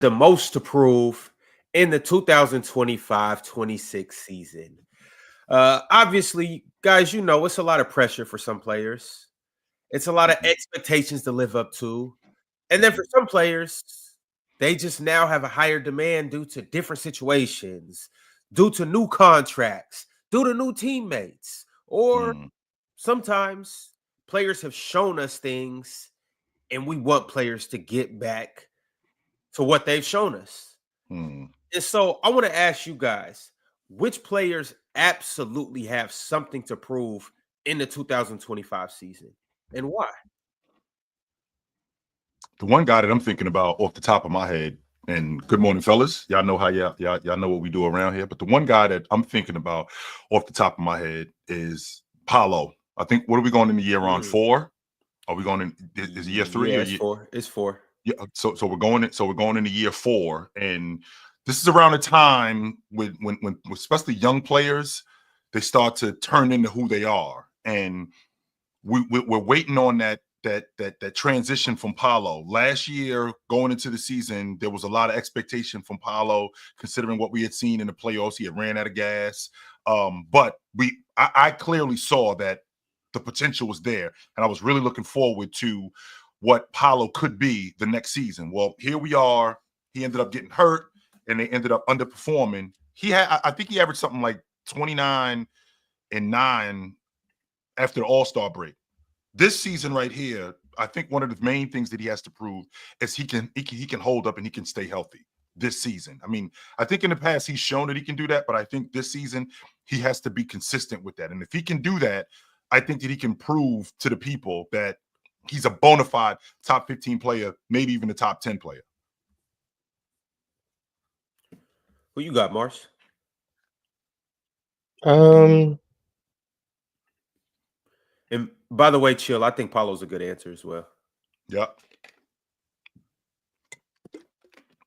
the most to prove in the 2025-26 season? Obviously, guys, it's a lot of pressure for some players. It's a lot of expectations to live up to. And then for some players, they just now have a higher demand due to different situations, due to new contracts, due to new teammates, or sometimes players have shown us things and we want players to get back to what they've shown us. And so I want to ask you guys, which players absolutely have something to prove in the 2025 season and why? The one guy that I'm thinking about off the top of my head, and good morning, fellas. Y'all know how y'all know what we do around here. But the one guy that I'm thinking about off the top of my head is Paolo. I think, what are we going in the year on? 4? Are we going in? Is year 3? Yeah, or it's 4. It's 4. Yeah. So we're going in. So we're going into year 4, and this is around the time when especially young players, they start to turn into who they are, and we're waiting on that transition from Paolo. Last year, going into the season, there was a lot of expectation from Paolo, considering what we had seen in the playoffs. He had ran out of gas, but I clearly saw that the potential was there, and I was really looking forward to what Paolo could be the next season. Well, here we are. He ended up getting hurt, and they ended up underperforming. I think he averaged something like 29 and 9 after the All-Star break. This season right here, I think one of the main things that he has to prove is he can hold up and he can stay healthy this season. I mean, I think in the past he's shown that he can do that, but I think this season he has to be consistent with that. And if he can do that, I think that he can prove to the people that he's a bona fide top 15 player, maybe even a top 10 player. Who you got, Mars? And by the way, Chill, I think Paolo's a good answer as well. Yeah.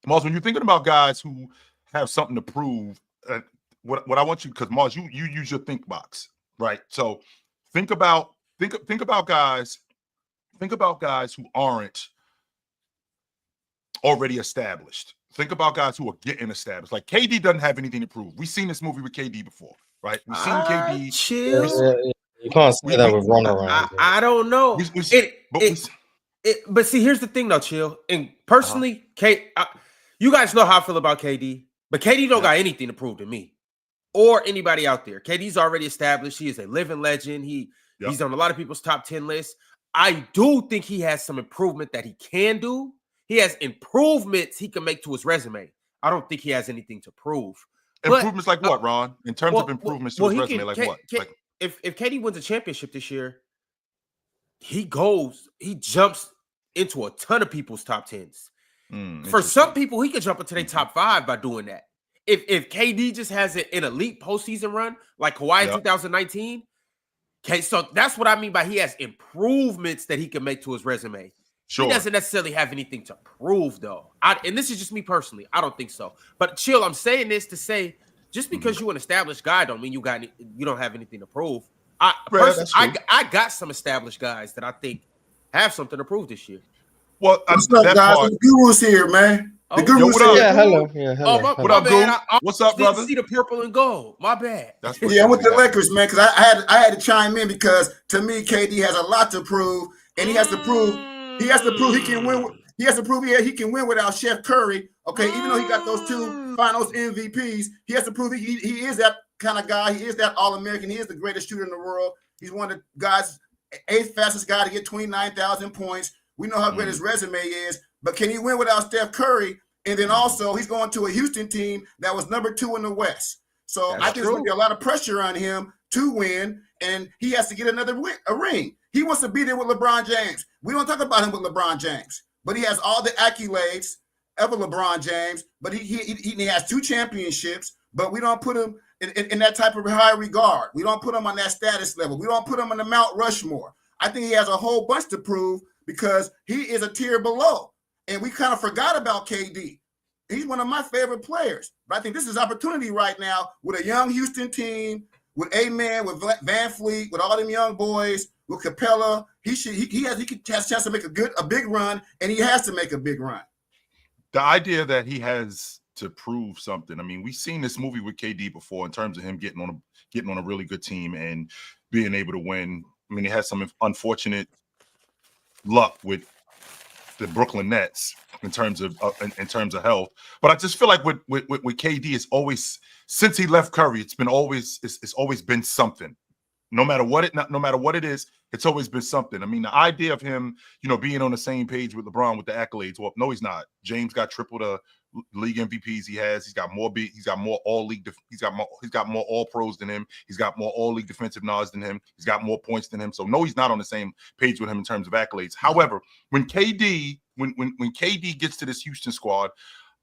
Mars, when you're thinking about guys who have something to prove, what I want you, because Mars, you use your think box, right? So think about guys who aren't already established. Think about guys who are getting established. Like KD doesn't have anything to prove. We've seen this movie with KD before, right? We've seen KD. Chill. You can't say that with runaround. I don't know. But see, here's the thing, though, Chill. And personally, you guys know how I feel about KD, but KD don't got anything to prove to me or anybody out there. KD's already established. He is a living legend. He's on a lot of people's top 10 lists. I do think he has some improvement that he can do. He has improvements he can make to his resume. I don't think he has anything to prove. Improvements like what, Ron? In terms of improvements to his resume, like what? If KD wins a championship this year, he jumps into a ton of people's top 10s. For some people, he could jump into their top 5 by doing that. If KD just has an elite postseason run like Kawhi in 2019, okay, so that's what I mean by he has improvements that he can make to his resume. Sure. He doesn't necessarily have anything to prove, though. And this is just me personally. I don't think so. But Chill, I'm saying this to say, just because you're an established guy don't mean you don't have anything to prove. I got some established guys that I think have something to prove this year. Well, what's up, guys? The Guru's here, man. The Guru's here. Yeah, hello. Yeah, hello. What up, Guru? What's up, brother? Didn't see the purple and gold. My bad. I'm with the Lakers, man, because I had to chime in because to me, KD has a lot to prove, and he has to prove he can win. He has to prove he can win without Chef Curry. Okay, even though he got those 2 Finals MVPs, he has to prove he is that kind of guy. He is that All-American. He is the greatest shooter in the world. He's one of the guys, 8th fastest guy to get 29,000 points. We know how great his resume is, but can he win without Steph Curry? And then also he's going to a Houston team that was number 2 in the West. So I think there's going to be a lot of pressure on him to win, and he has to get a ring. He wants to be there with LeBron James. We don't talk about him with LeBron James, but he has all the accolades of a LeBron James, but he has 2 championships, but we don't put him in that type of high regard. We don't put him on that status level. We don't put him on the Mount Rushmore. I think he has a whole bunch to prove because he is a tier below. And we kind of forgot about KD. He's one of my favorite players. But I think this is opportunity right now with a young Houston team, with A-Man, with Van Fleet, with all them young boys, with Capella. He has a chance to make a big run, and he has to make a big run. the idea that he has to prove something. I mean, we've seen this movie with KD before in terms of him getting on a really good team and being able to win. I mean, he had some unfortunate luck with the Brooklyn Nets in terms of health, but I just feel like with KD, it's always, since he left Curry, it's always been something. No matter what it is, it's always been something. I mean, the idea of him, being on the same page with LeBron with the accolades. Well, no, he's not. James got triple the league MVPs he has. He's got more all league. He's got more all pros than him. He's got more all league defensive knowledge than him. He's got more points than him. So no, he's not on the same page with him in terms of accolades. However, when KD gets to this Houston squad,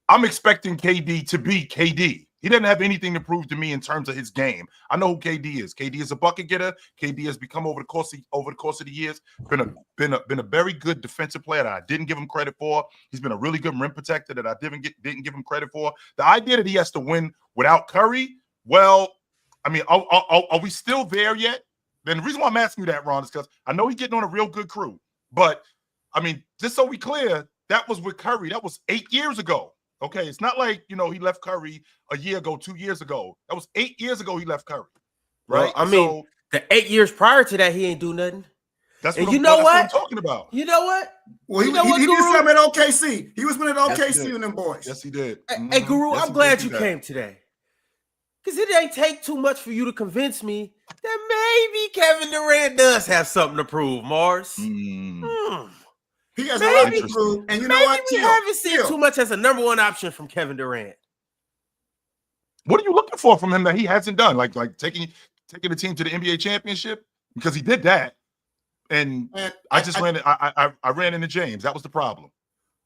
I'm expecting KD to be KD. He doesn't have anything to prove to me in terms of his game. I know who KD is. KD is a bucket getter. KD has become over the course of the years been a very good defensive player that I didn't give him credit for. He's been a really good rim protector that I didn't give him credit for. The idea that he has to win without Curry, well, I mean, are we still there yet? Then the reason why I'm asking you that, Ron, is because I know he's getting on a real good crew. But I mean, just so we clear, that was with Curry. That was 8 years ago. Okay, it's not like, he left Curry a year ago, 2 years ago. That was 8 years ago he left Curry, right? Well, I mean, the 8 years prior to that, he ain't do nothing. That's what I'm talking about. You know what? Well, he did something at OKC. He was winning at OKC with them boys. Yes, he did. Hey, Guru, I'm glad you came today. Because it ain't take too much for you to convince me that maybe Kevin Durant does have something to prove, Mars. He has a lot to prove, and you know what? We haven't seen too much as a number one option from Kevin Durant. What are you looking for from him that he hasn't done? Like taking the team to the NBA championship? Because he did that, and I ran into James. That was the problem.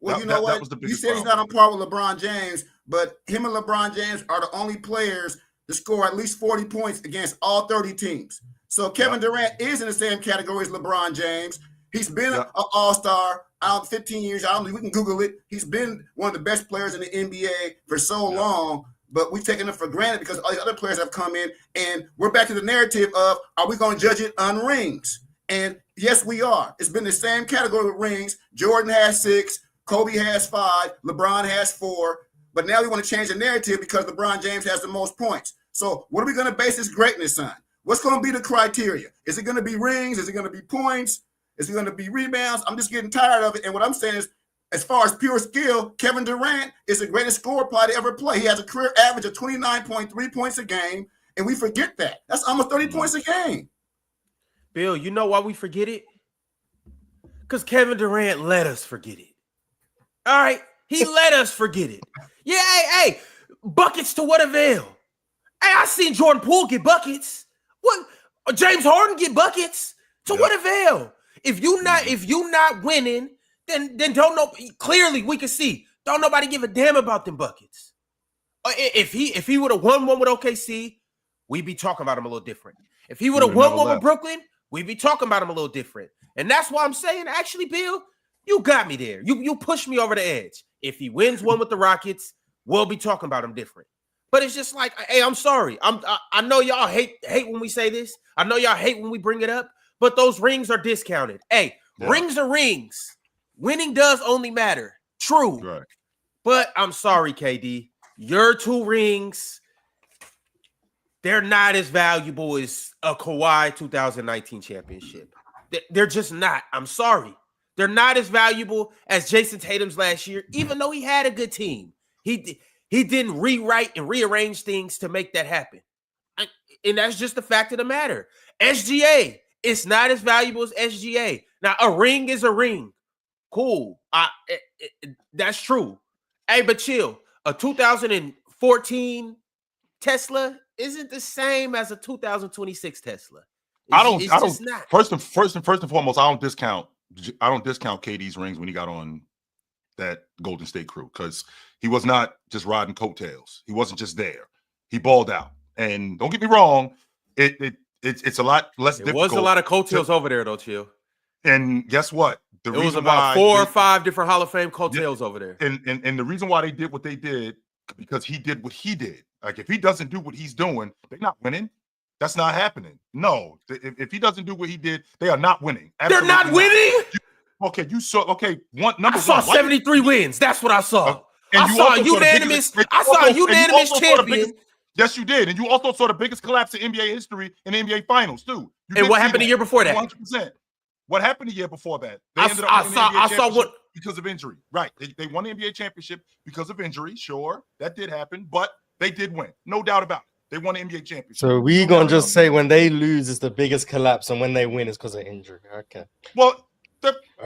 Well, you know what? You said he's not on par with LeBron James, but him and LeBron James are the only players to score at least 40 points against all 30 teams. So Kevin Durant is in the same category as LeBron James. He's been an all-star out 15 years. We can Google it. He's been one of the best players in the NBA for so long, but we've taken it for granted because all these other players have come in, and we're back to the narrative of, are we going to judge it on rings? And yes, we are. It's been the same category with rings. Jordan has 6, Kobe has 5, LeBron has 4, but now we want to change the narrative because LeBron James has the most points. So what are we going to base this greatness on? What's going to be the criteria? Is it going to be rings? Is it going to be points? Is it going to be rebounds? I'm just getting tired of it. And what I'm saying is, as far as pure skill, Kevin Durant is the greatest scorer probably to ever play. He has a career average of 29.3 points a game, and we forget that. That's almost 30 points a game. Bill, you know why we forget it? Because Kevin Durant let us forget it. All right? He let us forget it. Yeah, hey, buckets to what avail? Hey, I seen Jordan Poole get buckets. What? James Harden get buckets. To what avail? If you not winning, then don't know. Clearly, we can see don't nobody give a damn about them buckets. If he would have won one with OKC, we'd be talking about him a little different. If he would have won one with Brooklyn, we'd be talking about him a little different. And that's why I'm saying, actually, Bill, you got me there. You pushed me over the edge. If he wins one with the Rockets, we'll be talking about him different. But it's just like, hey, I'm sorry. I know y'all hate when we say this. I know y'all hate when we bring it up. But those rings are discounted. Hey, rings are rings. Winning does only matter. True. Right. But I'm sorry, KD. Your 2 rings, they're not as valuable as a Kawhi 2019 championship. They're just not. I'm sorry. They're not as valuable as Jason Tatum's last year, even though he had a good team. He didn't rewrite and rearrange things to make that happen. And that's just the fact of the matter. SGA. It's not as valuable as SGA. Now, a ring is a ring. Cool. That's true. Hey, but chill. A 2014 Tesla isn't the same as a 2026 Tesla. It's not. First and foremost, I don't discount KD's rings when he got on that Golden State crew, because he was not just riding coattails. He wasn't just there. He balled out. And don't get me wrong, it's a lot less difficult. It was a lot of coattails over there, though, Chill. And guess what? It was about 4 or 5 different Hall of Fame coattails over there. And the reason why they did what they did, because he did what he did. Like, if he doesn't do what he's doing, they're not winning. That's not happening. No. If he doesn't do what he did, they are not winning. Absolutely. They're not winning? You saw number I saw 73 wins. That's what I saw. I saw a unanimous champion. Yes, you did. And you also saw the biggest collapse in NBA history in the NBA Finals, too. And what happened the year before that? 100%. What happened the year before that? They I ended up winning the NBA saw what because of injury. Right. They won the NBA championship because of injury. Sure, that did happen, but they did win. No doubt about it. They won the NBA championship. So we gonna just say when they lose is the biggest collapse, and when they win is because of injury. Okay. Well,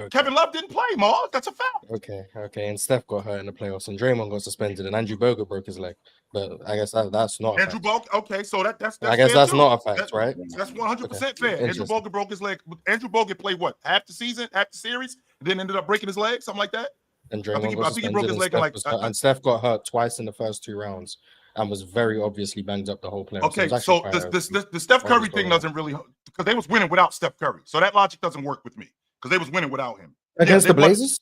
Kevin Love didn't play, Mark. That's a fact. Okay. And Steph got hurt in the playoffs, and Draymond got suspended, and Andrew Bogut broke his leg. But I guess that's not Andrew Bogut. Okay, so that's I guess that's too. not a fact, right? That's 100% fair. Andrew Bogut broke his leg. Andrew Bogut played what? Half the season, half the series, and then ended up breaking his leg, something like that. And Draymond I think he broke his leg and Steph got hurt twice in the first 2 rounds and was very obviously banged up the whole playoffs. Okay, so the Steph Curry thing doesn't really, because they was winning without Steph Curry. So that logic doesn't work with me because they was winning without him. Against the Blazers?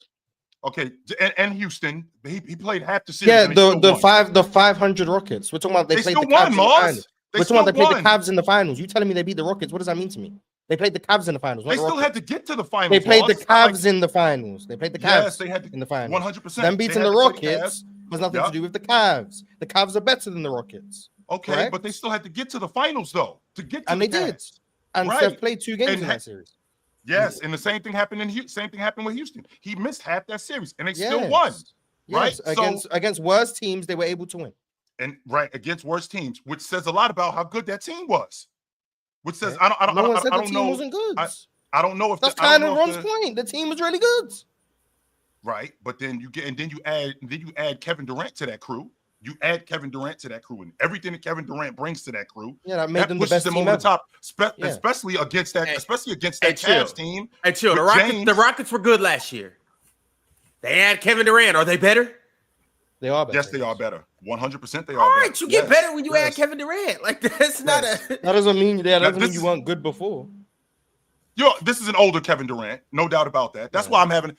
Okay, and Houston, he played half the series. Yeah, the 500 Rockets. We're talking about they played the Cavs in the finals. We're talking about they played the Cavs in the finals. You telling me they beat the Rockets? What does that mean to me? They played the Cavs in the finals. They still had to get to the finals. They played the Cavs in the finals. They played the Cavs. Yes, they had to, in the finals. 100%. Them beating the Rockets has nothing to do with the Cavs. The Cavs are better than the Rockets. Okay, correct? But they still had to get to the finals though. To get to and they did. And Steph played 2 games in that series. Yes, and the same thing happened with Houston. He missed half that series, and they still won. Right? Against worse teams, they were able to win. And against worse teams, which says a lot about how good that team was. Which says I don't know. Wasn't good. I don't know if that's kind of Ron's point. The team was really good. Right, but then you add Kevin Durant to that crew. You add Kevin Durant to that crew, and everything that Kevin Durant brings to that crew, that made them the best team over the top, especially against that Cavs team. Hey, chill. The Rockets were good last year. They had Kevin Durant. Are they better? They are better. Yes, they are better. 100%, they are. All right, you get better when you add Kevin Durant. Like that's not a. That doesn't mean you weren't good before. This is an older Kevin Durant, no doubt about that. That's why I'm having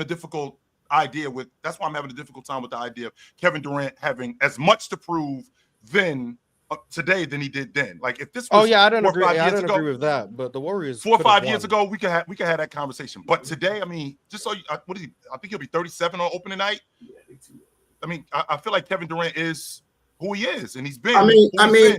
a difficult time with the idea of Kevin Durant having as much to prove today than he did then. Like if this was I don't agree. I don't agree with that. But the Warriors 4 or 5 years ago, we could have that conversation. But today, I mean, just so what is he? I think he'll be 37 on opening night. I mean, I feel like Kevin Durant is who he is, and he's been. I mean,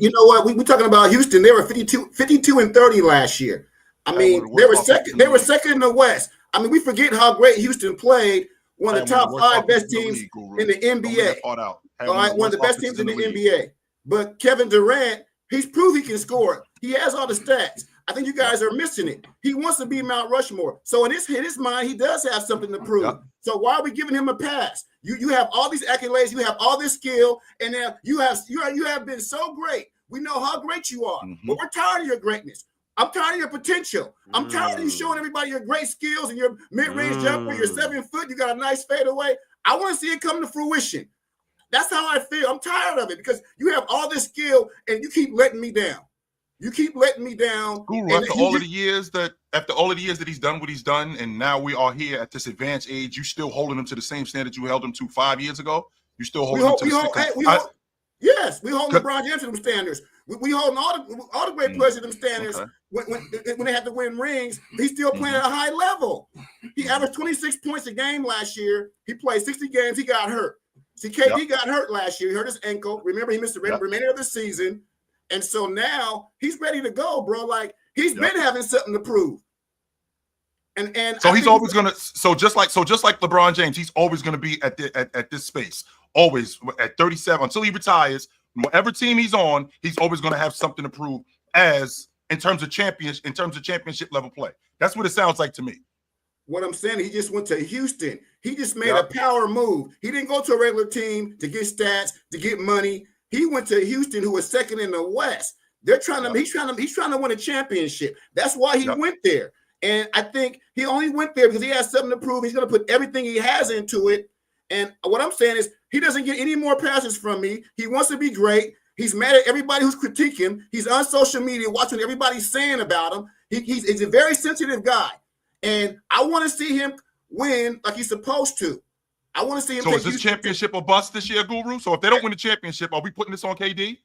you know what? We're talking about Houston. They were 52 and 30 last year. I mean, they were second. They were second in the West. I mean, we forget how great Houston played. One of the top 5 best teams in the NBA. All right, one of the best teams in the NBA. But Kevin Durant, he's proved he can score. He has all the stats. I think you guys are missing it. He wants to be Mount Rushmore. So in his mind, he does have something to prove. Yep. So why are we giving him a pass? You have all these accolades, you have all this skill, and now you have been so great. We know how great you are, but we're tired of your greatness. I'm tired of your potential. I'm tired of you showing everybody your great skills and your mid-range jumper. You're 7 foot. You got a nice fadeaway. I want to see it come to fruition. That's how I feel. I'm tired of it because you have all this skill and you keep letting me down. You keep letting me down. After all of the years that he's done what he's done, and now we are here at this advanced age, you still holding him to the same standard you held him to 5 years ago? You still holding him to the Yes, we hold LeBron James to them standards. We hold all the great players to them standards. Okay. When they have to win rings, he's still playing at a high level. He averaged 26 points a game last year. He played 60 games. He got hurt. See, KD got hurt last year. He hurt his ankle. Remember, he missed the remainder of the season. And so now he's ready to go, bro. Like he's been having something to prove. And so he's always gonna. So just like LeBron James, he's always gonna be at this space. Always at 37 until he retires. Whatever team he's on, he's always going to have something to prove in terms of championship level play. That's what it sounds like to me. What I'm saying, he just went to Houston. He just made a power move. He didn't go to a regular team to get stats, to get money. He went to Houston, who was second in the West. He's trying to win a championship. That's why he went there. And I think he only went there because he has something to prove. He's going to put everything he has into it. And what I'm saying is he doesn't get any more passes from me. He wants to be great. He's mad at everybody who's critiquing him. He's on social media watching everybody saying about him. He's a very sensitive guy. And I want to see him win like he's supposed to. I want to see him. So is this championship a bust this year, Guru? So if they don't win the championship, are we putting this on KD?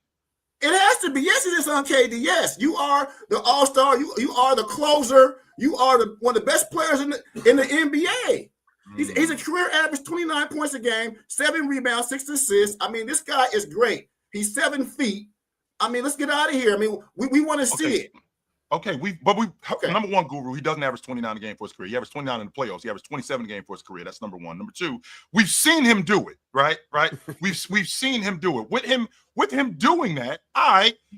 It has to be. Yes, it is on KD. Yes, you are the all-star. You are the closer. You are one of the best players in the NBA. He's a career average 29 points a game, 7 rebounds, 6 assists. I mean, this guy is great. He's 7 feet. I mean, let's get out of here. I mean, we want to see it. Okay, number one, Guru, he doesn't average 29 a game for his career. He averaged 29 in the playoffs. He averaged 27 a game for his career. That's number one. Number two, we've seen him do it, right? we've seen him do it. With him doing that,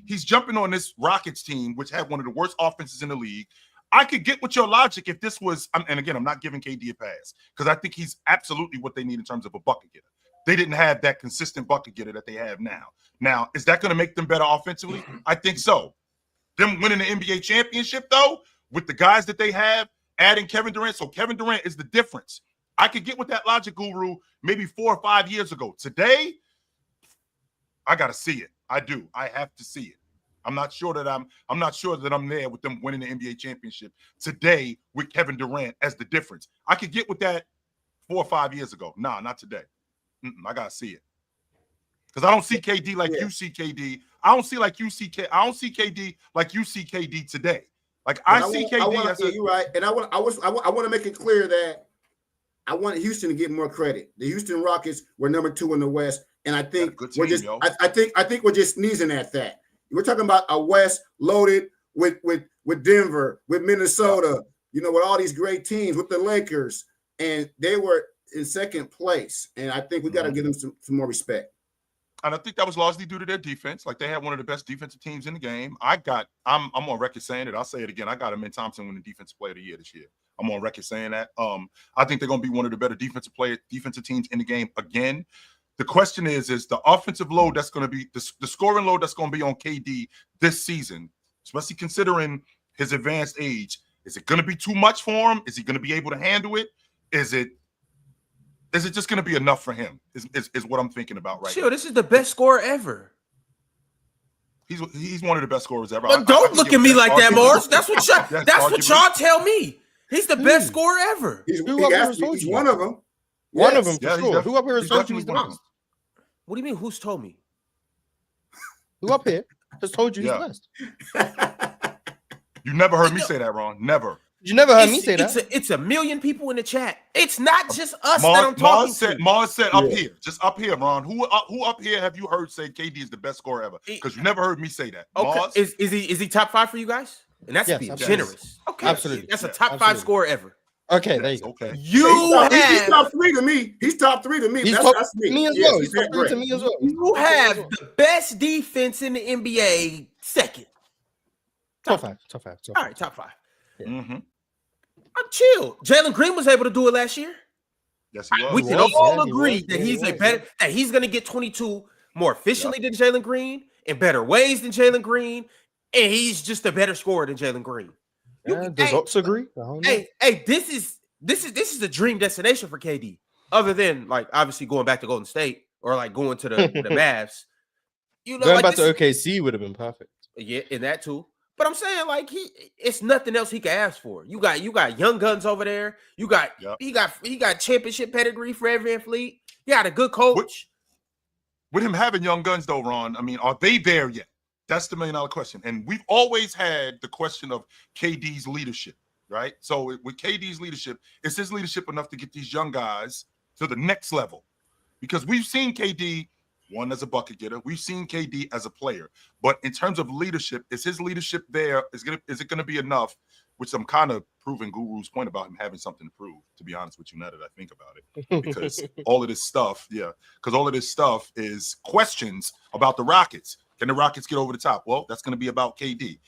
he's jumping on this Rockets team, which had one of the worst offenses in the league. I could get with your logic if this was, and again, I'm not giving KD a pass because I think he's absolutely what they need in terms of a bucket getter. They didn't have that consistent bucket getter that they have now. Now, is that going to make them better offensively? I think so. Them winning the NBA championship, though, with the guys that they have, adding Kevin Durant. So Kevin Durant is the difference. I could get with that logic, Guru, maybe 4 or 5 years ago. Today, I got to see it. I do. I have to see it. I'm not sure that I'm there with them winning the NBA championship today with Kevin Durant as the difference. I could get with that 4 or 5 years ago. Nah, not today. I got to see it. Because I don't see KD like you see KD. I don't see KD like you see KD today. Like you're right. And I want to make it clear that I want Houston to get more credit. The Houston Rockets were number 2 in the West, and I think I think we're just sneezing at that. We're talking about a West loaded with Denver, with Minnesota, with all these great teams, with the Lakers, and they were in second place. And I think we got to give them some more respect. And I think that was largely due to their defense. Like, they had one of the best defensive teams in the game. I'm on record saying it. I'll say it again. I got Embiid Thompson winning Defensive Player of the Year this year. I'm on record saying that. I think they're going to be one of the better defensive teams in the game again. The question is the offensive load that's going to be the scoring load that's going to be on KD this season, especially considering his advanced age. Is it going to be too much for him? Is he going to be able to handle it? Is it just going to be enough for him? Is what I'm thinking about right now. This is the best scorer ever. He's one of the best scorers ever. But don't look at me like that, Morris. That's what y'all tell me. He's the best scorer ever. He's one of them. One of them, for sure. Who up here has told you he's the best? What do you mean, who's told me? Who up here has told you he's the best? You never heard me say that, Ron. Never. You never heard me say that. It's a million people in the chat. It's not just us that I'm talking to. Mars said up here. Just up here, Ron. Who up here have you heard say KD is the best scorer ever? Because you never heard me say that. Okay. Mars? Is he top 5 for you guys? And that's being generous. Okay. Absolutely. That's a top 5 scorer ever. Okay, there you go. Okay. He's top 3 to me. He's top 3 to me. That's me as well. He's top 3 to me as well. You have the best defense in the NBA second. Top 5. All right, top 5. Yeah. Mm-hmm. I'm chill. Jalen Green was able to do it last year. Yes, he was. We can all agree that he's going to get 22 more efficiently than Jalen Green, in better ways than Jalen Green, and he's just a better scorer than Jalen Green. Does Ops agree? Hey, this is a dream destination for KD. Other than like obviously going back to Golden State or like going to the Mavs. Going back to OKC would have been perfect. Yeah, in that too. But I'm saying like it's nothing else he can ask for. You got young guns over there. He got championship pedigree for Fred VanVleet. He got a good coach. With him having young guns though, Ron, I mean, are they there yet? That's the $1 million question. And we've always had the question of KD's leadership, right? So with KD's leadership, is his leadership enough to get these young guys to the next level? Because we've seen KD, one as a bucket getter. We've seen KD as a player. But in terms of leadership, is his leadership there? Is it going to be enough? Which I'm kind of proving Guru's point about him having something to prove, to be honest with you, now that I think about it. Because all of this stuff is questions about the Rockets. Can the Rockets get over the top? Well, that's going to be about KD.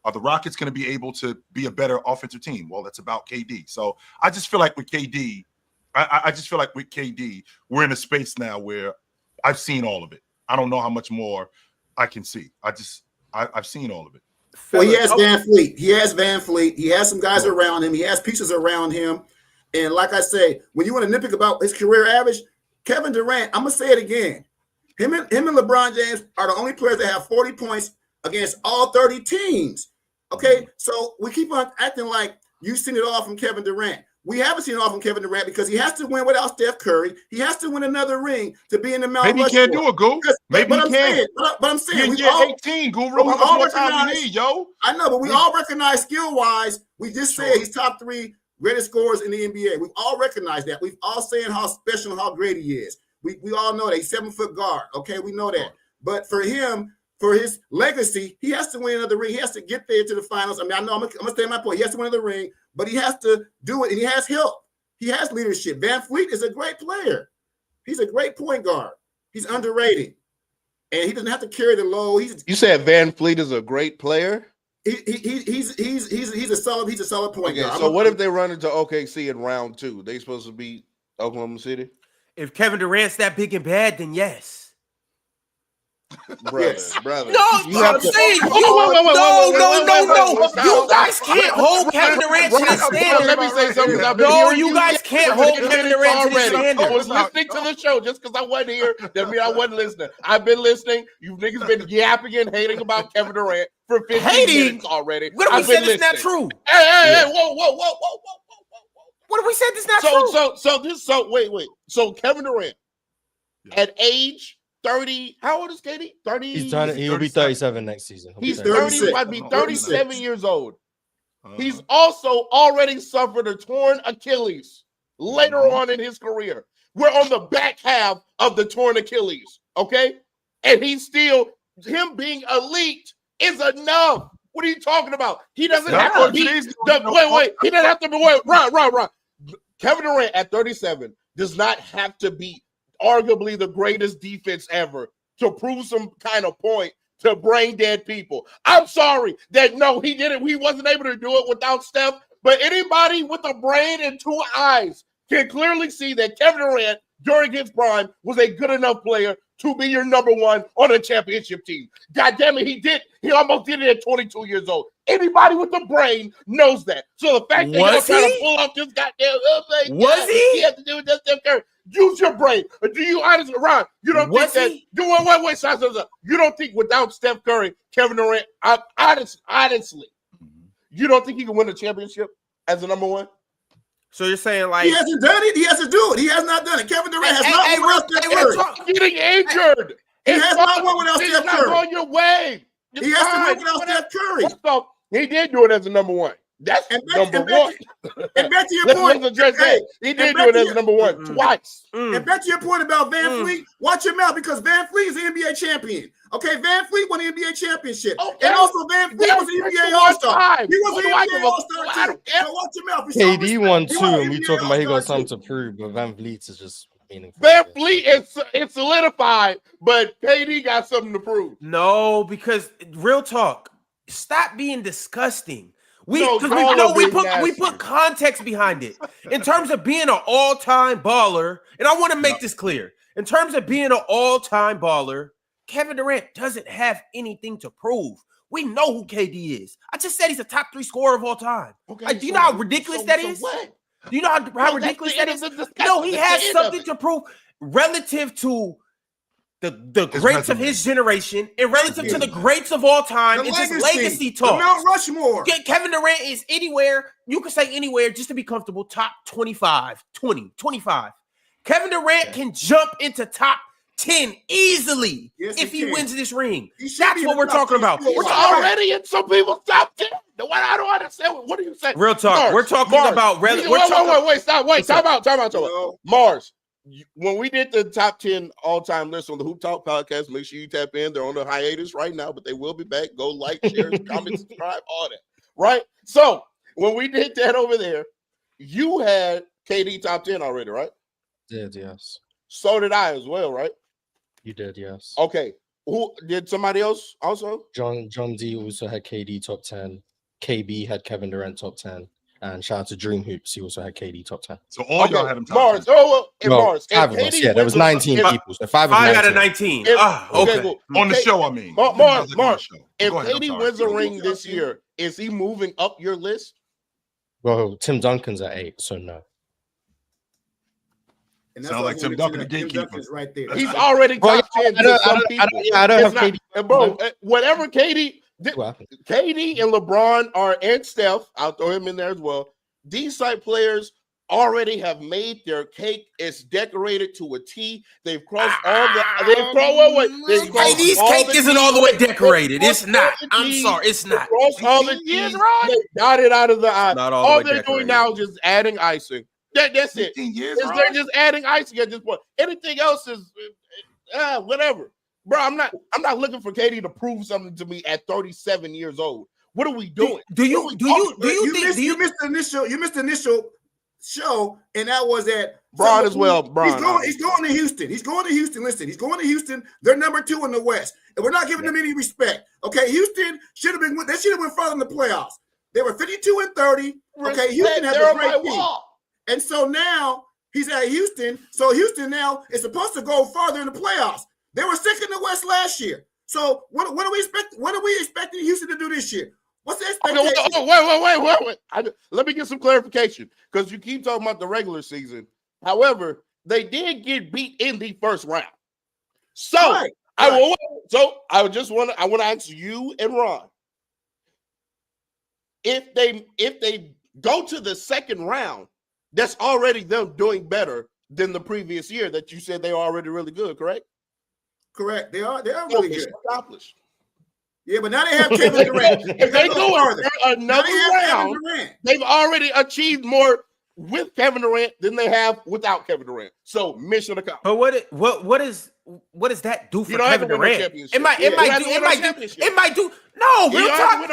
Are the Rockets going to be able to be a better offensive team? Well, that's about KD. So I just feel like with KD, we're in a space now where I've seen all of it. I don't know how much more I can see. I've seen all of it. Well, he has VanVleet. He has some guys around him. He has pieces around him. And like I say, when you want to nitpick about his career average, Kevin Durant, I'm going to say it again. Him and LeBron James are the only players that have 40 points against all 30 teams. Okay, so we keep on acting like you've seen it all from Kevin Durant. We haven't seen it all from Kevin Durant because he has to win without Steph Curry. He has to win another ring to be in the Mount Rushmore. Maybe he can't do it, Goo. Maybe he can. But I'm saying we all 18, Guru. How much more time we need, yo? I know, but we all recognize skill-wise. We just said he's top 3 greatest scorers in the NBA. We've all recognized that. We've all saying how special and how great he is. We all know that he's 7-foot guard. Okay, we know that. But for him, for his legacy, he has to win another ring. He has to get there to the finals. I mean, I know I'm gonna stay on my point. He has to win another ring, but he has to do it, and he has help. He has leadership. Van Fleet is a great player. He's a great point guard. He's underrated, and he doesn't have to carry the load. You said Van Fleet is a great player. He's a solid point guard. So what if they run into OKC in round 2? They supposed to beat Oklahoma City? If Kevin Durant's that big and bad, then yes. Brother. No, I'm saying no. You guys can't hold Kevin Durant to the standard. Let me say something. No, you guys can't hold Kevin Durant to the standard. I was listening to the show. Just because I wasn't here, that means I wasn't listening. I've been listening. You niggas been yapping and hating about Kevin Durant for 15 minutes already. What if we said it's not true? Hey, whoa. What if we said this not true? Wait. So Kevin Durant at age 30, how old is KD? 30. He'll be 37 next season. He's 30, might be 37 years old. He's also already suffered a torn Achilles later on in his career. We're on the back half of the torn Achilles, okay? And he's still, him being elite is enough. What are you talking about? He doesn't have to be, wait. He doesn't have to be, right. Kevin Durant at 37 does not have to be arguably the greatest defense ever to prove some kind of point to brain dead people. I'm sorry that no, he didn't. He wasn't able to do it without Steph. But anybody with a brain and 2 eyes can clearly see that Kevin Durant during his prime was a good enough player to be your number 1 on a championship team. God damn it, he did. He almost did it at 22 years old. Anybody with a brain knows that. So the fact that you're trying to pull off this goddamn thing, he has to do with that Steph Curry. Use your brain. Do you honestly, Ron? You don't think that? Wait. Stop. You don't think without Steph Curry, Kevin Durant, honestly, you don't think he can win a championship as a number 1? So you're saying like he hasn't done it? He has to do it. He has not done it. Kevin Durant has not won without Steph Curry. Getting injured. He has not won without Steph Curry. It's not on your way. He has to win without Steph Curry. So he did do it as a number 1. That's number 1. And back to your point, he did do it as number 1 twice. And back to your point about Van Fleet, watch him out because Van Fleet is the NBA champion. Okay, Van Fleet won the NBA championship. Okay. And also Van Fleet was the NBA All-Star. He was the NBA All-Star too. So watch him out. KD won 2, and we talking about he got something to prove, but Van Vliet is just meaningful. Van Fleet is solidified, but KD got something to prove. No, because real talk, stop being disgusting. We put context behind it. In terms of being an all-time baller, and I want to make this clear. In terms of being an all-time baller, Kevin Durant doesn't have anything to prove. We know who KD is. I just said he's a top 3 scorer of all time. Okay, do you know how ridiculous that is? What? Do you know how ridiculous that is? No, he has something to prove relative to the greats of his generation and relative to the greats of all time. It's just legacy talk. Mount Rushmore. Kevin Durant is anywhere, you can say anywhere just to be comfortable, top 25. Kevin Durant can jump into top 10 easily if he wins this ring. That's what we're talking about. We're already in some people's top 10. I don't understand. What are you saying? Real talk. Mars, we're talking about Stop. Mars. When we did the top 10 all-time list on the Hoop Talk podcast, make sure you tap in. They're on the hiatus right now, but they will be back. Go like, share, comment, subscribe, all that. Right? So when we did that over there, you had KD top 10 already, right? Did, yes. So did I as well, right? You did, yes. Okay. Who did somebody else also? John D also had KD top 10. KB had Kevin Durant top 10. And shout out to Dream Hoops, he also had KD top 10. So all y'all had him top Mars. 10. Mars. 5 of us, yeah. There was 19 people. So 5 out of 19. Okay. On the show, I mean. Mars. If KD wins a ring this year, is he moving up your list? Well, Tim Duncan's at 8, so no. Sound like Tim Duncan, the gatekeeper. Right there. He's already top 10. I don't have KD. Bro, whatever KD and LeBron and Steph, I'll throw him in there as well. These type players already have made their cake. It's decorated to a T. They've crossed all the. They've crossed. They've crossed KD's all cake the isn't T's. all the way decorated. They've It's crossed all not. the I'm T's. sorry. It's They've not. crossed all the 15 years, T's. Ron? They dotted out of the I. Not all All the way they're doing decorated. now is just adding icing. That's it. 15 years, They're Ron? just adding icing at this point. Anything else is whatever. Bro, I'm not looking for Katie to prove something to me at 37 years old. What are we doing? You missed the initial show, and that was at Bron as well. He's going to Houston. He's going to Houston. Listen, he's going to Houston. They're number 2 in the West, and we're not giving them any respect. Okay, Houston should have been. They should have went further in the playoffs. They were 52-30. Okay, Houston has a great team, and so now he's at Houston. So Houston now is supposed to go farther in the playoffs. They were second in the West last year. So what do we expect? What are we expecting Houston to do this year? What's the expectation? Wait. Let me get some clarification because you keep talking about the regular season. However, they did get beat in the first round. So I want to ask you and Ron. If they go to the second round, that's already them doing better than the previous year that you said they are already really good, correct? Correct. They are really good. Accomplished. Yeah, but now they have Kevin Durant. If they go another round, they've already achieved more with Kevin Durant than they have without Kevin Durant. So mission accomplished. But what does that do for Kevin Durant? It might do. No, real talk.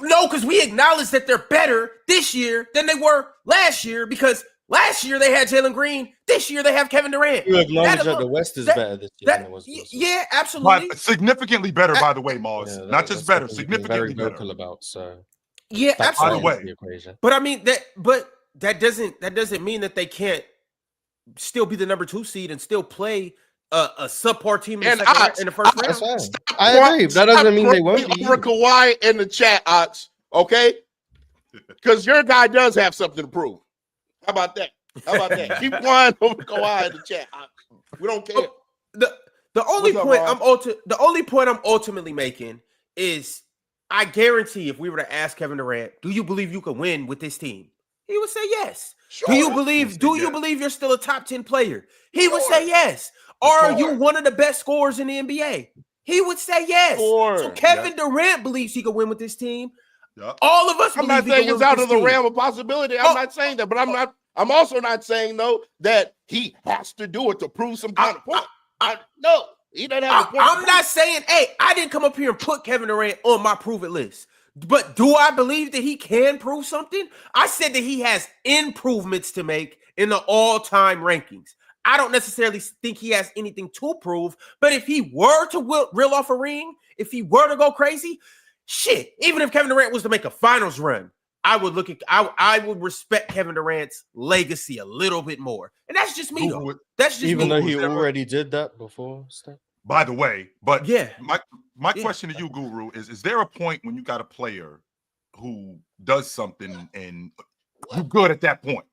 No, because we acknowledge that they're better this year than they were last year because last year they had Jalen Green. This year they have Kevin Durant. You acknowledge that the West is better this year than it was. Yeah, absolutely. But significantly better, by the way, Mars. Yeah, not just better, very significantly better. vocal about. So yeah, absolutely. By the way, but I mean that doesn't mean that they can't still be the number 2 seed and still play a subpar team in the first round. That's fine. I agree. That doesn't mean they won't be. Over Kawhi in the chat, Ox. Okay, because your guy does have something to prove. How about that? Keep Kawhi over Kawhi in the chat. We don't care. The only point I'm ultimately making is I guarantee if we were to ask Kevin Durant, do you believe you can win with this team? He would say yes. Sure. Do you believe you're still a top 10 player? He would say yes. Are you one of the best scorers in the NBA? He would say yes. So Kevin Durant believes he can win with this team. Yep. All of us. I'm not saying it's out of the realm of possibility. I'm not saying that, but I'm also not saying though that he has to do it to prove some kind of point. No, he doesn't have a point. I'm not saying, hey, I didn't come up here and put Kevin Durant on my prove it list. But do I believe that he can prove something? I said that he has improvements to make in the all-time rankings. I don't necessarily think he has anything to prove, but if he were to reel off a ring, if he were to go crazy, shit, even if Kevin Durant was to make a finals run, I would respect Kevin Durant's legacy a little bit more. And that's just me, though. That's just even me. though he already did that before. By the way, but yeah, my question to you, Guru, is there a point when you got a player who does something and you're good at that point?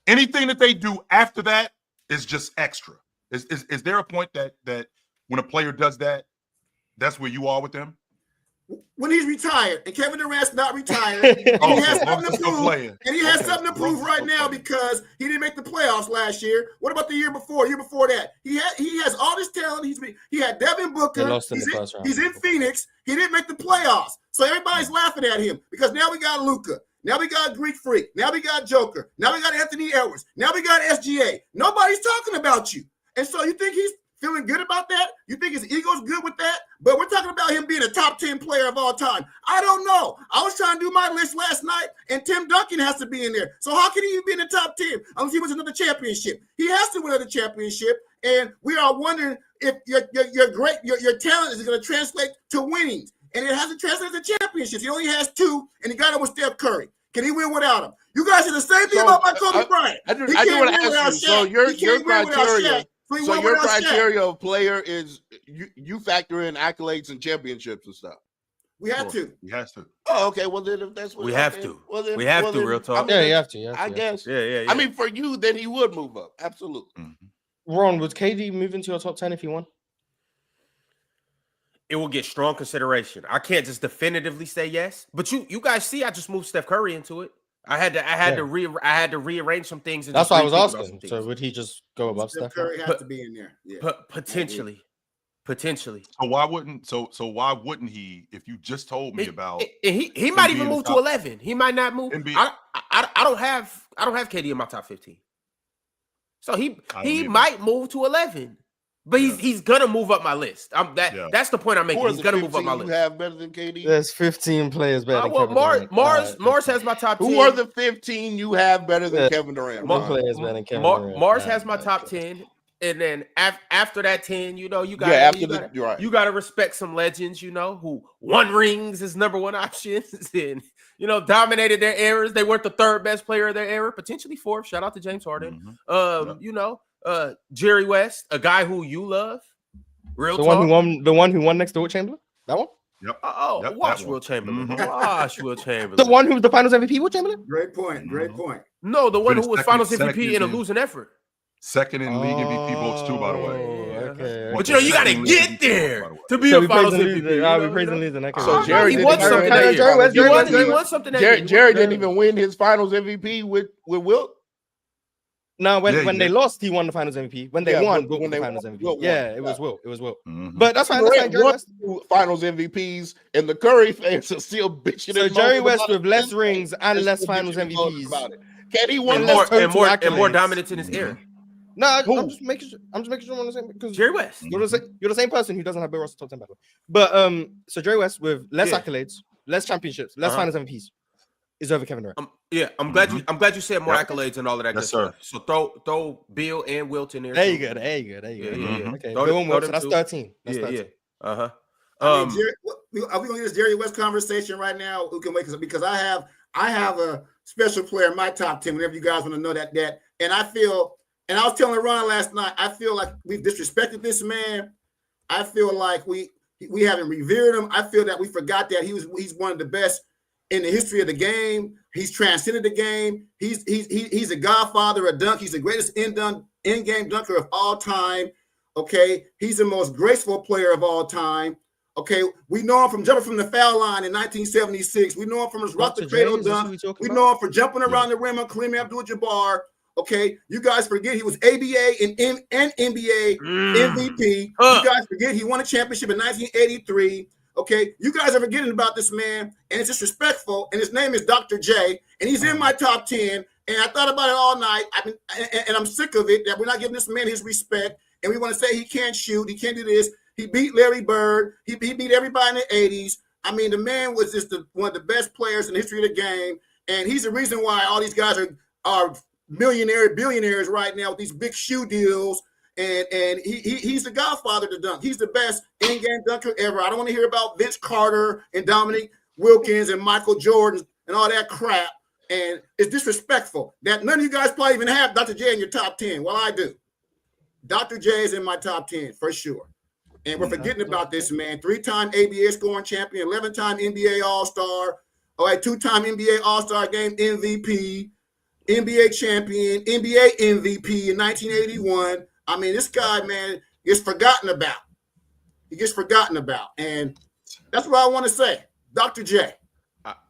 Anything that they do after that is just extra. Is there a point that when a player does that, that's where you are with them? When he's retired, and Kevin Durant's not retired, and he has something to prove. And he has something to prove right now because he didn't make the playoffs last year. What about the year before? Year before that, he has all this talent. He had Devin Booker. He's in Phoenix. He didn't make the playoffs, so everybody's laughing at him because now we got Luka. Now we got Greek Freak. Now we got Joker. Now we got Anthony Edwards. Now we got SGA. Nobody's talking about you, and so you think he's feeling good about that? You think his ego's good with that? But we're talking about him being a top 10 player of all time. I don't know. I was trying to do my list last night, and Tim Duncan has to be in there. So how can he even be in the top 10 unless he wins another championship? He has to win another championship, and we are wondering if your talent is going to translate to winnings, and it hasn't translated to championships. He only has 2, and he got it with Steph Curry. Can he win without him? You guys said the same thing about my Kobe Bryant. I do want to ask you. So your criteria. So your criteria of player is you factor in accolades and championships and stuff. We have to. He has to. Oh, okay. Well, then if that's what we have to. We have to. Real talk. Yeah, you have to. I guess. Yeah. I mean, for you, then he would move up. Absolutely. Mm-hmm. Ron, would KD move into your top 10 if he won? It will get strong consideration. I can't just definitively say yes, but you guys see, I just moved Steph Curry into it. I had to rearrange some things. And that's just why I was rethink about asking. some So things. would he just go above Steph Steph? Curry has to be in there. Yeah. Potentially. So why wouldn't he? If you just told me about he might even move to 11. He might not move. I don't have KD in my top 15. So he might move to 11. But he's gonna move up my list. That's the point I'm making. He's gonna move up my list. You have better than KD? There's 15 players better than Kevin Durant. Mars has my top 10. Who are the 15 you have better than Kevin Durant? Players better than Kevin Durant. Mars has my top 10. And then after that 10, you got to respect some legends, who won rings as number one options and dominated their eras. They weren't the third best player of their era, potentially fourth. Shout out to James Harden. Jerry West, a guy who you love. The one who won next to Wilt Chamberlain? That one? Yep. Watch Wilt Chamberlain. Watch Wilt Chamberlain. The one who was the Finals MVP, Wilt Chamberlain? Great point. No, the one who was Finals MVP in a losing effort. Second in league MVP votes too, by the way. Okay. But you got to get there to be a Finals MVP. I'll be praising losing. So Jerry won something that year. He won something that year. Jerry didn't even win his Finals MVP with Wilt. No, when they lost, he won the Finals MVP. When they won, Wilt won the Finals MVP. It was Wilt. Mm-hmm. But that's fine. Jerry West Finals MVPs, and the Curry fans are still bitching. So Jerry West with less rings and less Finals MVPs. Can he win and more dominance in his era? No, I'm just making sure I'm on the same because Jerry West. You're the same person who doesn't have Bill Russell top 10 battle. But so Jerry West with less accolades, less championships, less Finals MVPs is over Kevin Durant. I'm glad you said more accolades and all of that good stuff. So throw Bill and Wilt in there. There you go. Okay. Bill and Wilt, so that's 13. That's 13. Jerry, are we gonna get this Jerry West conversation right now? Who can wait? Because I have a special player in my top 10. Whenever you guys want to know that, and I feel. And I was telling Ron last night, I feel like we've disrespected this man. I feel like we haven't revered him. I feel that we forgot that he's one of the best in the history of the game. He's transcended the game. He's a godfather of dunk. He's the greatest in-game dunker of all time. Okay, he's the most graceful player of all time. Okay, we know him from jumping from the foul line in 1976. We know him from his rock the cradle dunk. We know him for jumping around the rim on Kareem Abdul-Jabbar. Okay, you guys forget he was ABA and NBA MVP. You guys forget he won a championship in 1983. Okay, you guys are forgetting about this man, and it's disrespectful. And his name is Dr. J, and he's in my top 10. And I thought about it all night. And I'm sick of it that we're not giving this man his respect. And we want to say he can't shoot, he can't do this. He beat Larry Bird. He beat everybody in the 80s. I mean, the man was just one of the best players in the history of the game, and he's the reason why all these guys are billionaires right now with these big shoe deals, and he's the godfather to dunk. He's the best in-game dunker ever. I don't want to hear about Vince Carter and Dominique Wilkins and Michael Jordan and all that crap. And it's disrespectful that none of you guys probably even have Dr. J in your top 10. Well, I do. Dr. J is in my top 10 for sure. And we're forgetting about this man. 3-time ABA scoring champion, 11-time NBA All-Star, 2-time NBA All-Star game MVP, NBA champion, NBA MVP in 1981. I mean, this guy, man, gets forgotten about. He gets forgotten about. And that's what I want to say. Dr. J.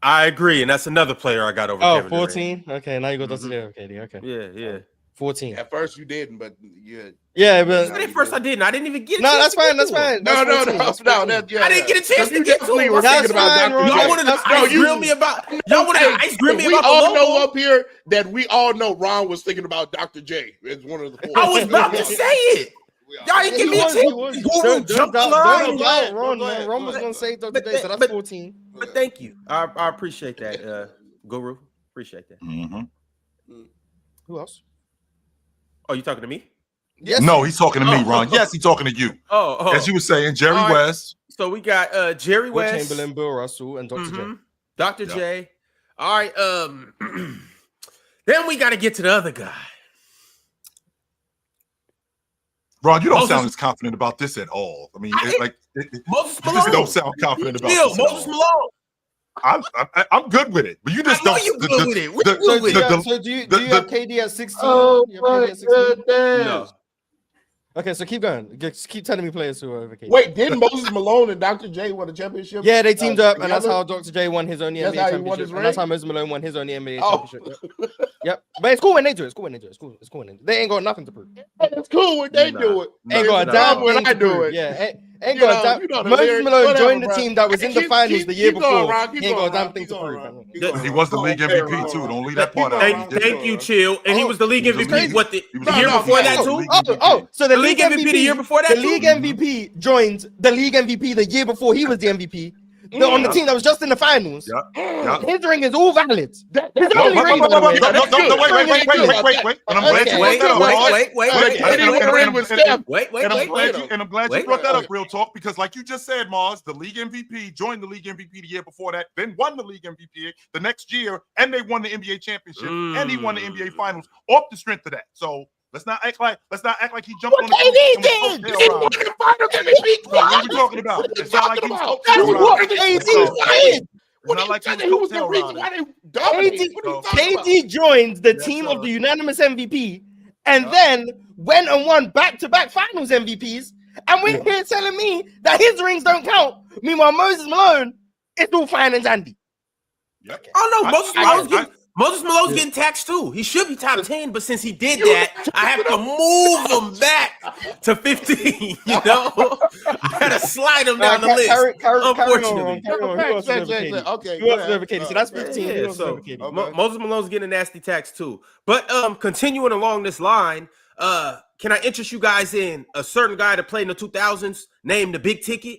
I agree. And that's another player I got over. Oh, Kevin 14? Durant. Okay, now you go Dr. J. Okay. Yeah. 14. At first you didn't, but yeah, but at first I didn't. I didn't even get it. No, that's fine. No. I didn't get a chance to get to it. We're thinking about Dr. Y'all wanted to ice grill me about. Y'all wanted to ice grill me about. We all know up here that we all know Ron was thinking about Dr. J as one of the four. I was about to say it. Y'all didn't give me a chance. Ron was gonna say Dr. J, so that's 14. But thank you. I appreciate that, Guru. Appreciate that. Who else? Oh, you talking to me? Yes. No, he's talking to me, Ron. Yes, he's talking to you. As you were saying, Jerry West. So we got Jerry West, Wilt Chamberlain, Bill Russell, and Dr. J. Dr. J. All right. Then we got to get to the other guy. Ron, you don't sound as confident about this at all. I mean, Moses Malone. You just don't sound confident about this. Moses Malone. I'm good with it, but you just don't. You good with it. So do you have KD at 16? Oh my goodness! Okay, so keep going. Just keep telling me players who are over KD. Wait, didn't Moses Malone and Dr. J win a championship? Yeah, they teamed up, and that's together? how Dr. J won his only That's NBA how he won championship. his And that's ring? how Moses Malone won his only NBA Oh. championship. Yep. But it's cool when they do it. It's cool when they do it. It's cool. It's cool when they do it. They ain't got nothing to prove. It's cool when they do it. Ain't got a It's damn dumb when thing I to do prove. it. Yeah, ain't You got a know- damn. you know the Moses lyrics, Malone whatever, joined the bro. team that was in the Keep- finals keep- the year keep going, before. Ron, keep He ain't got going, a damn Ron, thing keep to going, prove. Ron. man. Keep going, He Ron. was the Go league on, MVP Ron. too. Don't leave that part out. Thank you, Chill. And he was the league He was the MVP. league- What the he was year the before league that MVP. too? So The league MVP the year before that the too? league MVP joined the league MVP the year before he was the MVP. On the team that was just in the finals. Yeah. His ring is all valid. His No, only ring, by the way. wait, wait. And I'm glad you brought that up, Mars. And I'm glad you brought that up, real talk, because like you just said, Mars, the league MVP joined the league MVP the year before that, then won the league MVP the next year, and they won the NBA championship, and he won the NBA finals off the strength of that. So let's not act like he jumped on the what are we talking about? It's not like he was That's what KD did. What not like he was the reason why they dominated. KD joined the team of the unanimous MVP and then went and won back-to-back finals MVPs. And we're here telling me that his rings don't count. Meanwhile, Moses Malone, it's all fine and dandy. Oh no, Moses Malone's getting taxed too. He should be top 10, but since he did that, I have to move him back to 15. You know, I gotta slide him down the list. Unfortunately, Okay, who else is over KD? So that's 15. Yeah, Who else is so over KD? Moses Malone's getting a nasty tax too. But continuing along this line, can I interest you guys in a certain guy that played in the 2000s named the Big Ticket?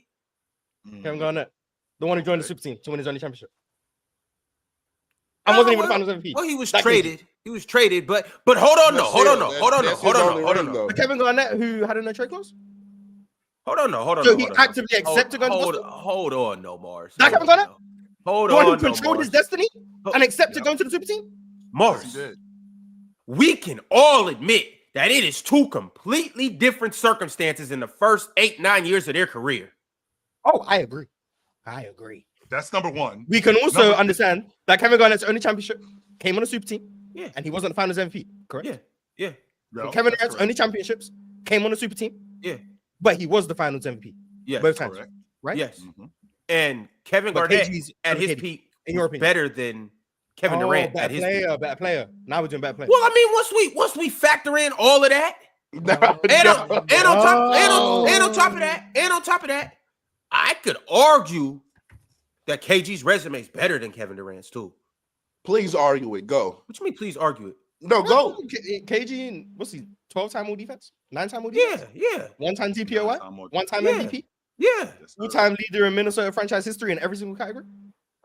Kevin Garnett, the one who joined the super team to win his only championship. I wasn't even the finals MVP. Well, he was traded. He was traded, but hold on, hold on. Kevin Garnett, who had a no trade clause. Hold on. So he actively accepted going to Boston? Hold on, no, Mars. That Kevin Garnett? Hold the one on, who controlled his destiny and accepted going to the super team? Mars, we can all admit that it is two completely different circumstances in the first 8-9 years of their career. Oh, I agree. That's number one. We can also understand that Kevin Garnett's only championship came on a super team. Yeah. And he wasn't the finals MVP, correct? Yeah. So Kevin Durant's only championships came on a super team. Yeah. But he was the finals MVP. Yes. Both times. Correct. Right? Yes. And Kevin Garnett at his peak in your was better than Kevin Durant at his peak. Better player. Now we're doing better player. Well, I mean, once we factor in all of that, and on top of that, I could argue that KG's resume is better than Kevin Durant's too. Please argue it. Go. What you mean? Please argue it. No, go. KG, what's he? 12-time all defense? 9-time all defense? Yeah. 1-time DPOY? 1-time MVP? Yeah. 2-time leader in Minnesota franchise history in every single category?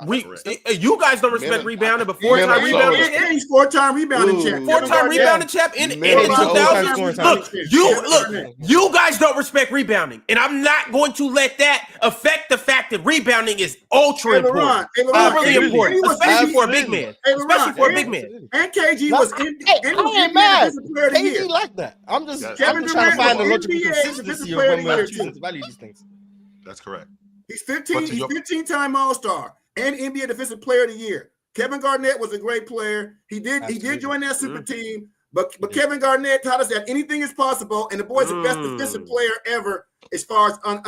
You guys don't respect rebounding, but 4-time rebounding champ. He's 4-time rebounding champ. 4-time rebounding champ in the 2000s. You guys don't respect rebounding, and I'm not going to let that affect the fact that rebounding is ultra important. Really important, especially for a big man. And KG was KG like that. I'm just trying to find the logical consistency of when we're choosing to value these things. That's correct. He's 15-time All-Star and NBA Defensive Player of the Year. Kevin Garnett was a great player. He did join that super team, but Kevin Garnett taught us that anything is possible, and the boy's the best defensive player ever as far as as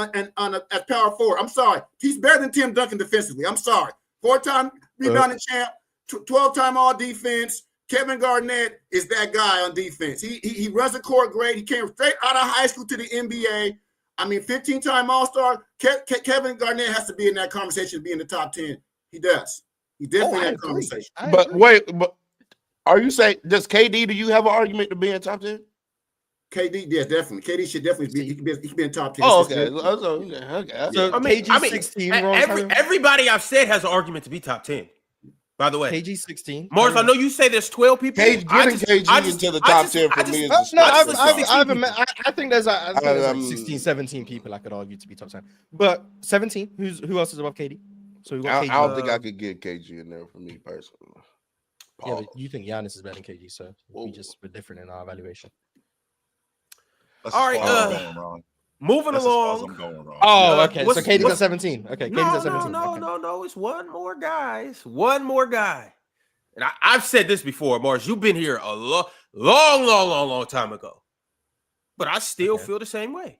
power forward. I'm sorry. He's better than Tim Duncan defensively. I'm sorry. 4-time rebounding champ, 12-time all defense. Kevin Garnett is that guy on defense. He runs the court great. He came straight out of high school to the NBA. I mean, 15-time All-Star. Kevin Garnett has to be in that conversation to be in the top 10. He does. He definitely in that conversation. But wait, are you saying, does KD, do you have an argument to be in top 10? KD, yeah, definitely. KD should definitely be. He can be in top 10. Oh, okay. Okay. So KG 16. Everybody I've said has an argument to be top 10. By the way, KG 16. Mars, I know you say there's 12 people. Getting KG into the top 10 for me is I think there's 16, 17 people I could argue to be top 10. But 17, who else is above KD? So we got KG. I don't think I could get KG in there for me personally. Yeah, but you think Giannis is better than KG, so we're different in our evaluation. All right, moving along. Oh, okay. So KD's at 17. Okay, KD's at 17. No. It's one more guy. And I've said this before, Mars. You've been here a long time ago. but I still feel the same way.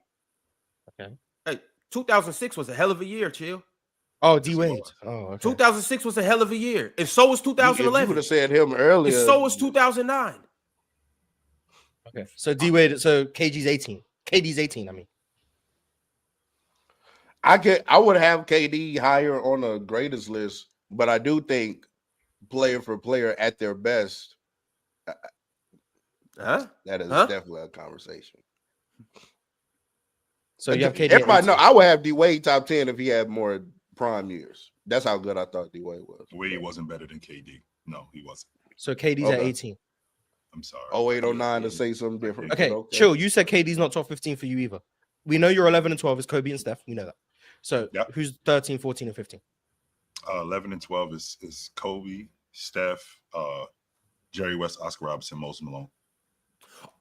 Okay. Hey, 2006 was a hell of a year, chill. Oh, D Wade. Oh, okay. 2006 was a hell of a year, and so was If you 2011. would have said him earlier, And so was 2009. Okay. So D Wade. So KG's 18. KD's 18. I mean, I would have KD higher on the greatest list, but I do think player for player at their best, Huh? that is definitely a conversation. so you have KD. Everybody know I would have D Wade top 10 if he had more prime years. That's how good I thought D Wade was. Wade wasn't better than KD. No, he wasn't. So KD's at Okay. 18. I'm sorry. 0809 to say something different. Okay, but chill. You said KD's not top 15 for you either. We know you're 11 and 12 is Kobe and Steph. We know that. So who's 13, 14, and 15? 11 and 12 is Kobe, Steph, Jerry West, Oscar Robertson, Moses Malone.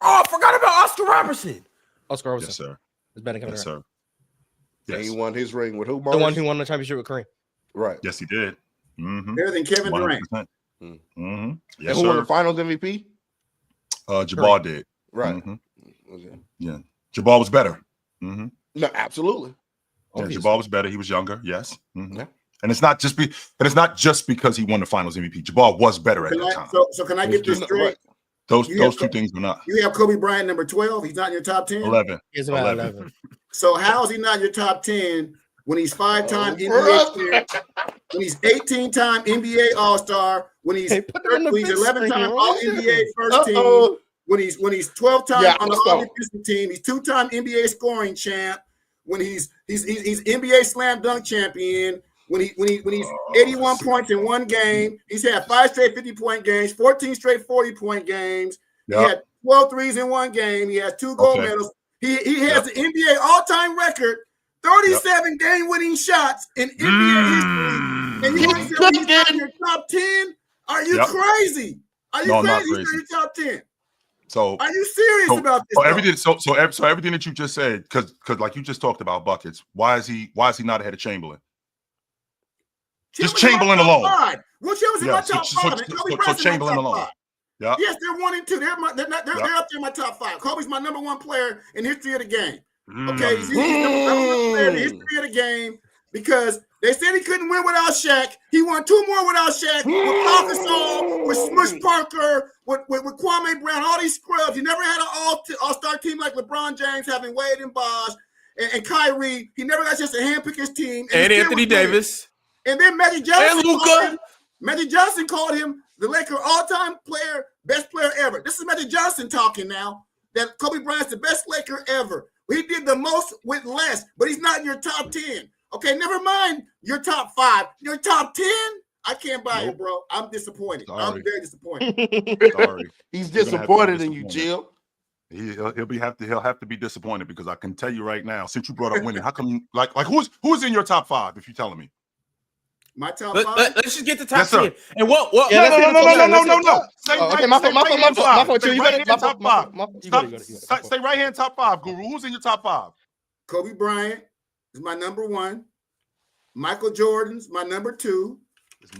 Oh, I forgot about Oscar Robertson. Oscar Robertson. Yes, sir. Is better than Kevin Yes, Durant. sir. And Yes. he won his ring with who? The Mars? one who won the championship with Kareem. Right. Yes, he did. Mm-hmm. Better than Kevin Durant. 100%. Mm-hmm. Yes, And who won sir. the finals MVP? Jabbar did. Right. Mhm. Okay. Yeah. Jabbar was better. Mm-hmm. No, absolutely. Yeah, Obviously. Jabbar was better. He was younger. Yes. Mhm. Yeah. And it's not just because he won the Finals MVP. Jabbar was better at that time. So can I get this straight? Right. Those you have two things were not. You have Kobe Bryant number 12. He's not in your top 10. 11. He's about 11. 11. So how is he not in your top 10 when he's 5-time NBA brother. champ, when he's 18-time NBA All-Star, when he's Hey, put him in the when he's big 11-time screen, All right? NBA first team, Uh-oh. when he's 12-time Yeah, on the let's All go. Defensive team, he's 2-time NBA scoring champ, when he's NBA slam dunk champion, when he's 81 points in one game, he's had 5 straight 50-point games, 14 straight 40-point games. He Yep. had 12 threes in one game. He has 2 gold Okay. medals. He has the NBA all-time record, 37 game-winning shots in NBA history. And you want to say he's not in your top 10? Are you Yep. crazy? Are you No, I'm not crazy? He's crazy. in your top 10. So Are you serious about this? So everything that you just said, because like you just talked about buckets, why is he not ahead of Chamberlain? Just Chamberlain alone. Wilt Chamberlain's in my top 5. And Kobe Bryant's in my Chamberlain top alone. 5. Yeah. Yes, they're 1 and 2. They're up there in my top 5. Kobe's my number 1 player in history of the game. Okay, he's number 1 player in the history of the game because they said he couldn't win without Shaq. He won 2 more without Shaq, with Pau Gasol, with Smush Parker, with Kwame Brown, all these scrubs. He never had an all-star team like LeBron James, having Wade and Bosh and Kyrie. He never got a chance to handpick his team. And Anthony Davis. And then Magic Johnson. And Luka. Magic Johnson called him the Laker all-time player, best player ever. This is Magic Johnson talking now, that Kobe Bryant's the best Laker ever. He did the most with less, but he's not in your top 10. Okay, never mind your top 5. Your top 10? I can't buy it, bro. I'm disappointed. Sorry. I'm very disappointed. Sorry. He's You're gonna have to disappointed be in you, disappointed. Jill. He'll have to be disappointed because I can tell you right now, since you brought up winning, how come you like who's in your top 5? If you're telling me, My top 5? Let's just get the top Yes, sir. 10. And what? Yeah, no. Say Okay, right- my say fault. right My hand fault. five. My fault. Say You right got it. hand My top fault. 5. You got it. Stay right hand top 5, Guru. Who's in your top 5? Kobe Bryant is my number 1. Michael Jordan's my number 2.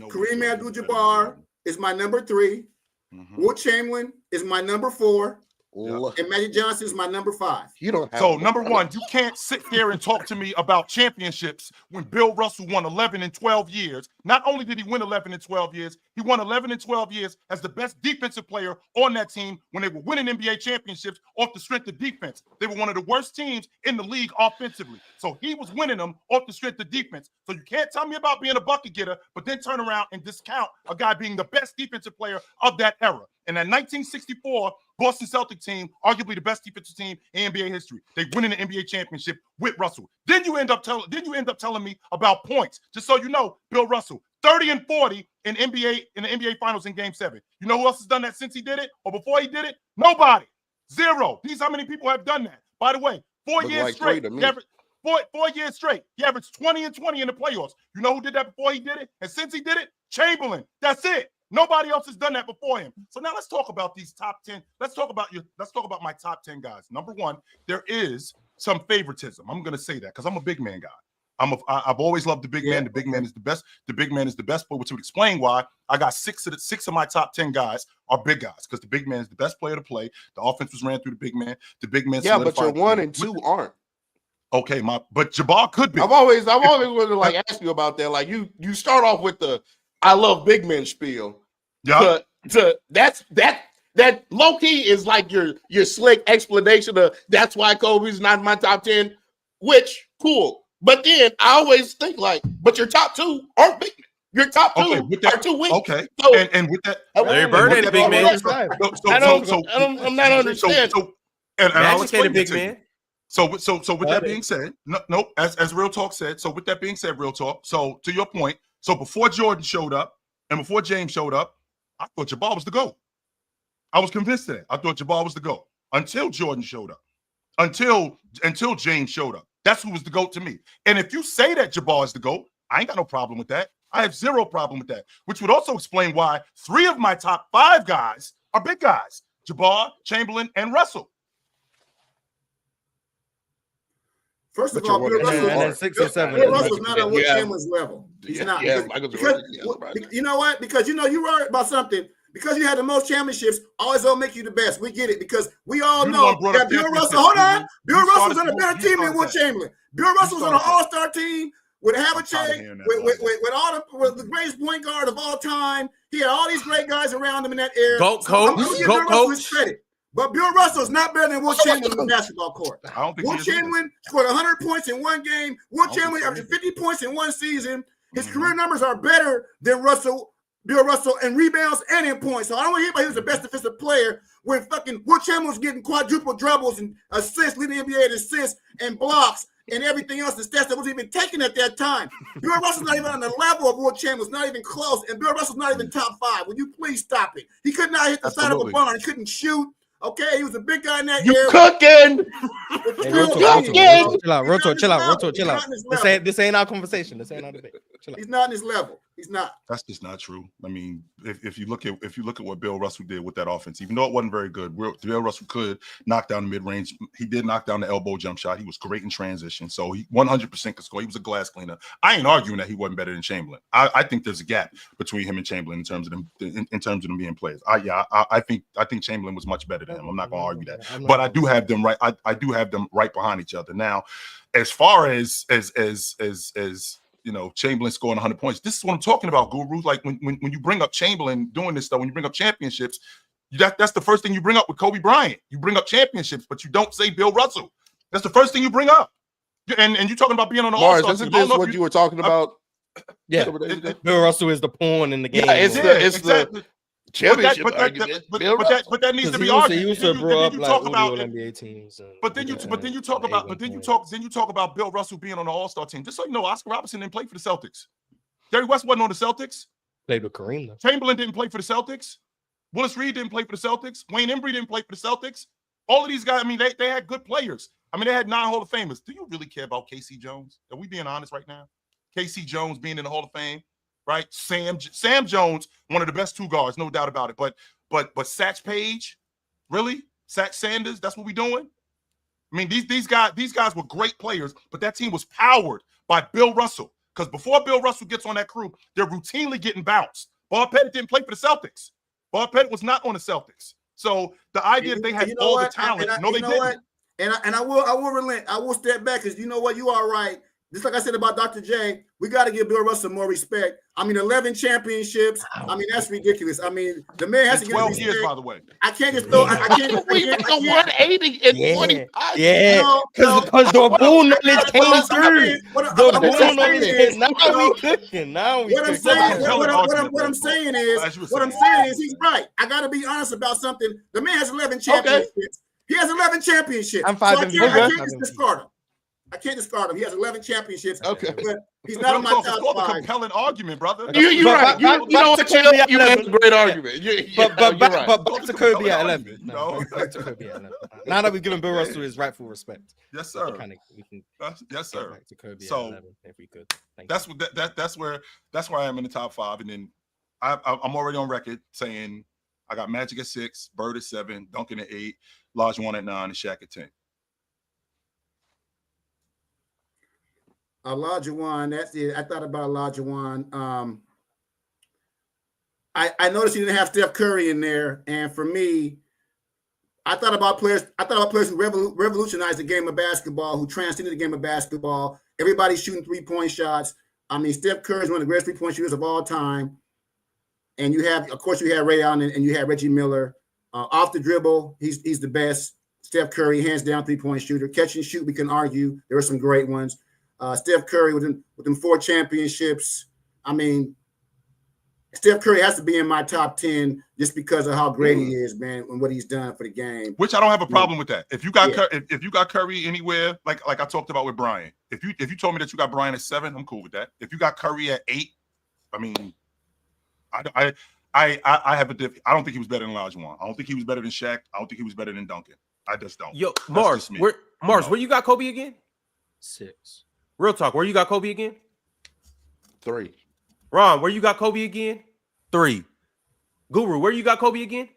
Kareem Abdul-Jabbar is my number 3. Wilt Chamberlain is my number 4. Look, And Magic Johnson is my number 5. you don't have So number 1, you can't sit there and talk to me about championships when Bill Russell won 11 and 12 years. Not only did he win 11 and 12 years, he won 11 and 12 years as the best defensive player on that team when they were winning NBA championships off the strength of defense. They were one of the worst teams in the league offensively. So he was winning them off the strength of defense. So you can't tell me about being a bucket getter, but then turn around and discount a guy being the best defensive player of that era. And that 1964 Boston Celtic team, arguably the best defensive team in NBA history. They win the NBA championship with Russell. Then you end up telling me about points. Just so you know, Bill Russell, 30 and 40 in the NBA Finals in Game 7. You know who else has done that since he did it or before he did it? Nobody. 0. These how many people have done that. By the way, 4 years like straight. 3 to me. He averaged 4 years straight. He averaged 20 and 20 in the playoffs. You know who did that before he did it? And since he did it, Chamberlain. That's it. Nobody else has done that before him. So now let's talk about these top 10. Let's talk about my top 10 guys. Number 1, there is some favoritism. I'm going to say that because I'm a big man guy. I've always loved the big man. The big man is the best. The big man is the best player, which would explain why I got six of my top 10 guys are big guys, because the big man is the best player to play. The offense was ran through the big man. The big man. Yeah, but your 1 and 2 aren't. Okay, but Jabbar could be. I've always wanted to like ask you about that. Like you start off with the I love big men spiel. Yeah. That low key is like your slick explanation of that's why Kobe's not in my top 10, which cool. But then I always think like, but your top 2 aren't big men. Your top 2 are 2 weak. Okay. So, and with that, Larry Bird ain't a big man. I'm not understanding. Magic ain't a big man. So with that being said, no, as Real Talk said, so with that being said, Real Talk, so to your point, so before Jordan showed up and before James showed up, I thought Jabbar was the GOAT. I was convinced of that. I thought Jabbar was the GOAT until Jordan showed up, until James showed up. That's who was the GOAT to me. And if you say that Jabbar is the GOAT, I ain't got no problem with that. I have zero problem with that, which would also explain why 3 of my top 5 guys are big guys: Jabbar, Chamberlain, and Russell. First of all, Bill Russell, and then 6 and 7. Bill Russell's not on Wilt Chamberlain's level. He's not. Because, you know what? Because you worried about something. Because you had the most championships, always don't make you the best. We get it, because we all know that Bill Russell. Hold on, Bill Russell's on a better team than Wilt Chamberlain. Bill Russell's on an all-star team with Havlicek, with the greatest point guard of all time. He had all these great guys around him in that era. Go coach. But Bill Russell's not better than Wilt Chamberlain on the basketball court. I don't think Wilt Chamberlain scored 100 points in one game. Wilt Chamberlain averaged 50 points in one season. His career numbers are better than Bill Russell in rebounds and in points. So I don't want to hear about he was the best defensive player when fucking Wilt Chamberlain was getting quadruple doubles and assists, leading the NBA in assists and blocks and everything else, the stats that was even taken at that time. Bill Russell's not even on the level of Wilt Chamberlain. Not even close. And Bill Russell's not even top 5. Will you please stop it? He could not hit the side of a barn. He couldn't shoot. Okay, he was a big guy in that You era. cooking? Chill out. This ain't our conversation. This ain't our debate. Chill out. He's not in his level. He's not. That's just not true. I mean, if you look at what Bill Russell did with that offense, even though it wasn't very good, Bill Russell could knock down the mid-range. He did knock down the elbow jump shot. He was great in transition, so he 100% could score. He was a glass cleaner. I ain't arguing that he wasn't better than Chamberlain. I think there's a gap between him and Chamberlain in terms of them being players. I think Chamberlain was much better than him. I'm not going to argue that, but I do have them right. I do have them right behind each other. Now, as far as you know, Chamberlain scoring 100 points. This is what I'm talking about, Guru. Like when you bring up Chamberlain doing this stuff, when you bring up championships, that's the first thing you bring up with Kobe Bryant. You bring up championships, but you don't say Bill Russell. That's the first thing you bring up. And you're talking about being on the All-Star team. Isn't this what you were talking about? Yeah, Bill Russell is the pawn in the game. Yeah, it's the championship but that needs to be argued. He used to grow up like all the NBA teams. Then you talk about Bill Russell being on the All-Star team. Just so you know, Oscar Robertson didn't play for the Celtics. Jerry West wasn't on the Celtics. Played with Kareem though. Chamberlain didn't play for the Celtics. Willis Reed didn't play for the Celtics. Wayne Embry didn't play for the Celtics. All of these guys, I mean, they had good players. I mean, they had 9 Hall of Famers. Do you really care about K.C. Jones? Are we being honest right now? K.C. Jones being in the Hall of Fame. Right, Sam Jones, one of the best 2 guards, no doubt about it. But Satch Page, really? Satch Sanders, that's what we doing? I mean, these guys were great players, but that team was powered by Bill Russell. Because before Bill Russell gets on that crew, they're routinely getting bounced. Bob Pettit didn't play for the Celtics. Bob Pettit was not on the Celtics. So the idea that they had all the talent, no, they didn't. And I will relent. I will step back because you know what? You are right. Just like I said about Dr. J, we got to give Bill Russell more respect. I mean, 11 championships. I mean, that's ridiculous. I mean, the man has to get 12 years, by the way. I can't just throw. I can't. 180 and 25. Yeah, because the ball knowledge came through. The ball knowledge came. Now we cooking. Now we. What I'm saying is, he's right. I got to be honest about something. The man has 11 championships. Okay. He has 11 championships. I'm 5 and I can't just discard him. I can't discard him. He has 11 championships. Okay, but he's not on my top 5. A compelling argument, brother. You're right. You know what? You have a great argument. But back to Kobe at 11. Back to Kobe at 11. Now that we've given Bill Russell his rightful respect. Yes, sir. We can yes, sir. Back to Kobe at 11 if we could. That's where I am in the top 5, and then I'm already on record saying I got Magic at 6, Bird at 7, Duncan at 8, Olajuwon at 9, and Shaq at 10. Olajuwon, that's it. I thought about Olajuwon. I noticed you didn't have Steph Curry in there, and for me, I thought about players who revolutionized the game of basketball, who transcended the game of basketball. Everybody's shooting 3-point shots. I mean, Steph Curry is one of the greatest 3-point shooters of all time. And you have Ray Allen and you have Reggie Miller. Off the dribble, he's the best. Steph Curry, hands down, 3-point shooter. Catch and shoot, we can argue. There were some great ones. Steph Curry with them 4 championships. I mean, Steph Curry has to be in my top 10 just because of how great he is, man, and what he's done for the game. Which I don't have a problem with that. If you got if you got Curry anywhere, like I talked about with Brian, if you told me that you got Brian at 7, I'm cool with that. If you got Curry at 8, I mean, I have a different. I don't think he was better than Olajuwon. I don't think he was better than Shaq. I don't think he was better than Duncan. I just don't. Yo, Mars, where you got Kobe again? 6. Real talk. Where you got Kobe again? 3. Ron, where you got Kobe again? 3. Guru, where you got Kobe again?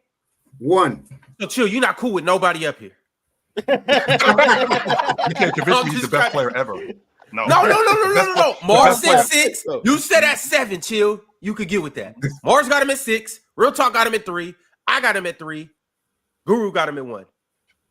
1. So chill, you're not cool with nobody up here. You can't convince me he's the best player ever. No. Mars said 6. You said at 7, chill. You could get with that. Mars got him at 6. Real talk got him at 3. I got him at 3. Guru got him at 1.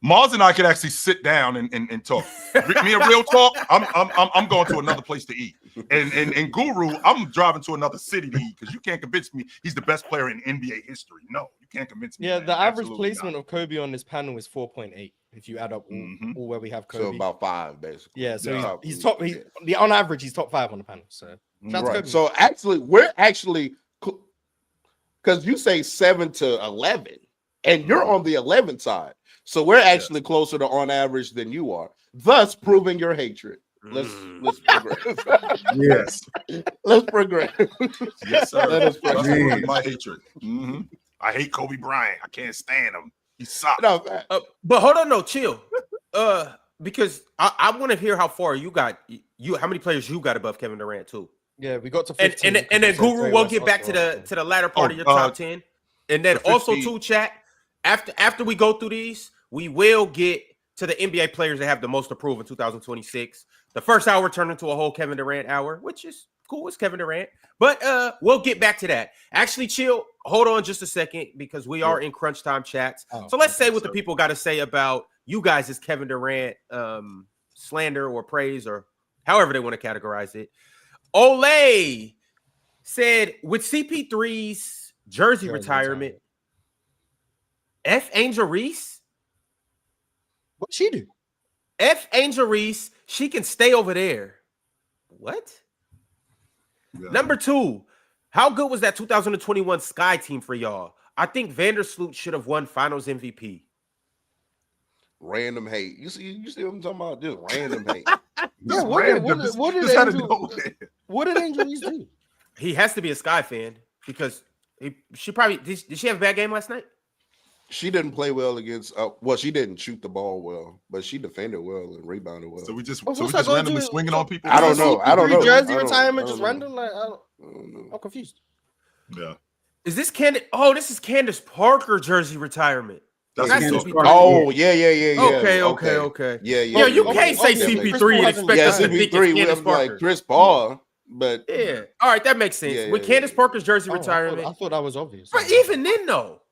Mars and I could actually sit down and talk. Me and Real Talk, I'm going to another place to eat. And Guru, I'm driving to another city to eat because you can't convince me he's the best player in NBA history. No, you can't convince me. Yeah, man. the average Absolutely placement not. of Kobe on this panel is 4.8. If you add up all where we have Kobe. So about 5, basically. Yeah, so he's top. On average, he's top 5 on the panel. So shout out to Kobe. So actually, we're because you say 7 to 11, and you're on the 11 side. So we're actually closer to on average than you are, thus proving your hatred. Let's progress. Yes. Let's progress. Yes, sir. Let us That's progress. my hatred. I hate Kobe Bryant. I can't stand him. He sucks. No, But hold on, no, chill. Because I want to hear how far you got. How many players you got above Kevin Durant too? Yeah, we got to 15. And then Guru will get back to the latter part of your top 10. And then also too, chat. After we go through these, we will get to the NBA players that have the most approved in 2026. The first hour turned into a whole Kevin Durant hour, which is cool. It's Kevin Durant. But we'll get back to that. Actually, chill. Hold on just a second because we are in crunch time chats. So let's say what the people got to say about you guys as Kevin Durant slander or praise or however they want to categorize it. Olay said, with CP3's jersey retirement, F. Angel Reese? What'd she do? F. Angel Reese, she can stay over there. What? Yeah. Number 2, how good was that 2021 Sky team for y'all? I think Vandersloot should have won Finals MVP. Random hate. You see what I'm talking about? Just random hate. Yeah, what did Angel Reese do? He has to be a Sky fan because she probably did she have a bad game last night? She didn't play well against. She didn't shoot the ball well, but she defended well and rebounded well. So we just randomly swinging on people. I don't know. Jersey retirement just random. Like I don't know. I'm confused. Yeah. Is this Candace? Oh, this is Candace Parker jersey retirement. Yeah. Okay. Yeah. Yo, you can't say CP3 and expect us to think it's Candace Parker. Like Chris Paul, but yeah. All right, that makes sense. With Candace Parker's jersey retirement, I thought that was obvious. But even then, though.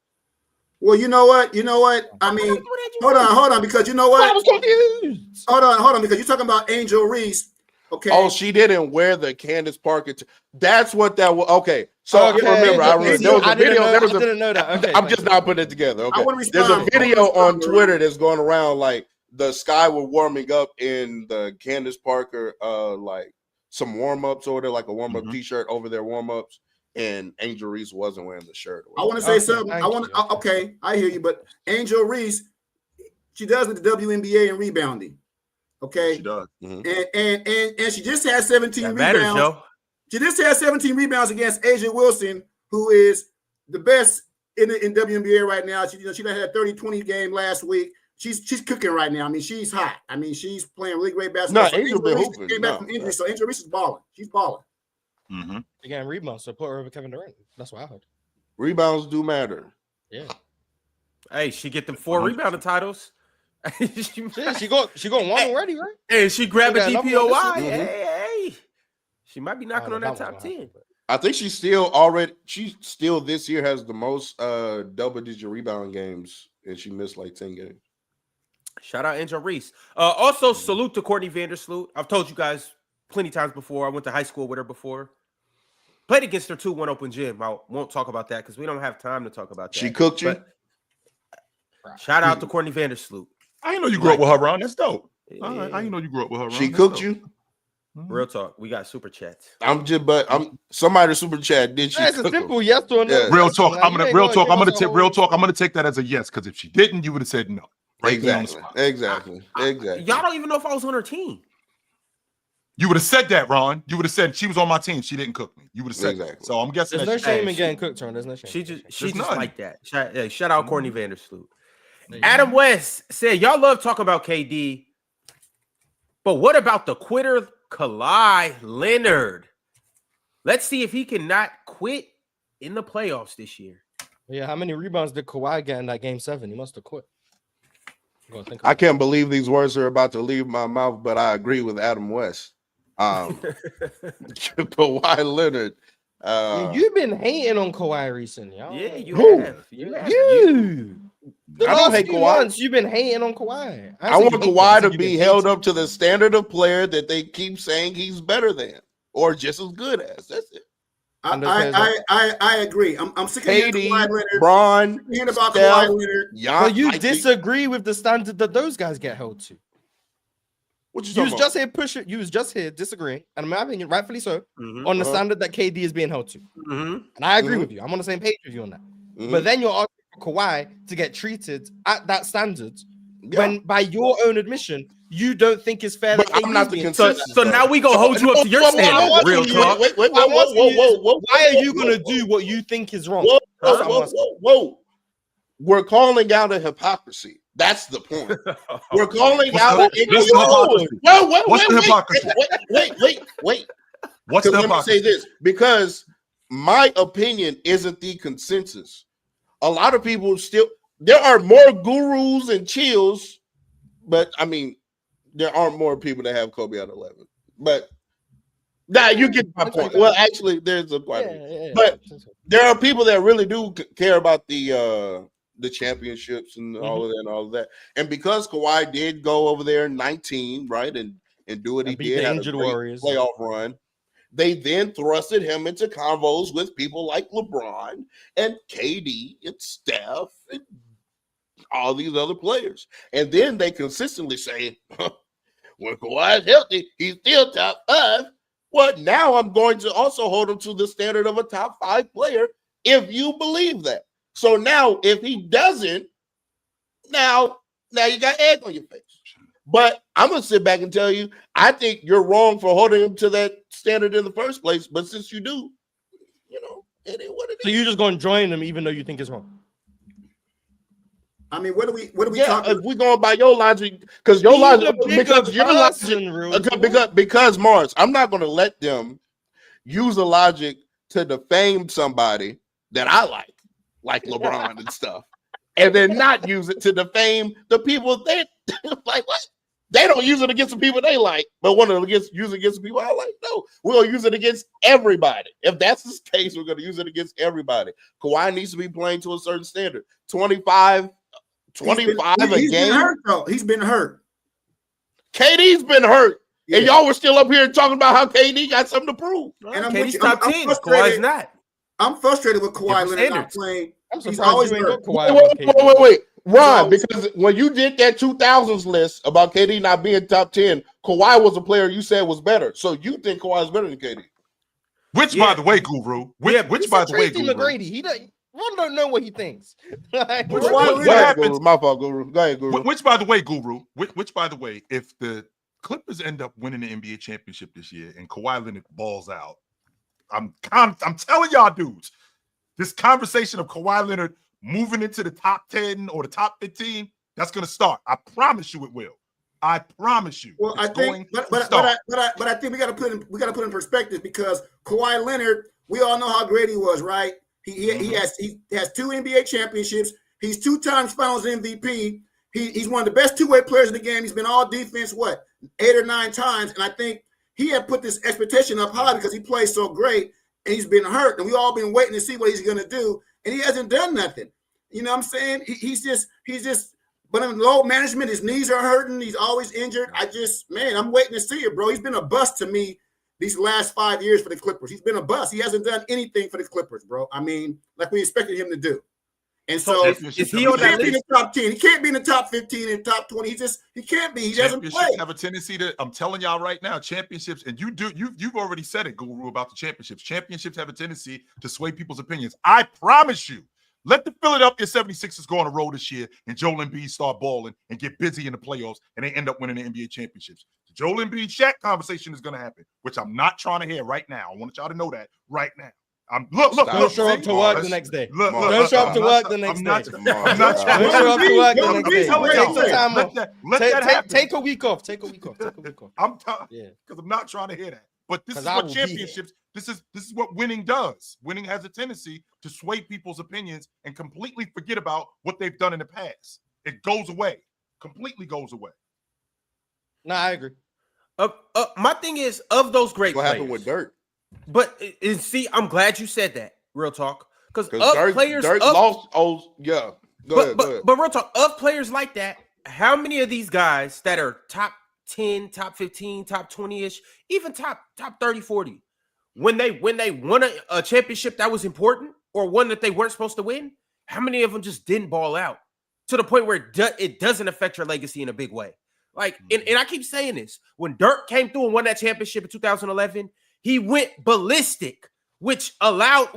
Well, you know what? I mean, hold on, because you know what? I was confused. Hold on, because you're talking about Angel Reese. Okay. Oh, she didn't wear the Candace Parker. That's what that was. Okay. So I remember there was a video. I didn't know that. Okay, I'm just not putting it together. Okay. There's a video on Twitter that's going around like the Sky were warming up in the Candace Parker, like some warm-ups order, like a warm-up t-shirt over their warm-ups. And Angel Reese wasn't wearing the shirt. I want to say something. I hear you, but Angel Reese, she does with the WNBA and rebounding. Okay, she does, and she just had 17 rebounds. Matters, Joe. She just had 17 rebounds against Asia Wilson, who is the best in WNBA right now. She had a 30-20 game last week. She's cooking right now. I mean, she's hot. I mean, she's playing really great basketball. No, Angel Reese came back from injury, so Angel Reese is balling. She's balling. Again, rebounds, so put her over Kevin Durant. That's what I heard. Rebounds do matter. Yeah. Hey, she get them 4 rebounding she got one already, right? Hey, she grabbed a DPOI. Hey, She might be knocking on that top 10. I think she still this year has the most double-digit rebound games, and she missed like 10 games. Shout out Angel Reese. Also, salute to Courtney Vandersloot. I've told you guys plenty times before. I went to high school with her before. Played against her too, one open gym. I won't talk about that because we don't have time to talk about that. She cooked you? Shout out to Courtney Vandersloot. I didn't know you grew up with her, Ron. That's dope. All right. I didn't know you grew up with her, Ron. She cooked you? Real talk. We got super chats. I'm somebody super chat. Did she? That's a simple yes or no. Yeah. Real talk. I'm gonna take that as a yes, because if she didn't, you would have said no. Right. Exactly. Y'all don't even know if I was on her team. You would have said that, Ron. You would have said she was on my team. She didn't cook me. You would have said that. So I'm guessing there's no shame in getting cooked, Ron. There's no shame. She just like that. Shout out Courtney Vandersloot. Adam West said, y'all love talking about KD, but what about the quitter Kawhi Leonard? Let's see if he cannot quit in the playoffs this year. Yeah, how many rebounds did Kawhi get in that game 7? He must have quit. I can't believe these words are about to leave my mouth, but I agree with Adam West. Kawhi Leonard. You've been hating on Kawhi recently. Yeah, you have. The last few months, you've been hating on Kawhi. I want Kawhi to be held up to the standard of player that they keep saying he's better than or just as good as. That's it. I agree. I'm sick of hearing Kawhi Leonard. Bron, hearing about Kawhi Leonard. But you disagree with the standard that those guys get held to. What you was just here pushing. You was just here disagreeing, and in my opinion, rightfully so, on the standard that KD is being held to. And I agree with you. I'm on the same page with you on that. But then you're asking for Kawhi to get treated at that standard when, by your own admission, you don't think it's fair. But I'm not the consensus. So now we gonna hold you up to your standard. Real talk. Wait, whoa. Why are you gonna do what you think is wrong? Whoa. We're calling out a hypocrisy. That's the point. We're calling out What's the hypocrisy? Wait. What's the hypocrisy? Let me say this, because my opinion isn't the consensus. A lot of people there are more gurus and chills, but I mean, there aren't more people that have Kobe at 11. But now you get my point. Well, actually, there's a part of it. But there are people that really do care about the championships and all of that. And because Kawhi did go over there in 19, right, and do what he did, had a great playoff run, they then thrusted him into convos with people like LeBron and KD and Steph and all these other players. And then they consistently say, when Kawhi's healthy, he's still top 5. Well, now I'm going to also hold him to the standard of a top 5 player if you believe that. So now if he doesn't, now you got egg on your face. But I'm going to sit back and tell you, I think you're wrong for holding him to that standard in the first place. But since you do, it is what it is. So you're just going to join them even though you think it's wrong? I mean, what are we talking? If we're going by your logic, because your logic, because Mars, I'm not going to let them use a logic to defame somebody that I like LeBron and stuff, and then not use it to defame the people that like what? They don't use it against the people they like, but want to use it against the people I like. No, we're going to use it against everybody. If that's the case, we're going to use it against everybody. Kawhi needs to be playing to a certain standard. 25 a game. Been hurt, though. He's been hurt. KD's been hurt. Yeah. And y'all were still up here talking about how KD got something to prove. And KD's top 10. Kawhi's not. I'm frustrated with Kawhi Leonard not playing. He's always hurt. Wait. Ron, because when you did that 2000s list about KD not being top 10, Kawhi was a player you said was better. So you think Kawhi is better than KD? Which, by the way, Guru. Which by the way, Guru. McGrady. One don't know what he thinks. What happens? My fault, Guru. Go ahead, Guru. Which, by the way, Guru. Which, by the way, if the Clippers end up winning the NBA championship this year and Kawhi Leonard balls out, I'm telling y'all dudes, this conversation of Kawhi Leonard moving into the top 10 or the top 15, that's going to start. I promise you it will. I promise you. Well, I think, but I think we got to put in perspective, because Kawhi Leonard, we all know how great he was, right? He has 2 NBA championships. He's 2 times Finals MVP. He's one of the best two-way players in the game. He's been all defense 8 or 9 times, and I think he had put this expectation up high because he plays so great and he's been hurt. And we all been waiting to see what he's going to do. And he hasn't done nothing. You know what I'm saying? He's just, but in low management, his knees are hurting. He's always injured. I'm waiting to see it, bro. He's been a bust to me these last 5 years for the Clippers. He's been a bust. He hasn't done anything for the Clippers, bro. I mean, like we expected him to do. And so is he on that can't be in list? the top 10. He can't be in the top 15 and top 20. He can't be. He doesn't play. Championships have a tendency to, I'm telling y'all right now, championships, and you've already said it, Guru, about the championships. Championships have a tendency to sway people's opinions. I promise you, let the Philadelphia 76ers go on a road this year and Joel Embiid start balling and get busy in the playoffs and they end up winning the NBA championships. The Joel Embiid Shaq conversation is going to happen, which I'm not trying to hear right now. I want y'all to know that right now. Don't show up to work the next day. Don't show up to work the next day. Don't show up to work the next day. Take some time off. Take a week off. Take a week off. I'm tired because I'm not trying to hear that. But this is what championships. This is what winning does. Winning has a tendency to sway people's opinions and completely forget about what they've done in the past. It goes away, completely goes away. No, I agree. My thing is, of those great What players, happened with Dirk? But see, I'm glad you said that. Real talk, because Dirk lost. Oh yeah, go ahead. But real talk, of players like that, how many of these guys that are top 10, top 15, top 20-ish, even top 30, 40, when they won a championship that was important or one that they weren't supposed to win, how many of them just didn't ball out to the point where it doesn't affect your legacy in a big way? Like, and I keep saying this, when Dirk came through and won that championship in 2011, he went ballistic, which not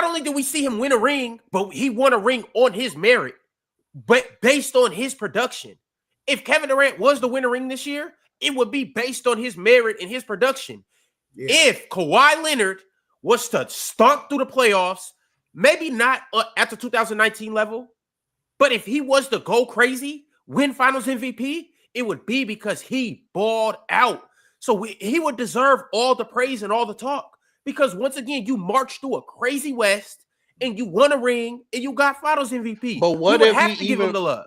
only did we see him win a ring, but he won a ring on his merit, but based on his production. If Kevin Durant was to win a ring this year, it would be based on his merit and his production. Yeah. If Kawhi Leonard was to stomp through the playoffs, maybe not at the 2019 level, but if he was to go crazy, win Finals MVP, it would be because he balled out. So he would deserve all the praise and all the talk because once again, you marched through a crazy West and you won a ring and you got Finals MVP. But what you if have he to give him the love?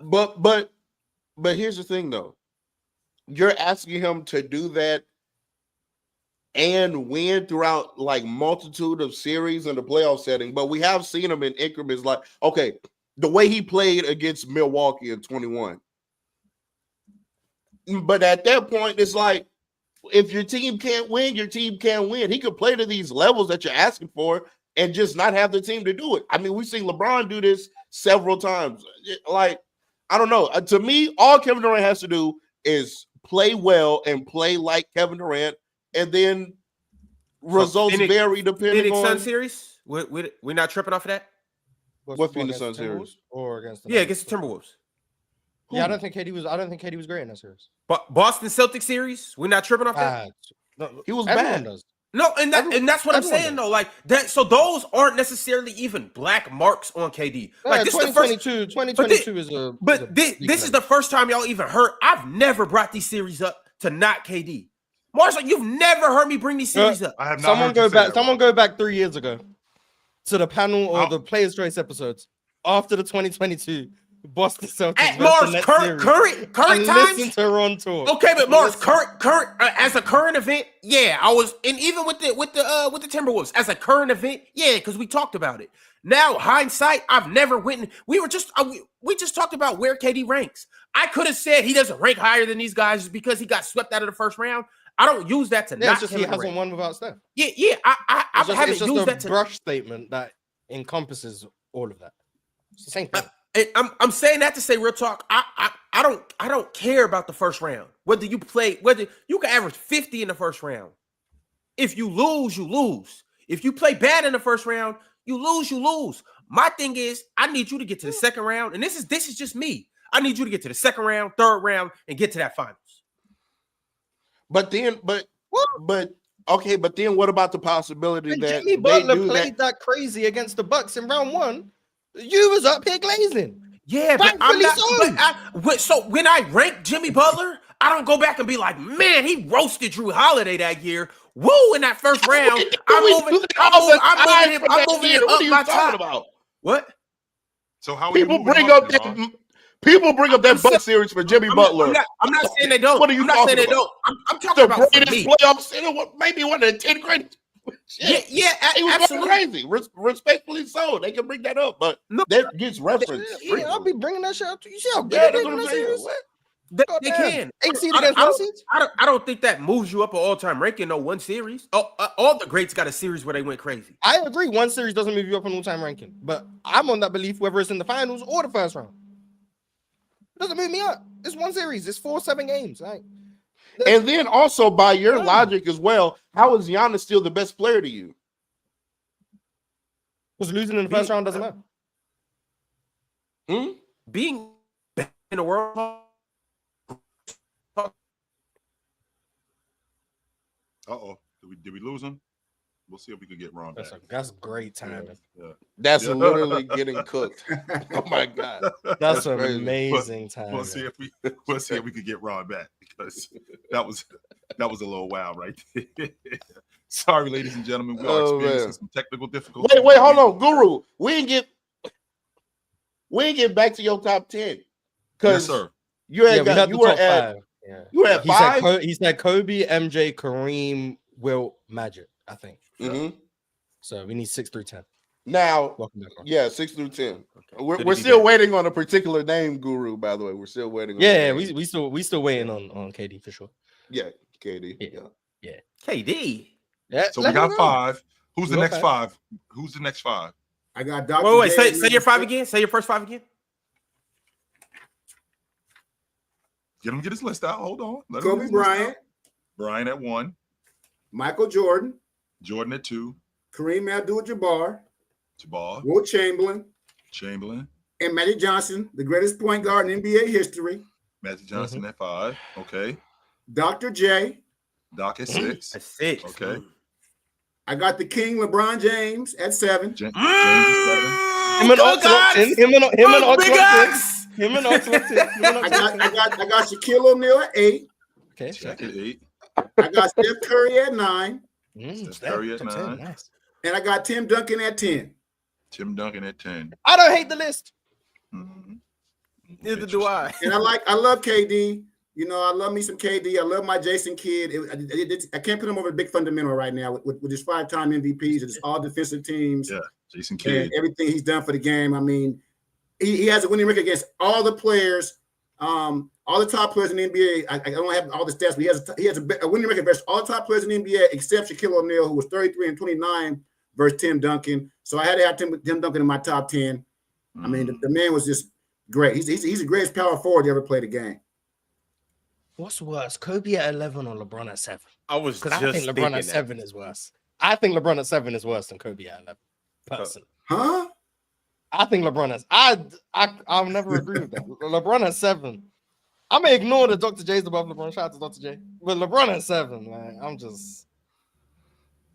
But here's the thing, though. You're asking him to do that and win throughout like multitude of series in the playoff setting. But we have seen him in increments. Like, okay, the way he played against Milwaukee in 21. But at that point, it's like, if your team can't win, your team can't win. He could play to these levels that you're asking for and just not have the team to do it. I mean, we've seen LeBron do this several times. Like, I don't know. To me, all Kevin Durant has to do is play well and play like Kevin Durant, and then results vary depending Phoenix on Sun series. We're not tripping off of that. What Phoenix Sun series or against the against the Timberwolves. Yeah, I don't think KD was great in that series. But Boston Celtics series, we're not tripping off that. No, he was bad. Does. No, and that's what I'm saying though. Like that, so those aren't necessarily even black marks on KD. Like this is the first 2022 is a. But this is the first time y'all even heard. I've never brought these series up to not KD. Marshall, you've never heard me bring these series up. I have not. Someone go back 3 years ago to the panel or the Players' Choice episodes after the 2022 Boston Celtics. At Mars, current times. Listen to Ron talk. Okay, but Mars, current as a current event, yeah, I was, and even with the Timberwolves as a current event, yeah, because we talked about it. Now hindsight, I've never went. We just talked about where KD ranks. I could have said he doesn't rank higher than these guys just because he got swept out of the first round. I don't use that to not. Just he hasn't won without Steph. Yeah. I haven't used that to brush statement that encompasses all of that. It's the same thing. I'm saying that to say real talk. I don't care about the first round. Whether you can average 50 in the first round. If you lose, you lose. If you play bad in the first round, you lose. My thing is, I need you to get to the second round, and this is just me. I need you to get to the second round, third round, and get to that finals. But then what about the possibility that Jimmy Butler played that crazy against the Bucks in round one? You was up here glazing. Yeah, but I'm not. So when I rank Jimmy Butler, I don't go back and be like, man, he roasted Drew Holiday that year. Woo! In that first round, I'm moving him up my top. What? So how people bring up that? People bring up that Bucks series for Jimmy Butler. I'm not saying they don't. What are you I'm not talking saying they about? don't. I'm talking about for greatest me. playoffs in maybe one of the 10 greatest. Yeah, He was absolutely. crazy. Respectfully so. They can bring that up, but that gets referenced. Yeah, I'll be bringing that shit up to you. See how good Yeah, they that's what I'm that saying. series? What? They can. 8 seed against 1 seed? I don't think that moves you up an all-time ranking. No one series. Oh, all the greats got a series where they went crazy. I agree. One series doesn't move you up an all-time ranking, but I'm on that belief whether it's in the finals or the first round. It doesn't move me up. It's one series. It's 4-7 games. Like, And then also by your logic as well, how is Giannis still the best player to you? because losing in the first round doesn't matter. Being in the world. Did we lose him? We'll see if we can get Ron back. That's great timing. Yeah. That's literally getting cooked. Oh my god, That's crazy. amazing timing. We'll see if we can get Ron back because that was a little wild right there. Sorry, ladies and gentlemen, we are experiencing some technical difficulties. Wait, hold on, Guru. We ain't get back to your top 10 because Yes, sir. you were at 5. Yeah. you were at 5. He said Kobe, MJ, Kareem, Wilt, Magic. I think. Mm-hmm. So we need 6 through 10. Now, Welcome back. yeah, 6 through 10. Okay. We're still waiting on a particular name, Guru. By the way, we're still waiting. On Yeah, we still waiting on KD for sure. Yeah, KD. Yeah. KD. Yeah. So we got 5. Who's the Okay. next 5? Who's the next 5? I got Dr. Wait, J say your 5 again. Say your first 5 again. Get him get his list out. Hold on. Let him get Kobe his list Bryant, out. Bryant at 1. Michael Jordan, Jordan at 2. Kareem Abdul-Jabbar, Jabbar. Wilt Chamberlain, Chamberlain. and Magic Johnson, the greatest point guard in NBA history. Magic Johnson at 5. Okay. Dr. J. Doc at 6. That's 6. Okay. I got the King LeBron James at 7. James at Him and Ox locked in. Him and Ox Big locked in. Ox. Him and Ox locked in. I got Shaquille O'Neal at 8. Okay. 7. Shaq at 8. I got Steph Curry at 9. Steph Curry at 9. Nice. And I got Tim Duncan at 10. Tim Duncan at 10. I don't hate the list. Neither do I. And I love KD. You know, I love me some KD. I love my Jason Kidd. I can't put him over the big fundamental right now with his 5-time MVPs. It's all defensive teams. Yeah, Jason Kidd. And everything he's done for the game. I mean, he has a winning record against all the players, all the top players in the NBA. I don't have all the stats, but he has a winning record versus all the top players in the NBA except Shaquille O'Neal, who was 33-29 versus Tim Duncan. So I had to have Tim Duncan in my top 10. I mean, the man was just great. He's the greatest power forward to ever play the game. What's worse, Kobe at 11 or LeBron at 7? I was Because just I think LeBron at 7 is worse. I think LeBron at 7 is worse than Kobe at 11. Personally. Huh? I think LeBron has. I'll never agree with that. LeBron at 7. I may ignore the Dr. J's above LeBron. Shout out to Dr. J. But LeBron at 7, man, I'm just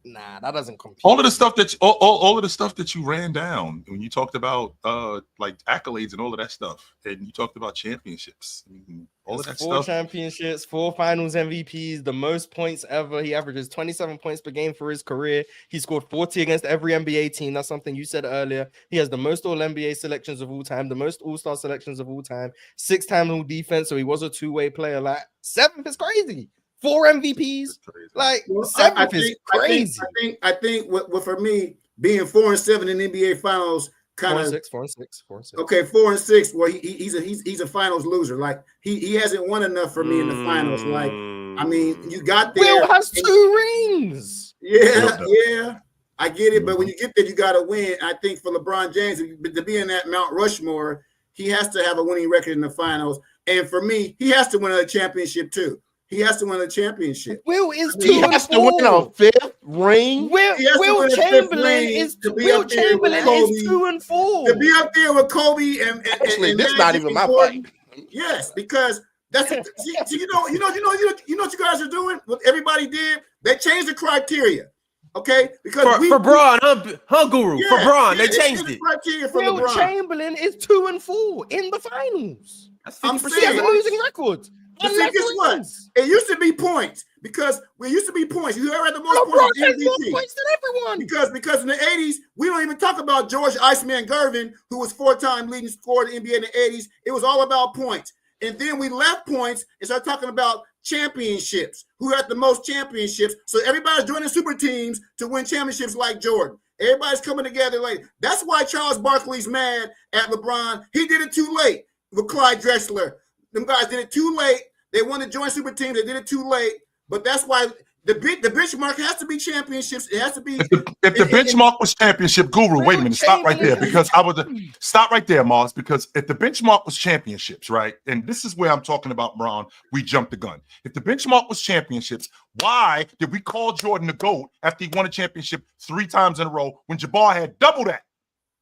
that doesn't compete. All of the stuff that you ran down when you talked about like accolades and all of that stuff, and you talked about championships. I mean, all of that 4 stuff. championships, 4 finals MVPs, the most points ever. He averages 27 points per game for his career. He scored 40 against every NBA team. That's something you said earlier. He has the most All-NBA selections of all time, the most All-Star selections of all time, 6 times on defense, so he was a two-way player. Like, 7th is crazy. 4 MVPs, like 7th is crazy. I think what for me being 4-7 in the NBA Finals kind of 4 and 6. Okay, 4 and 6. Well, he's a finals loser. Like he hasn't won enough for me in the finals. Like I mean, you got there. Will has 2 rings. Yeah, I get it. But when you get there, you got to win. I think for LeBron James to be in that Mount Rushmore, he has to have a winning record in the finals. And for me, he has to win a championship too. He has to win a championship. Will is 2 He and has 4. to win a 5th ring. Will Chamberlain is 2 and 4. To be up there with Kobe and Actually, this not even my fight. Yes, because that's see, you know what you guys are doing. What everybody did, they changed the criteria. Okay, because for Braun, Guru, for Braun, they changed it. Criteria for Will LeBron. Chamberlain is 2 and 4 in the finals. That's I'm 50%. He has a saying- losing record. But see, guess what? It used to be points because we used to be points. You ever had the most LeBron points? has more points than everyone. Because in the 80s, we don't even talk about George Iceman Gervin, who was 4-time leading scorer in the NBA in the 80s. It was all about points. And then we left points and started talking about championships. Who had the most championships? So everybody's joining super teams to win championships like Jordan. Everybody's coming together late. That's why Charles Barkley's mad at LeBron. He did it too late with Clyde Drexler. Them guys did it too late. They wanted to join super teams. They did it too late. But that's why the benchmark has to be championships. It has to be. If the benchmark was championship, Guru, wait a minute. Stop right there because stop right there, Mars. Because if the benchmark was championships, right, and this is where I'm talking about, Bron, we jumped the gun. If the benchmark was championships, why did we call Jordan the GOAT after he won a championship 3 times in a row when Jabbar had double that?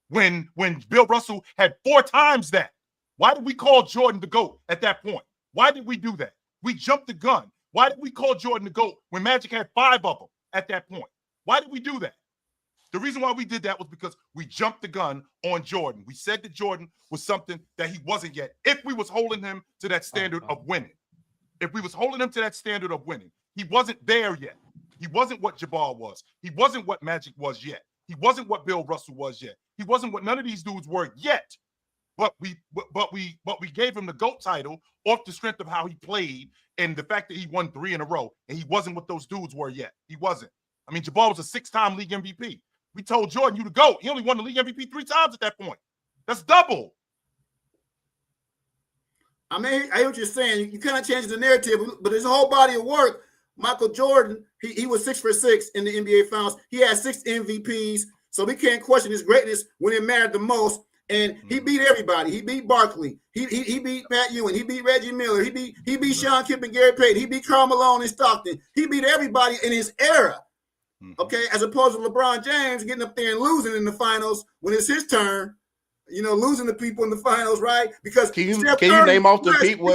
When Bill Russell had 4 times that? Why did we call Jordan the GOAT at that point? Why did we do that? We jumped the gun. Why did we call Jordan the GOAT when Magic had 5 of them at that point? Why did we do that? The reason why we did that was because we jumped the gun on Jordan. We said that Jordan was something that he wasn't yet. If we was holding him to that standard of winning. If we was holding him to that standard of winning, he wasn't there yet. He wasn't what Jabbar was. He wasn't what Magic was yet. He wasn't what Bill Russell was yet. He wasn't what none of these dudes were yet. But we gave him the GOAT title off the strength of how he played and the fact that he won 3 in a row, and he wasn't what those dudes were yet. He wasn't. I mean, Jabbar was a 6-time league MVP. We told Jordan, you the GOAT. He only won the league MVP 3 times at that point. That's double. I mean, I hear what you're saying. You kind of change the narrative, but his whole body of work, Michael Jordan, he was 6 for 6 in the NBA Finals. He had 6 MVPs, so we can't question his greatness when it mattered the most. And he beat everybody. He beat Barkley. He beat Pat Ewing. He beat Reggie Miller. He beat Sean Kemp and Gary Payton. He beat Karl Malone and Stockton. He beat everybody in his era. Okay, as opposed to LeBron James getting up there and losing in the finals when it's his turn. You know, losing the people in the finals, right? Because can you name off the people?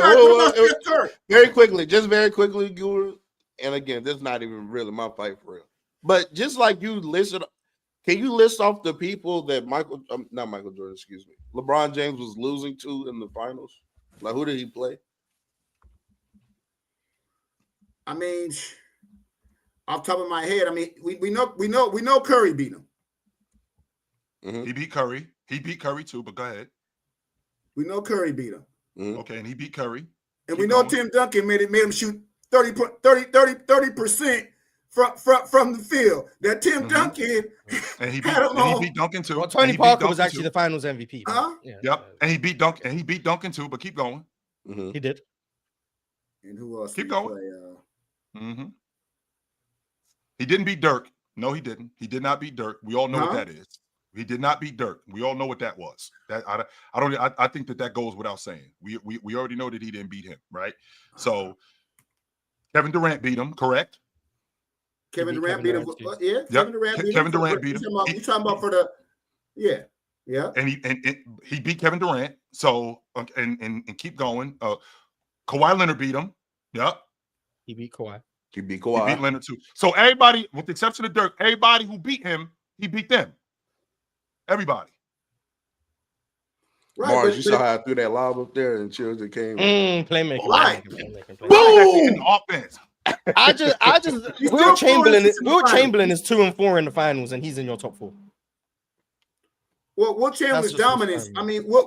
Very quickly, Guru. And again, this is not even really my fight for real. But just like you listed. Can you list off the people that not Michael Jordan, excuse me, LeBron James was losing to in the finals? Like, who did he play? I mean, off the top of my head, I mean, we know Curry beat him. Mm-hmm. He beat Curry. He beat Curry too, but go ahead. We know Curry beat him. Mm-hmm. Okay, and he beat Curry. And we know Tim Duncan made him shoot 30% from the field. That Tim Duncan and he beat Duncan too. Well, Tony Parker was actually the Finals MVP. Yeah. Yep, and he beat Duncan too. But keep going. Mm-hmm. He did. And who else? Keep going. He didn't beat Dirk. No, he didn't. He did not beat Dirk. We all know what that is. He did not beat Dirk. We all know what that was. That I think that goes without saying. We already know that he didn't beat him, right? So Kevin Durant beat him, correct? Kevin Durant beat him. Yeah, Kevin Durant beat him. You talking about for the? Yeah. And he beat Kevin Durant. So and keep going. Kawhi Leonard beat him. Yep. He beat Kawhi. He beat Leonard too. So everybody, with the exception of Dirk, everybody who beat him, he beat them. Everybody. Right, Mars, you saw how I threw that lob up there and children came. Playmaking. Right. Boom! Offense. I just Wilt Chamberlain is 2 and 4 in the finals, and he's in your top 4. Well, Wilt Chamberlain's dominance. I mean, we're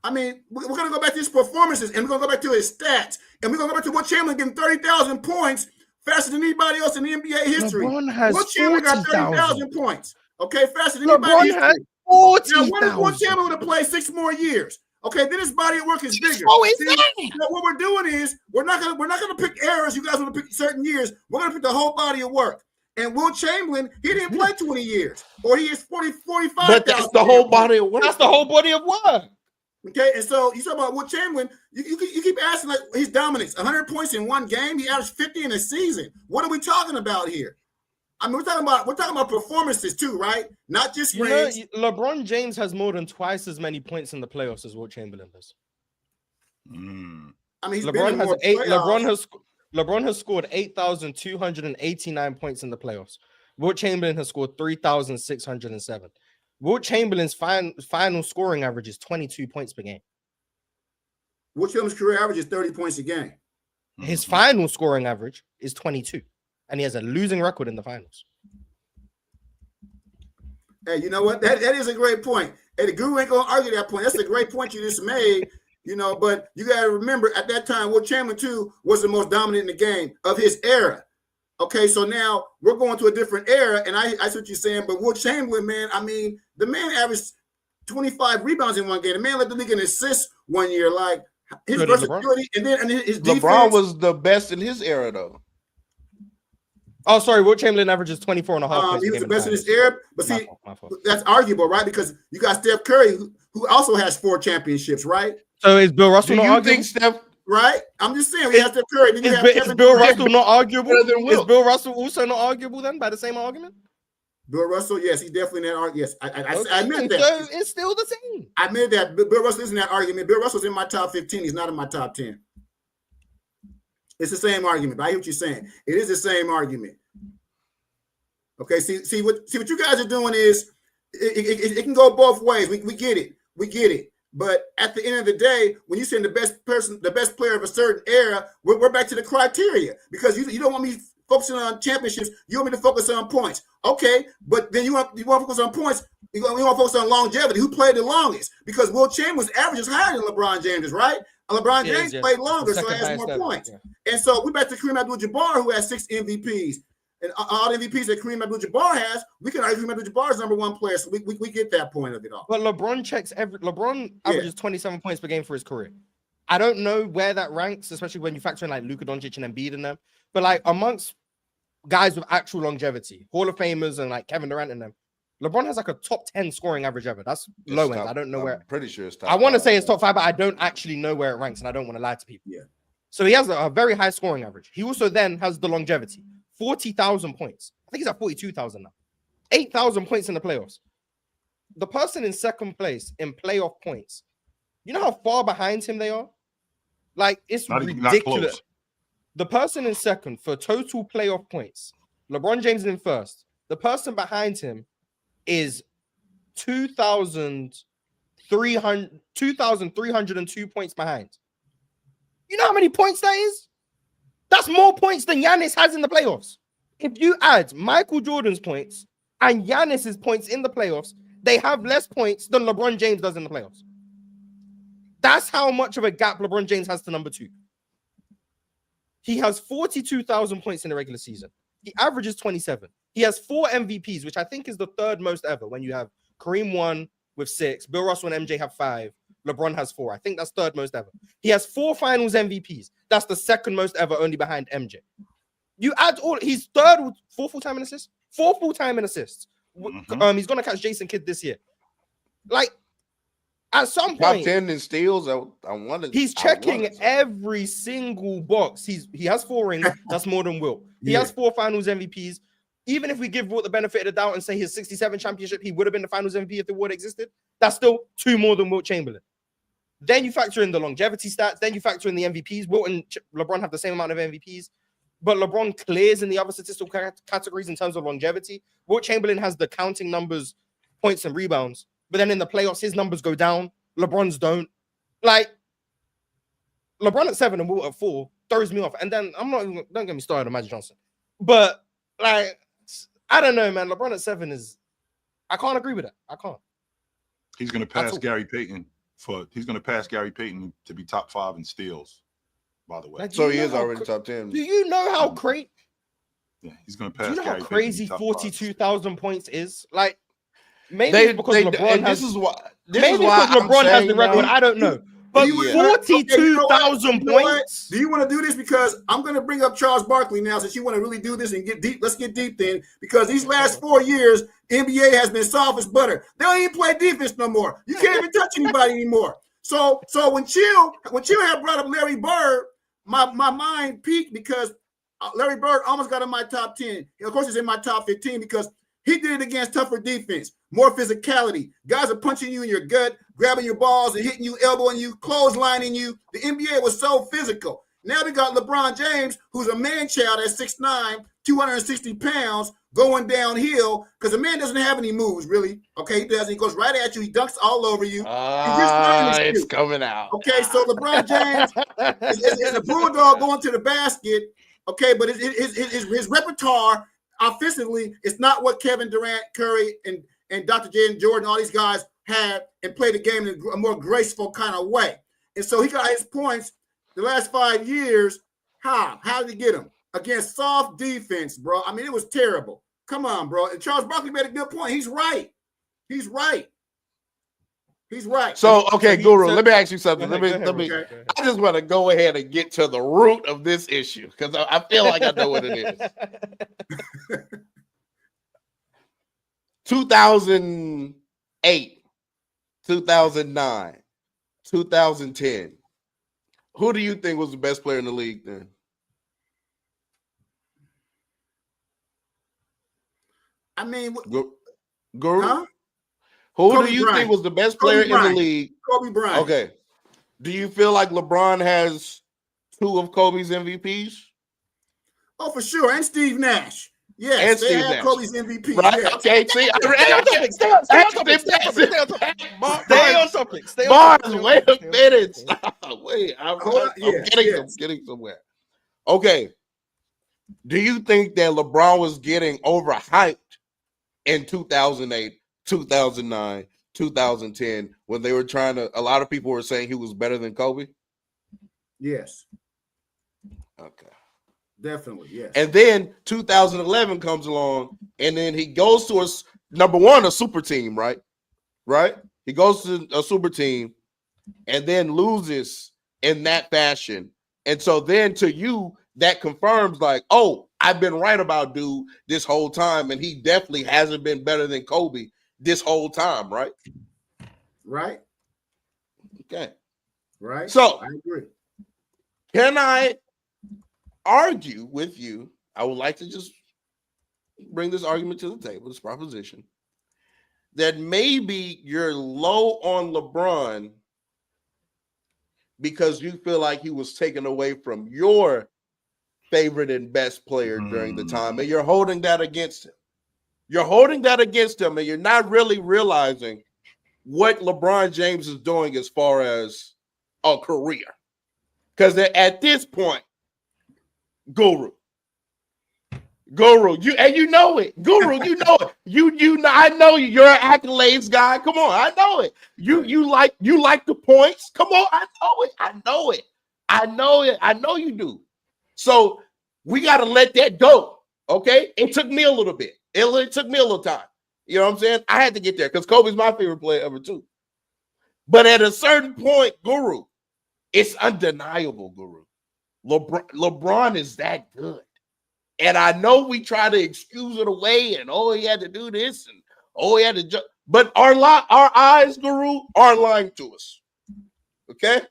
gonna go back to his performances, and we're gonna go back to his stats, and we're gonna go back to Wilt Chamberlain getting 30,000 points faster than anybody else in the NBA history. Wilt Chamberlain got 30,000 points. Okay, faster than anybody in history. Now, what if Wilt Chamberlain would have played 6 more years? Okay, then his body of work is bigger. What we're doing is we're not gonna pick errors. You guys want to pick certain years. We're gonna pick the whole body of work. And Wilt Chamberlain, he didn't play 20 years, or he is 45. But that's the whole body of work. That's the whole body of work. Okay, and so you talk about Wilt Chamberlain. You keep asking like his dominance. 100 points in one game. He averaged 50 in a season. What are we talking about here? I mean, we're talking about performances too, right? Not just rings. LeBron James has more than twice as many points in the playoffs as Wilt Chamberlain does. I mean, he's LeBron has scored 8,289 points in the playoffs. Wilt Chamberlain has scored 3,607. Wilt Chamberlain's final scoring average is 22 points per game. Wilt Chamberlain's career average is 30 points a game. His final scoring average is 22, and he has a losing record in the finals. Hey, you know what? That is a great point. Hey, the guru ain't gonna argue that point. That's a great point you just made. You know, but you got to remember at that time, Wilt Chamberlain too was the most dominant in the game of his era. Okay, so now we're going to a different era, and I see what you're saying. But Wilt Chamberlain, man, I mean, the man averaged 25 rebounds in one game. The man led the league in assists one year. Like his versatility, and his defense. LeBron was the best in his era, though. Oh, sorry, Wilt Chamberlain averages 24 and a half points. He was the best in his era, but see, that's arguable, right? Because you got Steph Curry, who also has 4 championships, right? So is Bill Russell not arguable? Think Steph? Right? I'm just saying we have Steph Curry. Then Is Bill Russell not arguable? Is Bill Russell also not arguable then by the same argument? Bill Russell, yes, he's definitely in that argument. Yes, I admit that. So it's still the same. I admit that. Bill Russell is in that argument. Bill Russell's in my top 15. He's not in my top 10. It's the same argument. But I hear what you're saying. It is the same argument. Okay, see what you guys are doing is it can go both ways. We get it. We get it. But at the end of the day, when you say the best player of a certain era, we're back to the criteria because you don't want me focusing on championships. You want me to focus on points. Okay, but then you want to focus on points. You want to focus on longevity. Who played the longest? Because Wilt Chamberlain's average is higher than LeBron James, right? LeBron James played longer, so he has more points. Yeah. And so we're back to Kareem Abdul-Jabbar, who has 6 MVPs. And all the MVPs that Kareem Abdul-Jabbar has, we can argue Kareem Abdul-Jabbar is number 1 player. So we get that point of it all. But LeBron averages 27 points per game for his career. I don't know where that ranks, especially when you factor in like Luka Doncic and Embiid in them. But like amongst guys with actual longevity, Hall of Famers and like Kevin Durant and them, LeBron has like a top 10 scoring average ever. That's low end. I don't know where. I'm pretty sure it's top I want to say it's top 5, but I don't actually know where it ranks, and I don't want to lie to people. Yeah. So he has a very high scoring average. He also then has the longevity. 40,000 points. I think he's at 42,000 now. 8,000 points in the playoffs. The person in second place in playoff points, you know how far behind him they are? Like, it's ridiculous. The person in second for total playoff points, LeBron James in first. The person behind him is 2,302 points behind. You know how many points that is? That's more points than Giannis has in the playoffs. If you add Michael Jordan's points and Giannis's points in the playoffs, they have less points than LeBron James does in the playoffs. That's how much of a gap LeBron James has to number 2. He has 42,000 points in the regular season. He averages 27. He has 4 MVPs, which I think is the 3rd most ever when you have Kareem 1 with 6, Bill Russell and MJ have 5, LeBron has 4. I think that's 3rd most ever. He has 4 finals MVPs. That's the 2nd most ever, only behind MJ. You add all, he's 3rd with 4 full-time in assists. 4 full-time in assists. Mm-hmm. He's gonna catch Jason Kidd this year. Like, at some point, top 10 in steals. I wanted. He's checking every single box. He has 4 rings. That's more than Wilt. He has 4 finals MVPs. Even if we give Wilt the benefit of the doubt and say his 67 championship, he would have been the finals MVP if the award existed. That's still 2 more than Wilt Chamberlain. Then you factor in the longevity stats. Then you factor in the MVPs. Wilt and LeBron have the same amount of MVPs, but LeBron clears in the other statistical categories in terms of longevity. Wilt Chamberlain has the counting numbers, points and rebounds, but then in the playoffs, his numbers go down. LeBron's don't. Like, LeBron at 7 and Wilt at 4 throws me off. And then don't get me started on Magic Johnson. But, like, I don't know, man. LeBron at 7 is, I can't agree with that. I can't. He's going to pass Gary Payton. He's going to pass Gary Payton to be top 5 in steals, by the way. Like, so he is already top 10. Do you know how crazy? Yeah, he's going to pass. Do you know Gary how crazy 42,000 points is? Like, maybe it's because LeBron has. Maybe because LeBron has the record. I don't know. But 42,000 points. Do you want to do this? Because I'm going to bring up Charles Barkley now, since you want to really do this and get deep. Let's get deep then, because these last 4 years, NBA has been soft as butter. They don't even play defense no more. You can't even touch anybody anymore. So when Chill had brought up Larry Bird, my mind peaked because Larry Bird almost got in my top 10. Of course, he's in my top 15 because he did it against tougher defense, more physicality. Guys are punching you in your gut, grabbing your balls and hitting you, elbowing you, clotheslining you. The NBA was so physical. Now we got LeBron James, who's a man-child at 6'9", 260 pounds going downhill because the man doesn't have any moves, really. Okay, he doesn't. He goes right at you. He dunks all over you. It's coming out. Okay, so LeBron James is a bulldog going to the basket. Okay, but his repertoire offensively is not what Kevin Durant, Curry, and Dr. J. Jordan, all these guys had and played the game in a more graceful kind of way. And so he got his points the last 5 years. How did he get them? Against soft defense, bro. I mean, it was terrible. Come on, bro. And Charles Barkley made a good point. He's right. So, okay, Guru, let me ask you something. Let me. I just want to go ahead and get to the root of this issue because I feel like I know what it is. 2008, 2009, 2010. Who do you think was the best player in the league then? I mean, Guru? huh? Who Kobe do you Bryant. think was the best player in the league? Kobe Bryant. Okay. Do you feel like LeBron has 2 of Kobe's MVPs? Oh, for sure. And Steve Nash. Yes, And they Steve have Nash. Kobe's MVP. Right? Yes. Okay. See, Stay on topic. Mars, wait a minute. Wait, I'm getting somewhere. Okay. Do you think that LeBron was getting overhyped in 2008, 2009, 2010 when they were trying to? A lot of people were saying he was better than Kobe. Yes. Okay. Definitely, yes. And then 2011 comes along, and then he goes to a super team, right? Right? He goes to a super team and then loses in that fashion. And so then to you, that confirms like, oh, I've been right about dude this whole time, and he definitely hasn't been better than Kobe this whole time, right? Right. Okay. Right. So I agree. Can I argue with you? I would like to just bring this argument to the table, this proposition, that maybe you're low on LeBron because you feel like he was taken away from your favorite and best player during the time, and you're holding that against him. You're holding that against him, and you're not really realizing what LeBron James is doing as far as a career. Because at this point, Guru, you know it. Guru, you know it. You know, I know you. You're an accolades guy. Come on, I know it. You like the points. Come on, I know it. I know you do. So we got to let that go. Okay, it took me a little bit. It took me a little time. You know what I'm saying? I had to get there because Kobe's my favorite player ever too. But at a certain point, Guru, it's undeniable, Guru. LeBron is that good. And I know we try to excuse it away and, oh, he had to do this and, oh, he had to but our eyes, Guru, aren't lying to us. Okay?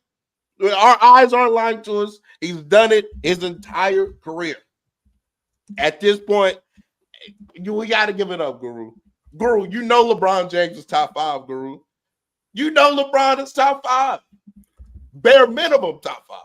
Our eyes aren't lying to us. He's done it his entire career. At this point, we got to give it up, Guru. Guru, you know LeBron James is top 5, Guru. You know LeBron is top 5. Bare minimum top 5.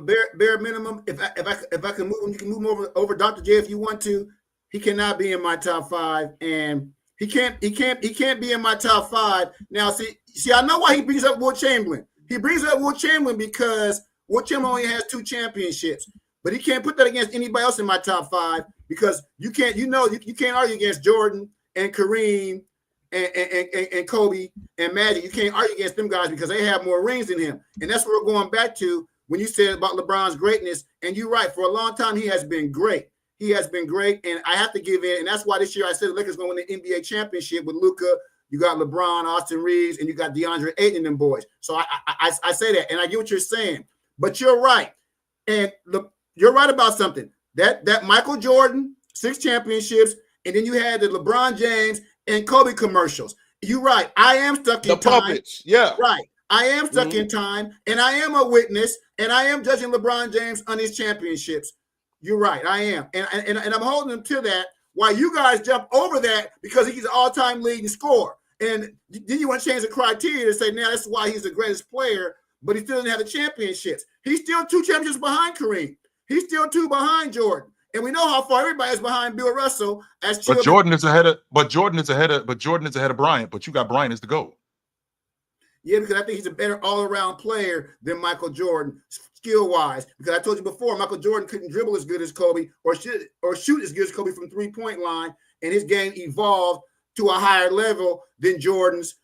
Bare minimum. If I can move him, you can move him over Dr. J if you want to. He cannot be in my top 5, and he can't be in my top 5. Now, see, I know why he brings up Wilt Chamberlain. He brings up Wilt Chamberlain because Wilt Chamberlain only has 2 championships, but he can't put that against anybody else in my top 5 because you can't argue against Jordan and Kareem and Kobe and Magic. You can't argue against them guys because they have more rings than him, and that's what we're going back to. When you said about LeBron's greatness, and you're right, for a long time, he has been great. He has been great, and I have to give in. And that's why this year I said the Lakers going to win the NBA championship with Luka. You got LeBron, Austin Reeves, and you got DeAndre Ayton and them boys. So I say that, and I get what you're saying. But you're right. And you're right about something. That Michael Jordan, 6 championships, and then you had the LeBron James and Kobe commercials. You're right. I am stuck in time. Puppets, yeah. Right. I am stuck in time, and I am a witness, and I am judging LeBron James on his championships. You're right, I am. And I'm holding him to that while you guys jump over that because he's an all-time leading scorer. And then you want to change the criteria to say, now that's why he's the greatest player, but he still doesn't have the championships. He's still 2 championships behind Kareem. He's still 2 behind Jordan. And we know how far everybody is behind Bill Russell. But Jordan is ahead of Bryant. But you got Bryant as the GOAT. Yeah, because I think he's a better all-around player than Michael Jordan, skill-wise. Because I told you before, Michael Jordan couldn't dribble as good as Kobe or shoot as good as Kobe from three-point line, and his game evolved to a higher level than Jordan's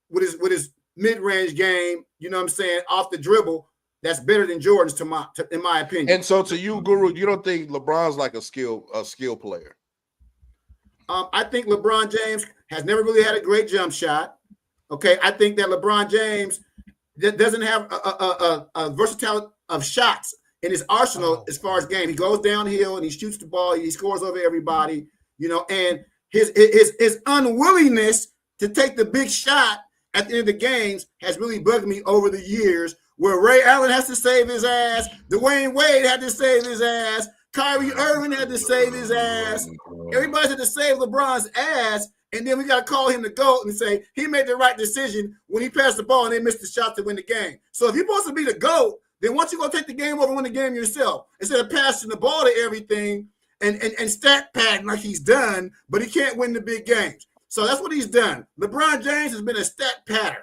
with his mid-range game. You know what I'm saying? Off the dribble, that's better than Jordan's in my opinion. And so, to you, Guru, you don't think LeBron's like a skill player? I think LeBron James has never really had a great jump shot. Okay, I think that LeBron James doesn't have a versatility of shots in his arsenal as far as game. He goes downhill and he shoots the ball. He scores over everybody, you know. And his unwillingness to take the big shot at the end of the games has really bugged me over the years. Where Ray Allen has to save his ass, Dwayne Wade had to save his ass, Kyrie Irving had to save his ass. Everybody had to save LeBron's ass. And then we got to call him the GOAT and say he made the right decision when he passed the ball and they missed the shot to win the game. So if you're supposed to be the GOAT, then why don't you go take the game over and win the game yourself instead of passing the ball to everything and stat padding like he's done, but he can't win the big games. So that's what he's done. LeBron James has been a stat padder.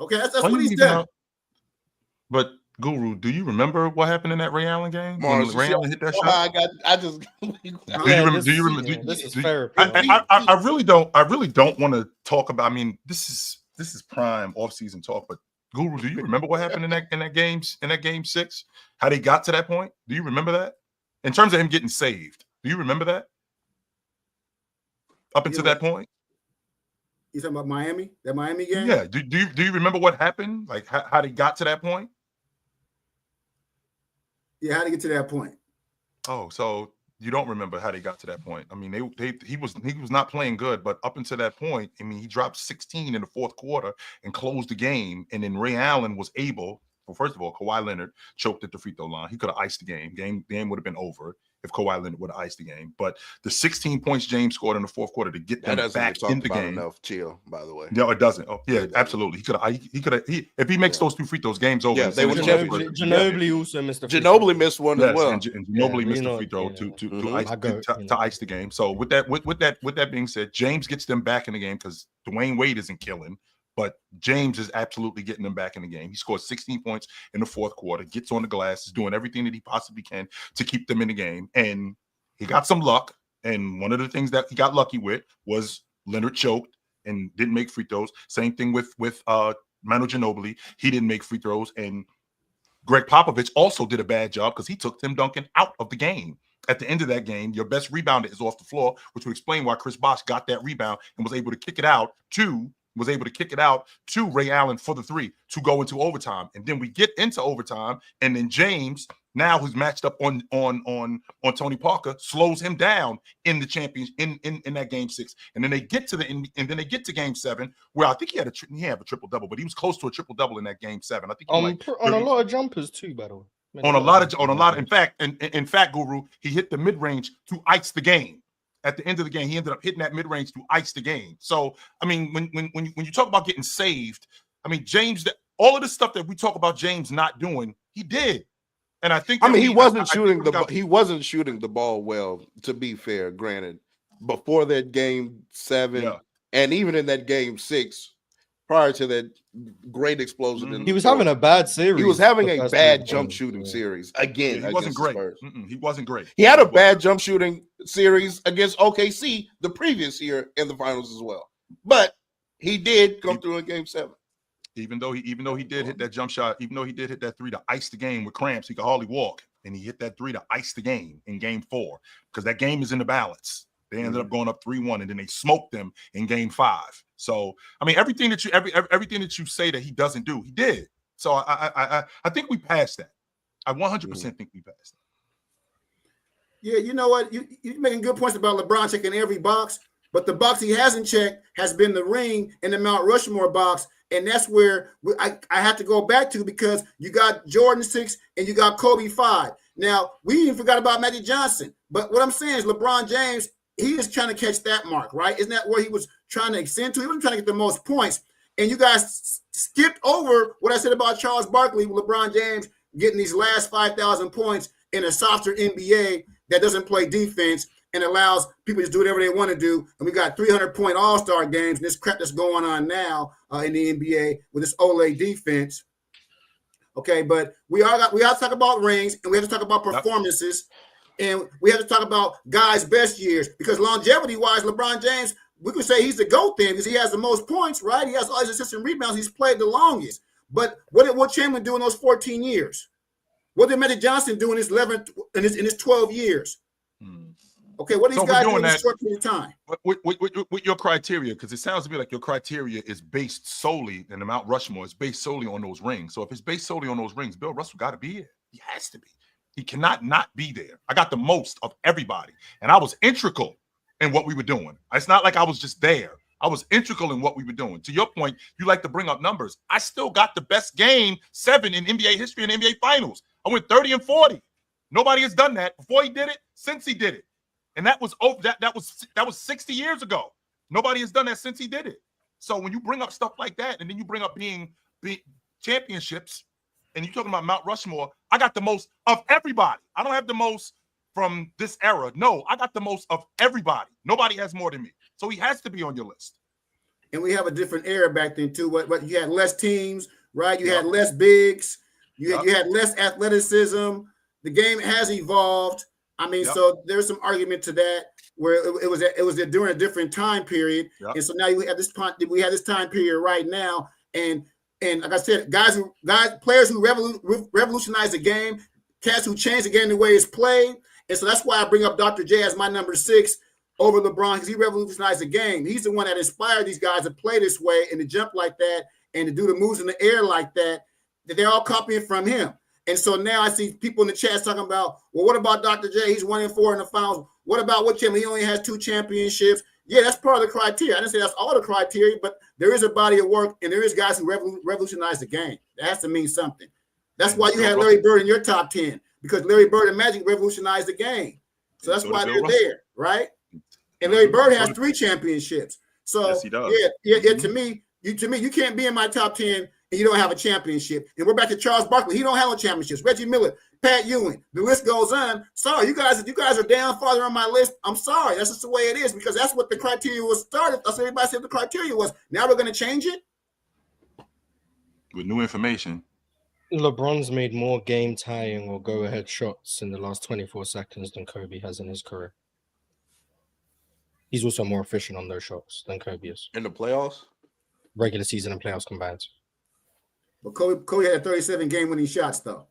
Okay, that's what he's done. But Guru, do you remember what happened in that Ray Allen game? When Ray Allen hit that shot? Do you remember? This is fair. I really don't want to talk about. I mean, this is prime off-season talk. But Guru, do you remember what happened in that game 6? How they got to that point? Do you remember that? In terms of him getting saved, do you remember that? Up until that point. You talking about Miami? That Miami game? Yeah. Do you remember what happened? Like how they got to that point? Yeah, how to get to that point? Oh, so you don't remember how they got to that point? I mean, he was not playing good, but up until that point, I mean, he dropped 16 in the fourth quarter and closed the game. And then Ray Allen was able. Well, first of all, Kawhi Leonard choked at the free throw line. He could have iced the game. Game would have been over if Kawhi Leonard would have iced the game. But the 16 points James scored in the fourth quarter to get them back in the game. Enough chill, by the way. No, it doesn't. Oh, yeah, absolutely. He could have. If he makes those 2 free throws, game's over. Yeah, they would. Ginobili also missed a free Ginobili missed one as well. And Ginobili missed a free throw to ice the game. So with that being said, James gets them back in the game because Dwayne Wade isn't killing. But James is absolutely getting them back in the game. He scored 16 points in the fourth quarter, gets on the glass, is doing everything that he possibly can to keep them in the game. And he got some luck. And one of the things that he got lucky with was Leonard choked and didn't make free throws. Same thing with Manu Ginobili. He didn't make free throws. And Greg Popovich also did a bad job because he took Tim Duncan out of the game. At the end of that game, your best rebounder is off the floor, which would explain why Chris Bosh got that rebound and was able to kick it out to Ray Allen for the 3 to go into overtime. And then we get into overtime, and then James, now who's matched up on Tony Parker, slows him down in the championship in that game 6. And then they get to game 7, where I think he had a triple double, but he was close to a triple double in that game 7. I think on a lot of jumpers too, by the way. On a lot. In fact, Guru, he hit the mid range to ice the game. At the end of the game, he ended up hitting that mid range to ice the game. So, I mean, when you talk about getting saved, I mean, James, all of the stuff that we talk about James not doing, he did. And I think he wasn't shooting the ball well, to be fair, granted. Before that game 7, and even in that game 6, prior to that great explosion. He was having a bad series. He was having a bad jump shooting series again. He wasn't great. He wasn't great. He had a bad jump shooting series against OKC the previous year in the finals as well. But he did come through in game 7. Even though he did hit that jump shot, even though he did hit that 3 to ice the game with cramps, he could hardly walk. And he hit that 3 to ice the game in game 4 because that game is in the balance. They ended up going up 3-1, and then they smoked them in game 5. So, I mean, everything that you say that he doesn't do, he did. So I think we passed that. I 100% think we passed that. Yeah, you know what? You're making good points about LeBron checking every box, but the box he hasn't checked has been the ring and the Mount Rushmore box, and that's where I have to go back to because you got Jordan 6 and you got Kobe 5. Now, we even forgot about Magic Johnson, but what I'm saying is LeBron James, he is trying to catch that mark, right? Isn't that where he was trying to extend to? He wasn't trying to get the most points. And you guys skipped over what I said about Charles Barkley with LeBron James getting these last 5,000 points in a softer NBA that doesn't play defense and allows people to do whatever they want to do. And we got 300-point all-star games and this crap that's going on now in the NBA with this Ole defense. Okay, but we have to talk about rings and we have to talk about performances. And we have to talk about guys' best years because longevity-wise, LeBron James, we could say he's the GOAT then because he has the most points, right? He has all his assists and rebounds. He's played the longest. But what did Wilt Chamberlain do in those 14 years? What did Magic Johnson do in his 12 years? Okay, what are these guys doing in this short period of time? With your criteria, because it sounds to me like your criteria is based solely, and the Mount Rushmore is based solely on those rings. So if it's based solely on those rings, Bill Russell got to be here. He has to be. He cannot not be there. I got the most of everybody, and I was integral in what we were doing. It's not like I was just there. I was integral in what we were doing. To your point, you like to bring up numbers. I still got the best game 7 in NBA history and NBA Finals. I went 30 and 40. Nobody has done that before he did it, since he did it. And that was over. That was 60 years ago. Nobody has done that since he did it. So when you bring up stuff like that, and then you bring up being championships, and you're talking about Mount Rushmore, I got the most of everybody. I don't have the most from this era. No, I got the most of everybody. Nobody has more than me. So he has to be on your list. And we have a different era back then too. But you had less teams, right? You had less bigs. You had less athleticism. The game has evolved. I mean, so there's some argument to that where it was during a different time period, and so now we have this time period right now, and like I said, players who revolutionize the game, cats who change the game the way it's played, and so that's why I bring up Dr. J as my number 6 over LeBron because he revolutionized the game. He's the one that inspired these guys to play this way and to jump like that and to do the moves in the air like that. That they're all copying from him. And so now I see people in the chat talking about, well, what about Dr. J? He's 1-4 in the finals. What about Wilt Chamberlain? He only has 2 championships. Yeah, that's part of the criteria. I didn't say that's all the criteria, but there is a body of work, and there is guys who revolutionize the game. That has to mean something. That's why you had Larry Bird in your top 10, because Larry Bird and Magic revolutionized the game. So that's why they're there, right? And Larry Bird has 3 championships. So yes, he does. To me, you can't be in my top 10 and you don't have a championship. And we're back to Charles Barkley. He don't have no championships. Reggie Miller, Pat Ewing, the list goes on. Sorry, you guys are down farther on my list. I'm sorry. That's just the way it is because that's what the criteria was started. That's what everybody said the criteria was. Now we're going to change it? With new information. LeBron's made more game-tying or go-ahead shots in the last 24 seconds than Kobe has in his career. He's also more efficient on those shots than Kobe is. In the playoffs? Regular season and playoffs combined. But Kobe had 37 game-winning shots, though.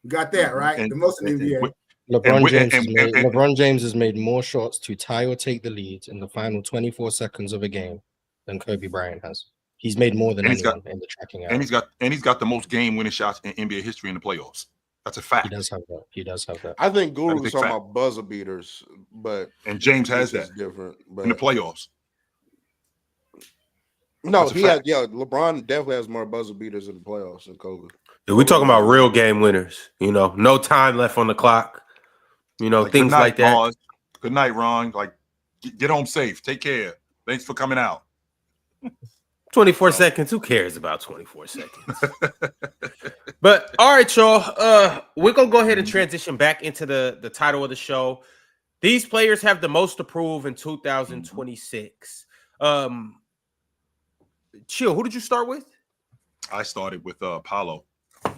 You got that, right? The most in the NBA. LeBron James has made more shots to tie or take the lead in the final 24 seconds of a game than Kobe Bryant has. He's made more than anyone in the tracking era. And he's got the most game-winning shots in NBA history in the playoffs. That's a fact. He does have that. I think Guru was talking about buzzer beaters, and James has that different in the playoffs. No, LeBron definitely has more buzzer beaters in the playoffs than Kobe. Yeah, we're talking about real game winners. No time left on the clock. Things like that. Ron. Good night, Ron. Like, get home safe. Take care. Thanks for coming out. 24 seconds. Who cares about 24 seconds? But all right, y'all. We're gonna go ahead and transition back into the title of the show. These players have the most to prove in 2026. Chill, who did you start with? I started with Paulo.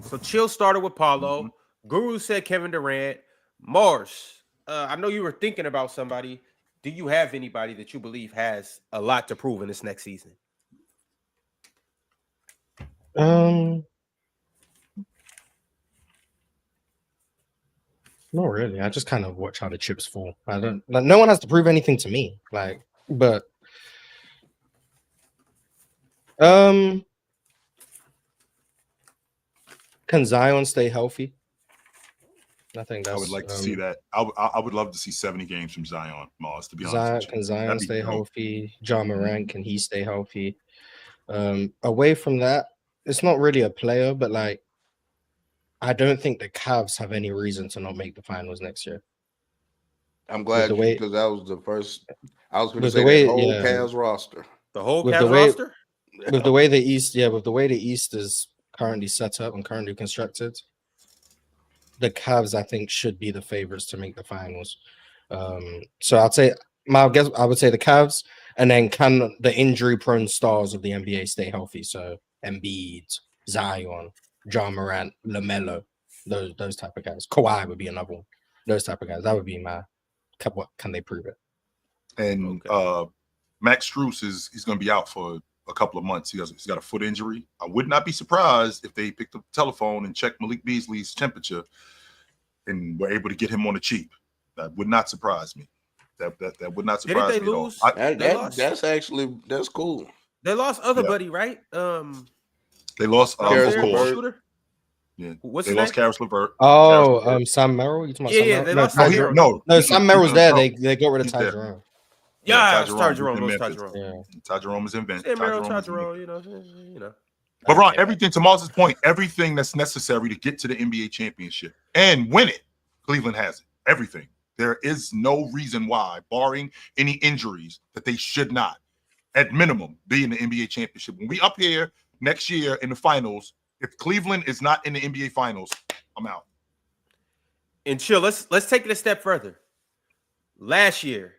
So Chill started with Paulo. Guru said Kevin Durant. Mars, I know you were thinking about somebody. Do you have anybody that you believe has a lot to prove in this next season? Not really. I just kind of watch how the chips fall. No one has to prove anything to me. But can Zion stay healthy? I think that's. I would like to see that. I would love to see 70 games from Zion, Mars. To be honest, can Zion stay healthy? John Morant, can he stay healthy? Away from that, it's not really a player, but I don't think the Cavs have any reason to not make the finals next year. I'm glad because that was the first. I was going to say the whole Cavs roster. The whole Cavs roster. With the way the East is currently set up and currently constructed, the Cavs, I think, should be the favorites to make the finals. So I'd say I would say the Cavs, and then can the injury-prone stars of the NBA stay healthy? So Embiid, Zion, John Morant, LaMelo, those type of guys. Kawhi would be another one. Those type of guys. That would be my. What can they prove it? And Max Strus he's going to be out for a couple of months. He's got a foot injury. I would not be surprised if they picked up the telephone and checked Malik Beasley's temperature and were able to get him on the cheap. That would not surprise me. That would not surprise me Didn't they lose? That's cool. They lost other buddy, right? They lost shooter. Yeah, What's they his lost name? Karis LeVert. Oh, Sam Merrill. You talking about Yeah, Sam they Merrill? lost No, Sam Merrill. No, Sam Merrill's there. They got rid of Ty Jerome. Yeah, Ty Jerome. was in Ty Memphis. Jerome. Yeah. Ty Jerome is in Memphis. Sam Merrill, Ty Jerome. You know. But Ron, everything to Moses' point, everything that's necessary to get to the NBA championship and win it, Cleveland has it. Everything. There is no reason why, barring any injuries, that they should not, at minimum, be in the NBA championship. When we up here next year in the finals, if Cleveland is not in the NBA finals, I'm out. And chill. Let's take it a step further. Last year,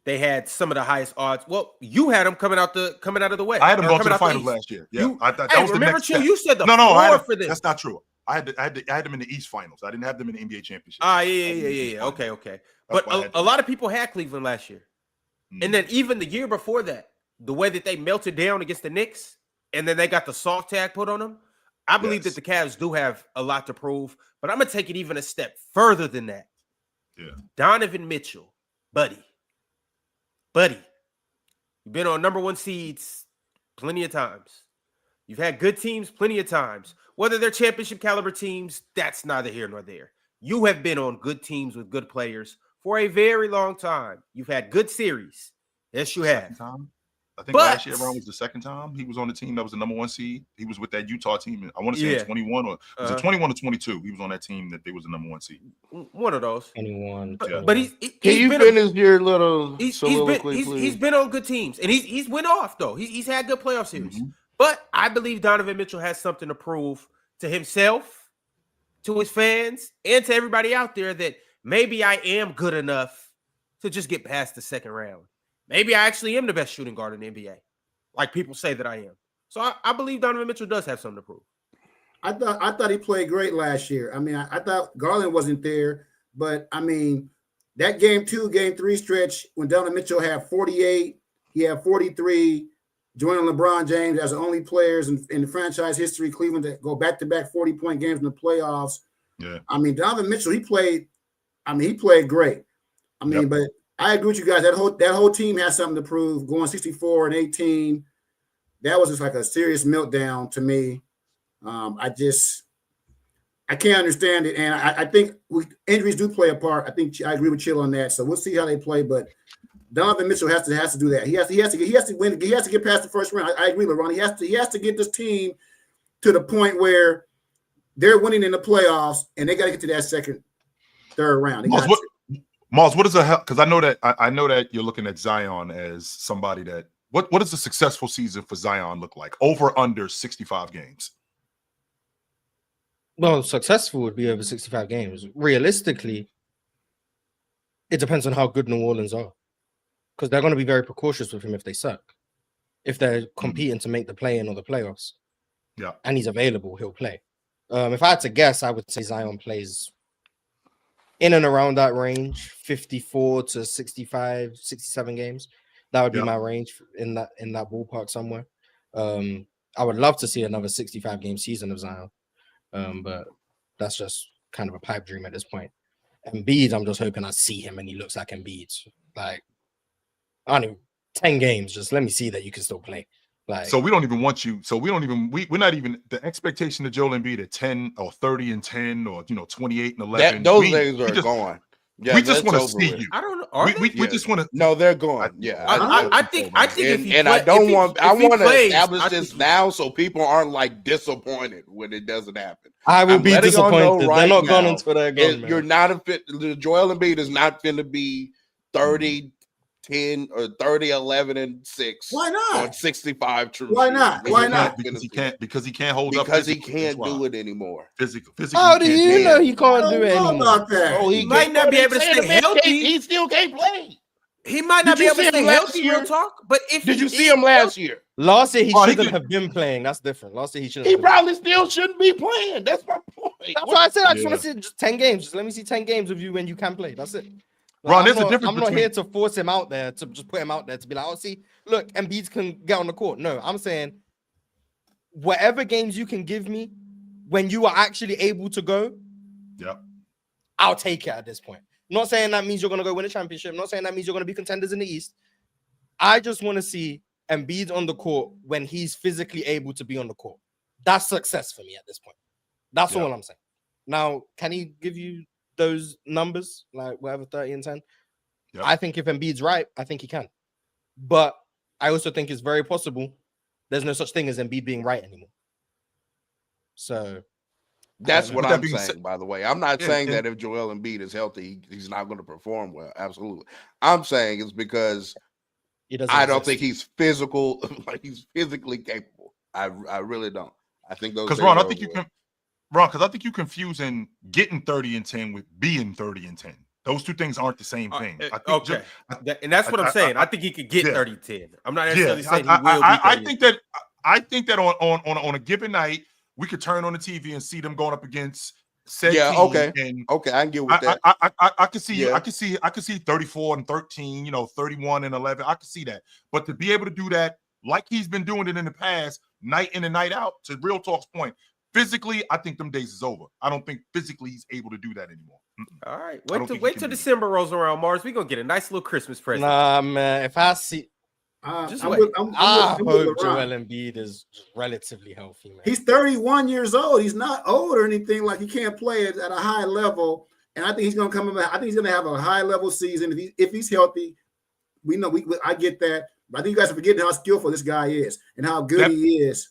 they had some of the highest odds. Well, you had them coming out of the West. I had them going to the out finals East. last year. Yeah, that was the next Chill, step. you said the No, floor for this. That's not true. I had them in the East finals. I didn't have them in the NBA championship. Yeah. Okay. But a lot of people had Cleveland last year. And then even the year before that, the way that they melted down against the Knicks, and then they got the soft tag put on them, I believe that the Cavs do have a lot to prove. But I'm going to take it even a step further than that. Yeah. Donovan Mitchell, buddy. You've been on number one seeds plenty of times. You've had good teams plenty of times. Whether they're championship caliber teams, that's neither here nor there. You have been on good teams with good players for a very long time. You've had good series. Yes, you have. I think last year around was the second time he was on the team that was the number one seed. He was with that Utah team. I want to say in 21 or was it 21 or 22? He was on that team that they was the number one seed. One of those. 21. But he's Can you finish your little he's soliloquy, been on good teams, and he's went off though. He's had good playoff series. But I believe Donovan Mitchell has something to prove to himself, to his fans, and to everybody out there that maybe I am good enough to just get past the second round. Maybe I actually am the best shooting guard in the NBA, like people say that I am. So I believe Donovan Mitchell does have something to prove. I thought he played great last year. I mean, I thought Garland wasn't there, but I mean, that game 2, game 3 stretch when Donovan Mitchell had 48, he had 43, joining LeBron James as the only players in the franchise history, Cleveland, to go back-to-back 40-point games in the playoffs. Yeah. I mean, Donovan Mitchell, he played great. I mean, but I agree with you guys. That whole team has something to prove. Going 64-18, that was just like a serious meltdown to me. I can't understand it, and I think injuries do play a part. I think I agree with Chill on that. So we'll see how they play. But Donovan Mitchell has to do that. He has to win. He has to get past the first round. I agree, LeBron. He has to get this team to the point where they're winning in the playoffs, and they got to get to that second, third round. Mars, what is because I know that you're looking at Zion as somebody that what does a successful season for Zion look like? Over under 65 games. Well, successful would be over 65 games. Realistically, it depends on how good New Orleans are, because they're going to be very precautious with him if they suck. If they're competing to make the play-in or the playoffs, and he's available, he'll play. If I had to guess, I would say Zion plays in and around that range, 54 to 65, 67 games. That would be my range in that ballpark somewhere. I would love to see another 65-game season of Zion, but that's just kind of a pipe dream at this point. Embiid, I'm just hoping I see him and he looks like Embiid. Like, I don't even 10 games. Just let me see that you can still play. Like, so we don't even want you. So we're not even the expectation of Joel Embiid at 10 or 30 and 10 or 28 and 11. Those days are gone. Yeah, we just want to see you. I don't know. We just want to. No, they're gone. I think if he I want to establish this this now so people aren't like disappointed when it doesn't happen. I will be disappointed. They're not gone until they're gone. You're not a fit. Joel Embiid is not going to be 30, 10 or 30, 11, and 6. Why not? On 65 true. Why not? Why not? Because he can't hold up. Because he can't do it anymore. Physically. How do you know he can't I do it don't know anymore? about that. Oh, He might not be able to stay healthy. He still can't play. He might not Did be you able to see stay him last healthy, year? real talk. But if Did he you see is him last year? Last year he Oh, he shouldn't could- have been playing. That's different. Last year he shouldn't. He have been probably still shouldn't be playing. That's my point. That's why I said I just Yeah. want to see just 10 games. Just let me see 10 games of you when you can play. That's it. Ron, I'm there's a not, difference I'm not between- here to force him out there, to just put him out there to be like, oh, see, look, Embiid can get on the court. No, I'm saying whatever games you can give me when you are actually able to go, Yep. I'll take it at this point. Not saying that means you're going to go win a championship. Not saying that means you're going to be contenders in the East. I just want to see Embiid on the court when he's physically able to be on the court. That's success for me at this point. That's all I'm saying. Now, can he give you those numbers, like whatever, 30 and 10? Yep. I think if Embiid's right, I think he can. But I also think it's very possible there's no such thing as Embiid being right anymore. So That's what With that I'm being saying, said- by the way. I'm not Yeah, saying and- that if Joel Embiid is healthy, he's not going to perform well. Absolutely. I'm saying it's because he doesn't. I don't exist. think he's physical, like he's physically capable. I really don't. I think those Because days Ron, I are think you over can. Ron, because I think you confusing getting 30 and 10 with being 30 and 10. Those two things aren't the same thing. I think Okay, and that's what I'm saying. I think he could get yeah. 30-10. I'm not necessarily Yeah, saying he will be 30. I think that on a given night we could turn on the TV and see them going up against said Yeah, team. okay. And Okay, I can get with that. I could see Yeah. I could see 34 and 13, 31 and 11. I could see that. But to be able to do that like he's been doing it in the past, night in and night out, to Real Talk's point, physically, I think them days is over. I don't think physically he's able to do that anymore. All right, I don't think he wait can till do it. December rolls around, Mars. We're gonna get a nice little Christmas present. Nah, man. If I see, Just I'm wait. with- I'm I with hope LeBron. Joel Embiid is relatively healthy, man. He's 31 years old. He's not old or anything. Like he can't play at a high level. And I think he's going to come. I think he's going to have a high level season if he's healthy. We know. I get that. But I think you guys are forgetting how skillful this guy is and how good he is.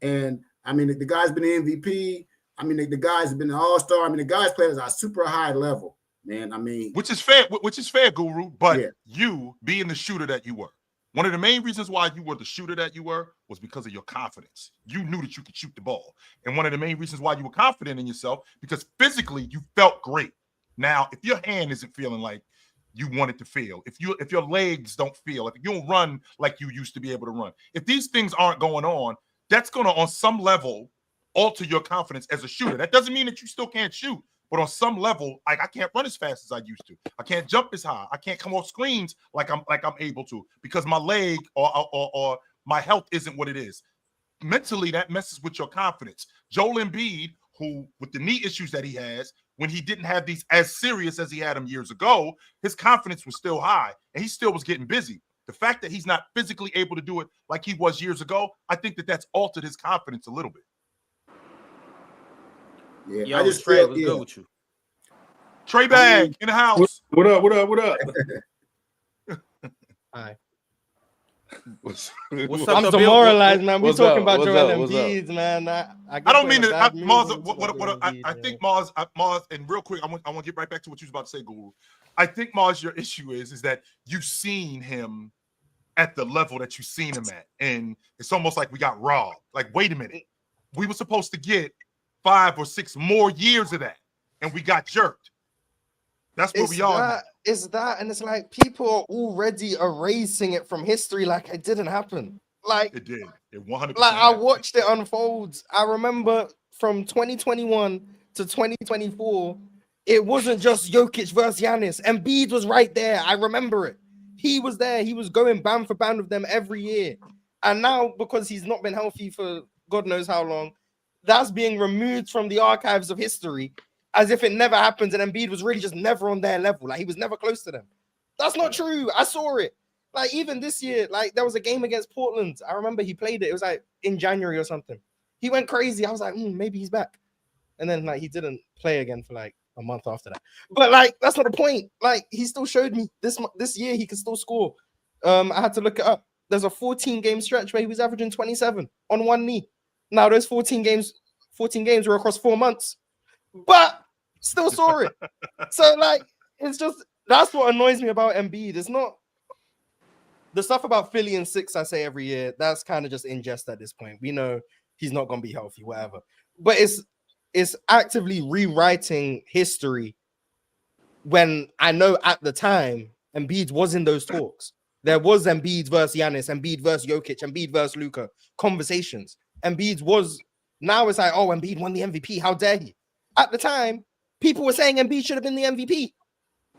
And I mean, the guy's been an MVP. I mean, the guy's been an all-star. I mean, the guy's played at a super high level, man. I mean, Which is fair, Guru. But Yeah. you being the shooter that you were, one of the main reasons why you were the shooter that you were was because of your confidence. You knew that you could shoot the ball. And one of the main reasons why you were confident in yourself, because physically you felt great. Now, if your hand isn't feeling like you want it to feel, if your legs don't feel, if you don't run like you used to be able to run, if these things aren't going on, that's going to, on some level, alter your confidence as a shooter. That doesn't mean that you still can't shoot, but on some level, like I can't run as fast as I used to. I can't jump as high. I can't come off screens like I'm able to because my leg or my health isn't what it is. Mentally, that messes with your confidence. Joel Embiid, who with the knee issues that he has, when he didn't have these as serious as he had them years ago, his confidence was still high and he still was getting busy. The fact that he's not physically able to do it like he was years ago, I think that that's altered his confidence a little bit. yeah, Yo, I just Trey, feel what's good with you? Trey Bag in the house. What up? Hi. What's What's I'm up, Bill? demoralized, man. We what's talking up? about What's Joel up? What's up? Embiid, man. I don't mean to, Mars. I I think Mars, and real quick, I want to get right back to what you was about to say, Guru. I think Mars, your issue is that you've seen him at the level that you've seen him at, and it's almost like we got robbed. Like, wait a minute, we were supposed to get 5 or 6 more years of that, and we got jerked. That's where we are. It's that, and it's like people are already erasing it from history like it didn't happen. Like It did. It 100%. Like I watched it unfold. I remember from 2021 to 2024, it wasn't just Jokic versus Giannis. Embiid was right there. I remember it. He was there. He was going band for band with them every year. And now, because he's not been healthy for God knows how long, that's being removed from the archives of history as if it never happened. And Embiid was really just never on their level. Like he was never close to them. That's not true. I saw it. Like even this year, like there was a game against Portland. I remember he played it. It was like in January or something. He went crazy. I was like, maybe he's back. And then like he didn't play again for like a month after that. But like that's not the point. Like he still showed me this year he could still score. I had to look it up. There's a 14-game stretch where he was averaging 27 on one knee. Now those 14 games were across 4 months, but still saw it. So like it's just that's what annoys me about Embiid. It's not the stuff about Philly and 6, I say every year, that's kind of just in jest at this point. We know he's not going to be healthy, whatever. But it's actively rewriting history when I know at the time Embiid was in those talks. There was Embiid versus Giannis, Embiid versus Jokic, Embiid versus Luka conversations. Embiid was, now it's like, oh, Embiid won the MVP. How dare he? At the time, people were saying Embiid should have been the MVP.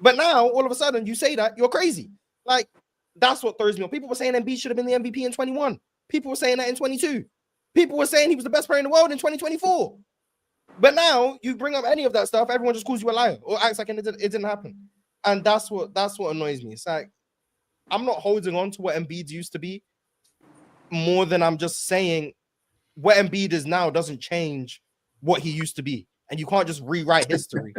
But now, all of a sudden, you say that, you're crazy. Like, that's what throws me off. People were saying Embiid should have been the MVP in 21. People were saying that in 22. People were saying he was the best player in the world in 2024. But now, you bring up any of that stuff, everyone just calls you a liar or acts like it didn't happen. And that's what annoys me. It's like, I'm not holding on to what Embiid used to be more than I'm just saying what Embiid is now doesn't change what he used to be. And you can't just rewrite history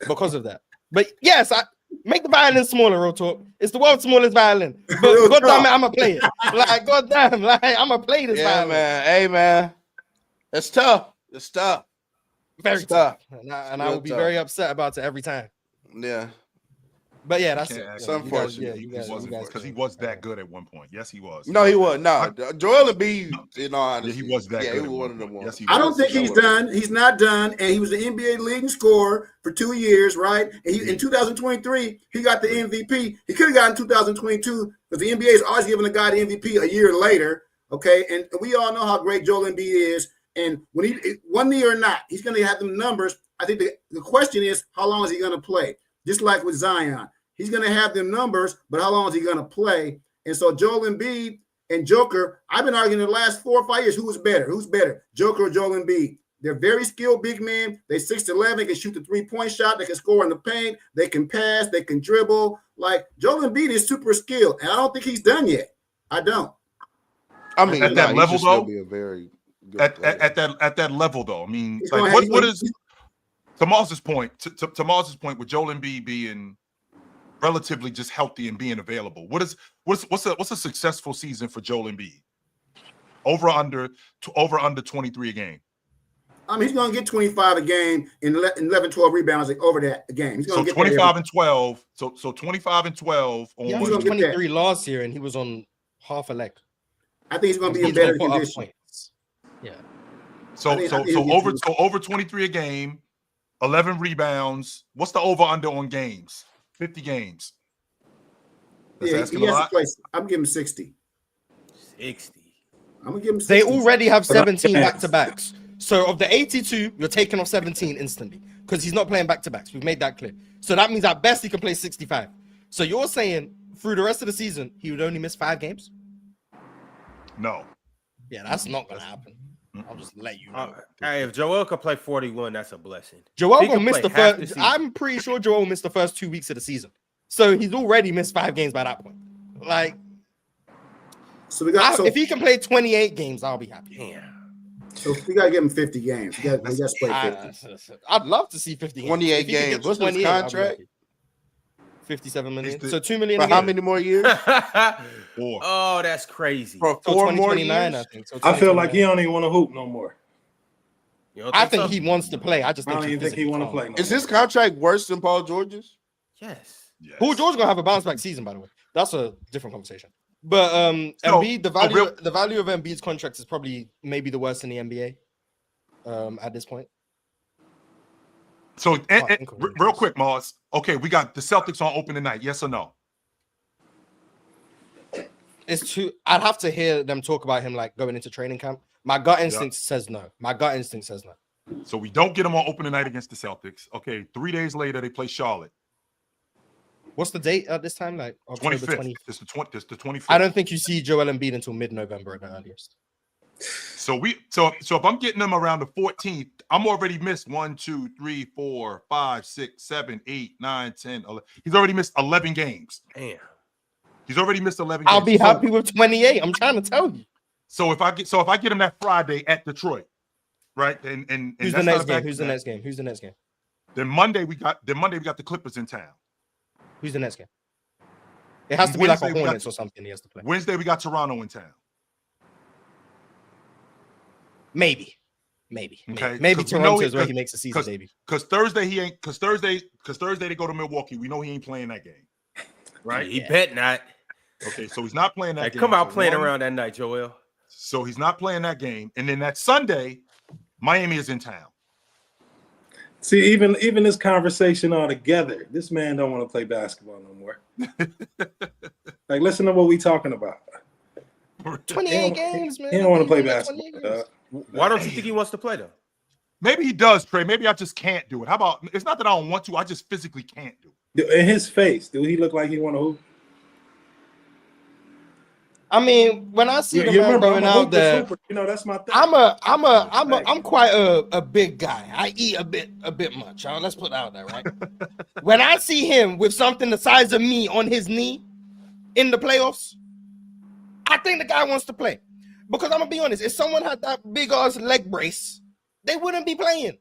because of that. But yes, I make the violin smaller, real talk. It's the world's smallest violin. But goddamn it, I'm gonna play it. Like, goddamn, like I'm gonna play this violin. Man. Hey, man. It's tough. It's tough. Very tough. And I will be very upset about it every time. Yeah. But yeah, that's it. Unfortunate. Because he was that good at one point. Yes, he was. No, he was. No, Joel Embiid, in all honesty, he was that good. He was one of them ones. Yes, he I was. don't think he's done. He's not done. And he was the NBA leading scorer for 2 years, right? And in 2023, he got the MVP. He could have gotten 2022 because the NBA is always giving a guy the MVP a year later. Okay, and we all know how great Joel Embiid is. And when he 1 year or not, he's going to have them numbers. I think the question is, how long is he going to play? Just like with Zion. He's going to have them numbers, but how long is he going to play? And so Joel Embiid and Joker, I've been arguing the last 4 or 5 years, who's better, Joker or Joel Embiid? They're very skilled big men. They 6'11", they can shoot the three-point shot, they can score in the paint, they can pass, they can dribble. Like, Joel Embiid is super skilled, and I don't think he's done yet. I don't. I mean, at that level, though, be a very good at that level, though, I mean, like, what is to Moses' point? To Moses' point, with Joel Embiid being relatively just healthy and being available, what's a successful season for Joel Embiid? Over under 23 a game. I mean, he's going to get 25 a game in 11, 12 rebounds over that game. He's going to get 25 and 12. So 25 and 12. He was on 23 last year, and he was on half a leg. I think he's going to be in better condition. Yeah. So over 23 a game, 11 rebounds. What's the over under on games? 50 games. He has to play. I'm giving him 60. 60. I'm gonna give him 60. They already have 17 back-to-backs. So of the 82, you're taking off 17 instantly because he's not playing back-to-backs. We've made that clear. So that means at best he can play 65. So you're saying through the rest of the season he would only miss 5 games? No. Yeah, that's not gonna happen. I'll just let you know. Hey, if Joel could play 41, that's a blessing. Joel will miss the first. I'm pretty sure Joel missed the first 2 weeks of the season, so he's already missed 5 games by that point. Like, so we got. If he can play 28 games, I'll be happy. Yeah. So we gotta give him 50 games. We got to play 50. I'd love to see 50 games. 28 games. What's his contract? 57 million. So 2 million. For how many more years? 4. Oh, that's crazy. For 4 more years, I think. So I feel like he don't even want to hoop no more. I think he wants to play. I just don't even think he want to play. Is his contract worse than Paul George's? Yes. Paul George gonna have a bounce back season, by the way. That's a different conversation. But Embiid, the value of Embiid's contract is probably maybe the worst in the NBA at this point. So real quick, Mars. Okay, we got the Celtics on opening night. Yes or no? It's too. I'd have to hear them talk about him like going into training camp. My gut instinct says no. So we don't get them on opening night against the Celtics. Okay, 3 days later they play Charlotte. What's the date at this time? Like October 25th. It's the 25th. I don't think you see Joel Embiid until mid-November at the earliest. So if I'm getting them around the 14th, I'm already missed 1, 2, 3, 4, 5, 6, 7, 8, 9, 10, 11. He's already missed 11 games. Damn. He's already missed 11 I'll games. be happy with 28. I'm trying to tell you. So if I get him that Friday at Detroit, right? And who's the next game? Who's the next game? Then Monday we got the Clippers in town. Who's the next game? It has to be like a Hornets or something he has to play. Wednesday we got Toronto in town. Maybe. Okay. Maybe Toronto is where he makes the season, baby. Because Thursday they go to Milwaukee. We know he ain't playing that game. Right? He bet not. Okay, so he's not playing that Hey, game. come out So playing around that night, Joel. So he's not playing that game. And then that Sunday, Miami is in town. See, even this conversation all together, this man don't want to play basketball no more. Like, listen to what we talking about. 28 games, man. He don't want to play basketball. Why don't you think he wants to play though? Maybe he does, Trey. Maybe I just can't do it. How about, it's not that I don't want to, I just physically can't do it. In his face, do he look like he want to hoop? I mean, when I see the You man remember, going I'm a out there, hooper. You know, that's my thing. I'm quite a big guy. I eat a bit much. Let's put it out there, right? When I see him with something the size of me on his knee in the playoffs, I think the guy wants to play. Because I'm gonna be honest, if someone had that big ass leg brace, they wouldn't be playing.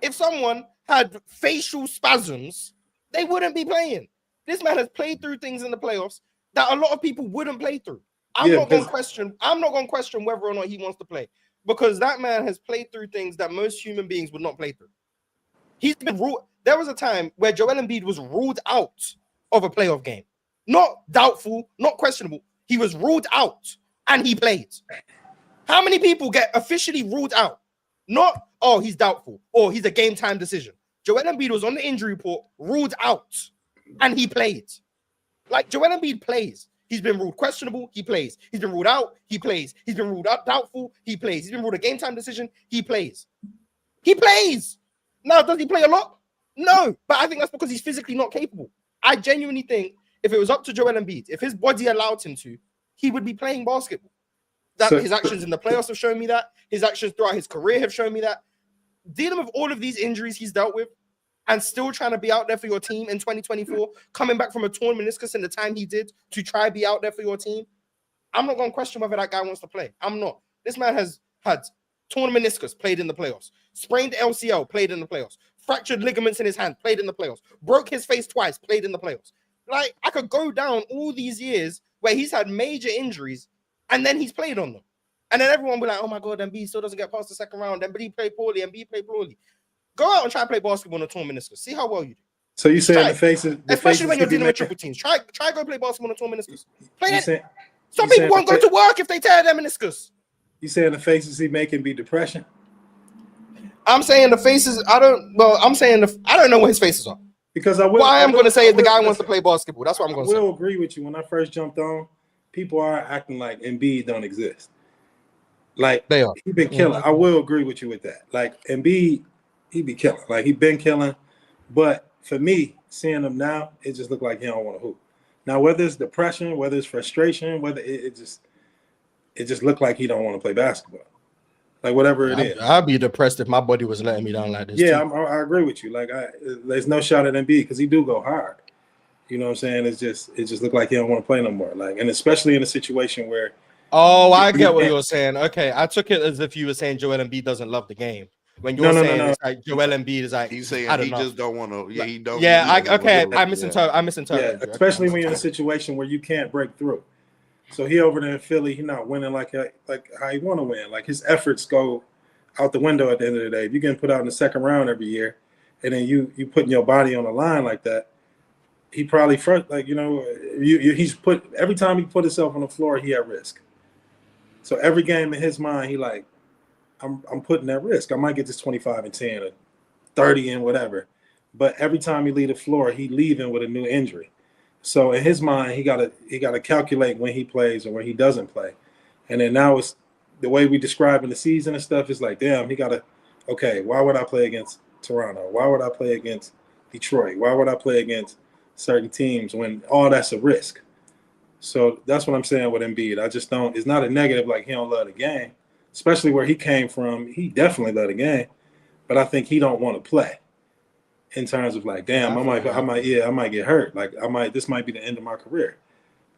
If someone had facial spasms, they wouldn't be playing. This man has played through things in the playoffs that a lot of people wouldn't play through. I'm not going to question whether or not he wants to play, because that man has played through things that most human beings would not play through. He's been ruled. There was a time where Joel Embiid was ruled out of a playoff game. Not doubtful, not questionable. He was ruled out and he played. How many people get officially ruled out? Not, oh, he's doubtful or he's a game time decision. Joel Embiid was on the injury report, ruled out, and he played. Like, Joel Embiid plays. He's been ruled questionable, he plays. He's been ruled out, he plays. He's been ruled out doubtful, he plays. He's been ruled a game time decision, he plays. He plays. Now, does he play a lot? No, but I think that's because he's physically not capable. I genuinely think if it was up to Joel Embiid, if his body allowed him to, he would be playing basketball. His actions in the playoffs have shown me that. His actions throughout his career have shown me that. Dealing with all of these injuries he's dealt with, and still trying to be out there for your team in 2024, coming back from a torn meniscus in the time he did to try be out there for your team, I'm not going to question whether that guy wants to play. I'm not. This man has had torn meniscus, played in the playoffs, sprained LCL, played in the playoffs, fractured ligaments in his hand, played in the playoffs, broke his face twice, played in the playoffs. Like, I could go down all these years where he's had major injuries and then he's played on them. And then everyone will be like, oh my God, Embiid still doesn't get past the second round. Embiid played poorly. Embiid played poorly. Go out and try and play basketball on a torn meniscus. See how well you do. So you saying the faces, especially when you're dealing with triple teams. Try go play basketball on a torn meniscus. Play it. Some people won't go to work if they tear their meniscus. You saying the faces he making be depression? I'm saying the faces. I don't know what his faces are. Because I'm going to say the guy wants to play basketball. That's what I'm going to say. I will agree with you. When I first jumped on, people are acting like Embiid don't exist. Like, they are. He been killing. I will agree with you with that. Like, Embiid, he be killing. Like, he been killing. But for me, seeing him now, it just look like he don't want to hoop. Now, whether it's depression, whether it's frustration, whether it just look like he don't want to play basketball. Like, whatever it is. I'd be depressed if my body was letting me down like this. Yeah, I agree with you. Like, there's no shot at Embiid because he do go hard. You know what I'm saying? It just look like he don't want to play no more. Like, and especially in a situation where. Oh, I get what you're saying. Okay, I took it as if you were saying Joel Embiid doesn't love the game. When you're saying it's like Joel Embiid is like, he's saying he just don't want to. Yeah, he don't. Yeah, I misinterpreted. Yeah, especially when you're in a situation where you can't break through. So he over there in Philly, he not winning like how he want to win. Like, his efforts go out the window at the end of the day. If you get put out in the second round every year, and then you putting your body on the line like that, he probably he's put every time he put himself on the floor, he at risk. So every game in his mind, he like, I'm putting at risk. I might get this 25 and 10 or 30 and whatever. But every time he leave the floor, he leaving with a new injury. So in his mind, he gotta calculate when he plays or when he doesn't play. And then now it's the way we describe in the season and stuff is like, damn, why would I play against Toronto? Why would I play against Detroit? Why would I play against certain teams when all that's a risk? So that's what I'm saying with Embiid. I just don't. It's not a negative like he don't love the game, especially where he came from. He definitely loved the game, but I think he don't want to play. In terms of like, damn, I might get hurt. Like, this might be the end of my career.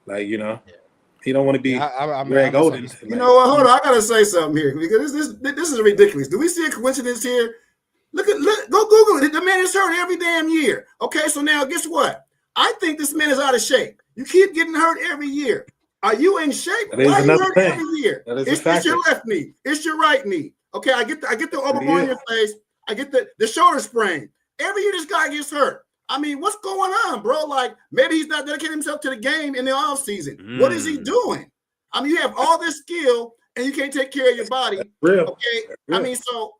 Like, he don't want to be Greg Oden. You know what? Hold on, I gotta say something here because this is ridiculous. Do we see a coincidence here? Look, go Google it. The man is hurt every damn year. Okay, so now guess what? I think this man is out of shape. You keep getting hurt every year. Are you in shape? Why are you hurt every year? It's your left knee. It's your right knee. Okay, I get the overball in your face. I get the shoulder sprain. Every year this guy gets hurt. I mean, what's going on, bro? Like, maybe he's not dedicating himself to the game in the offseason. What is he doing? I mean, you have all this skill and you can't take care of your body. Real. Okay. Real. I mean, so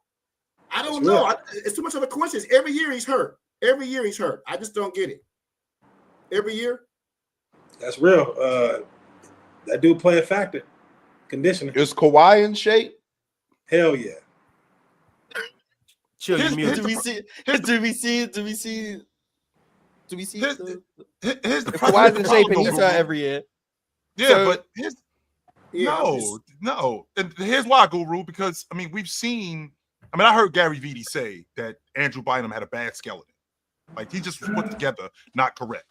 I don't know. It's too much of a coincidence. Every year he's hurt. Every year he's hurt. I just don't get it. Every year. That's real. That do play a factor. Conditioning. Is Kawhi in shape? Hell yeah. Chill, Do we see? Here's the Kawhi's in shape and he's hurt every year. Yeah, So- but no. And here's why, Guru, because I mean, we've seen. I mean, I heard Gary Vee say that Andrew Bynum had a bad skeleton, like he just was put together, not correct.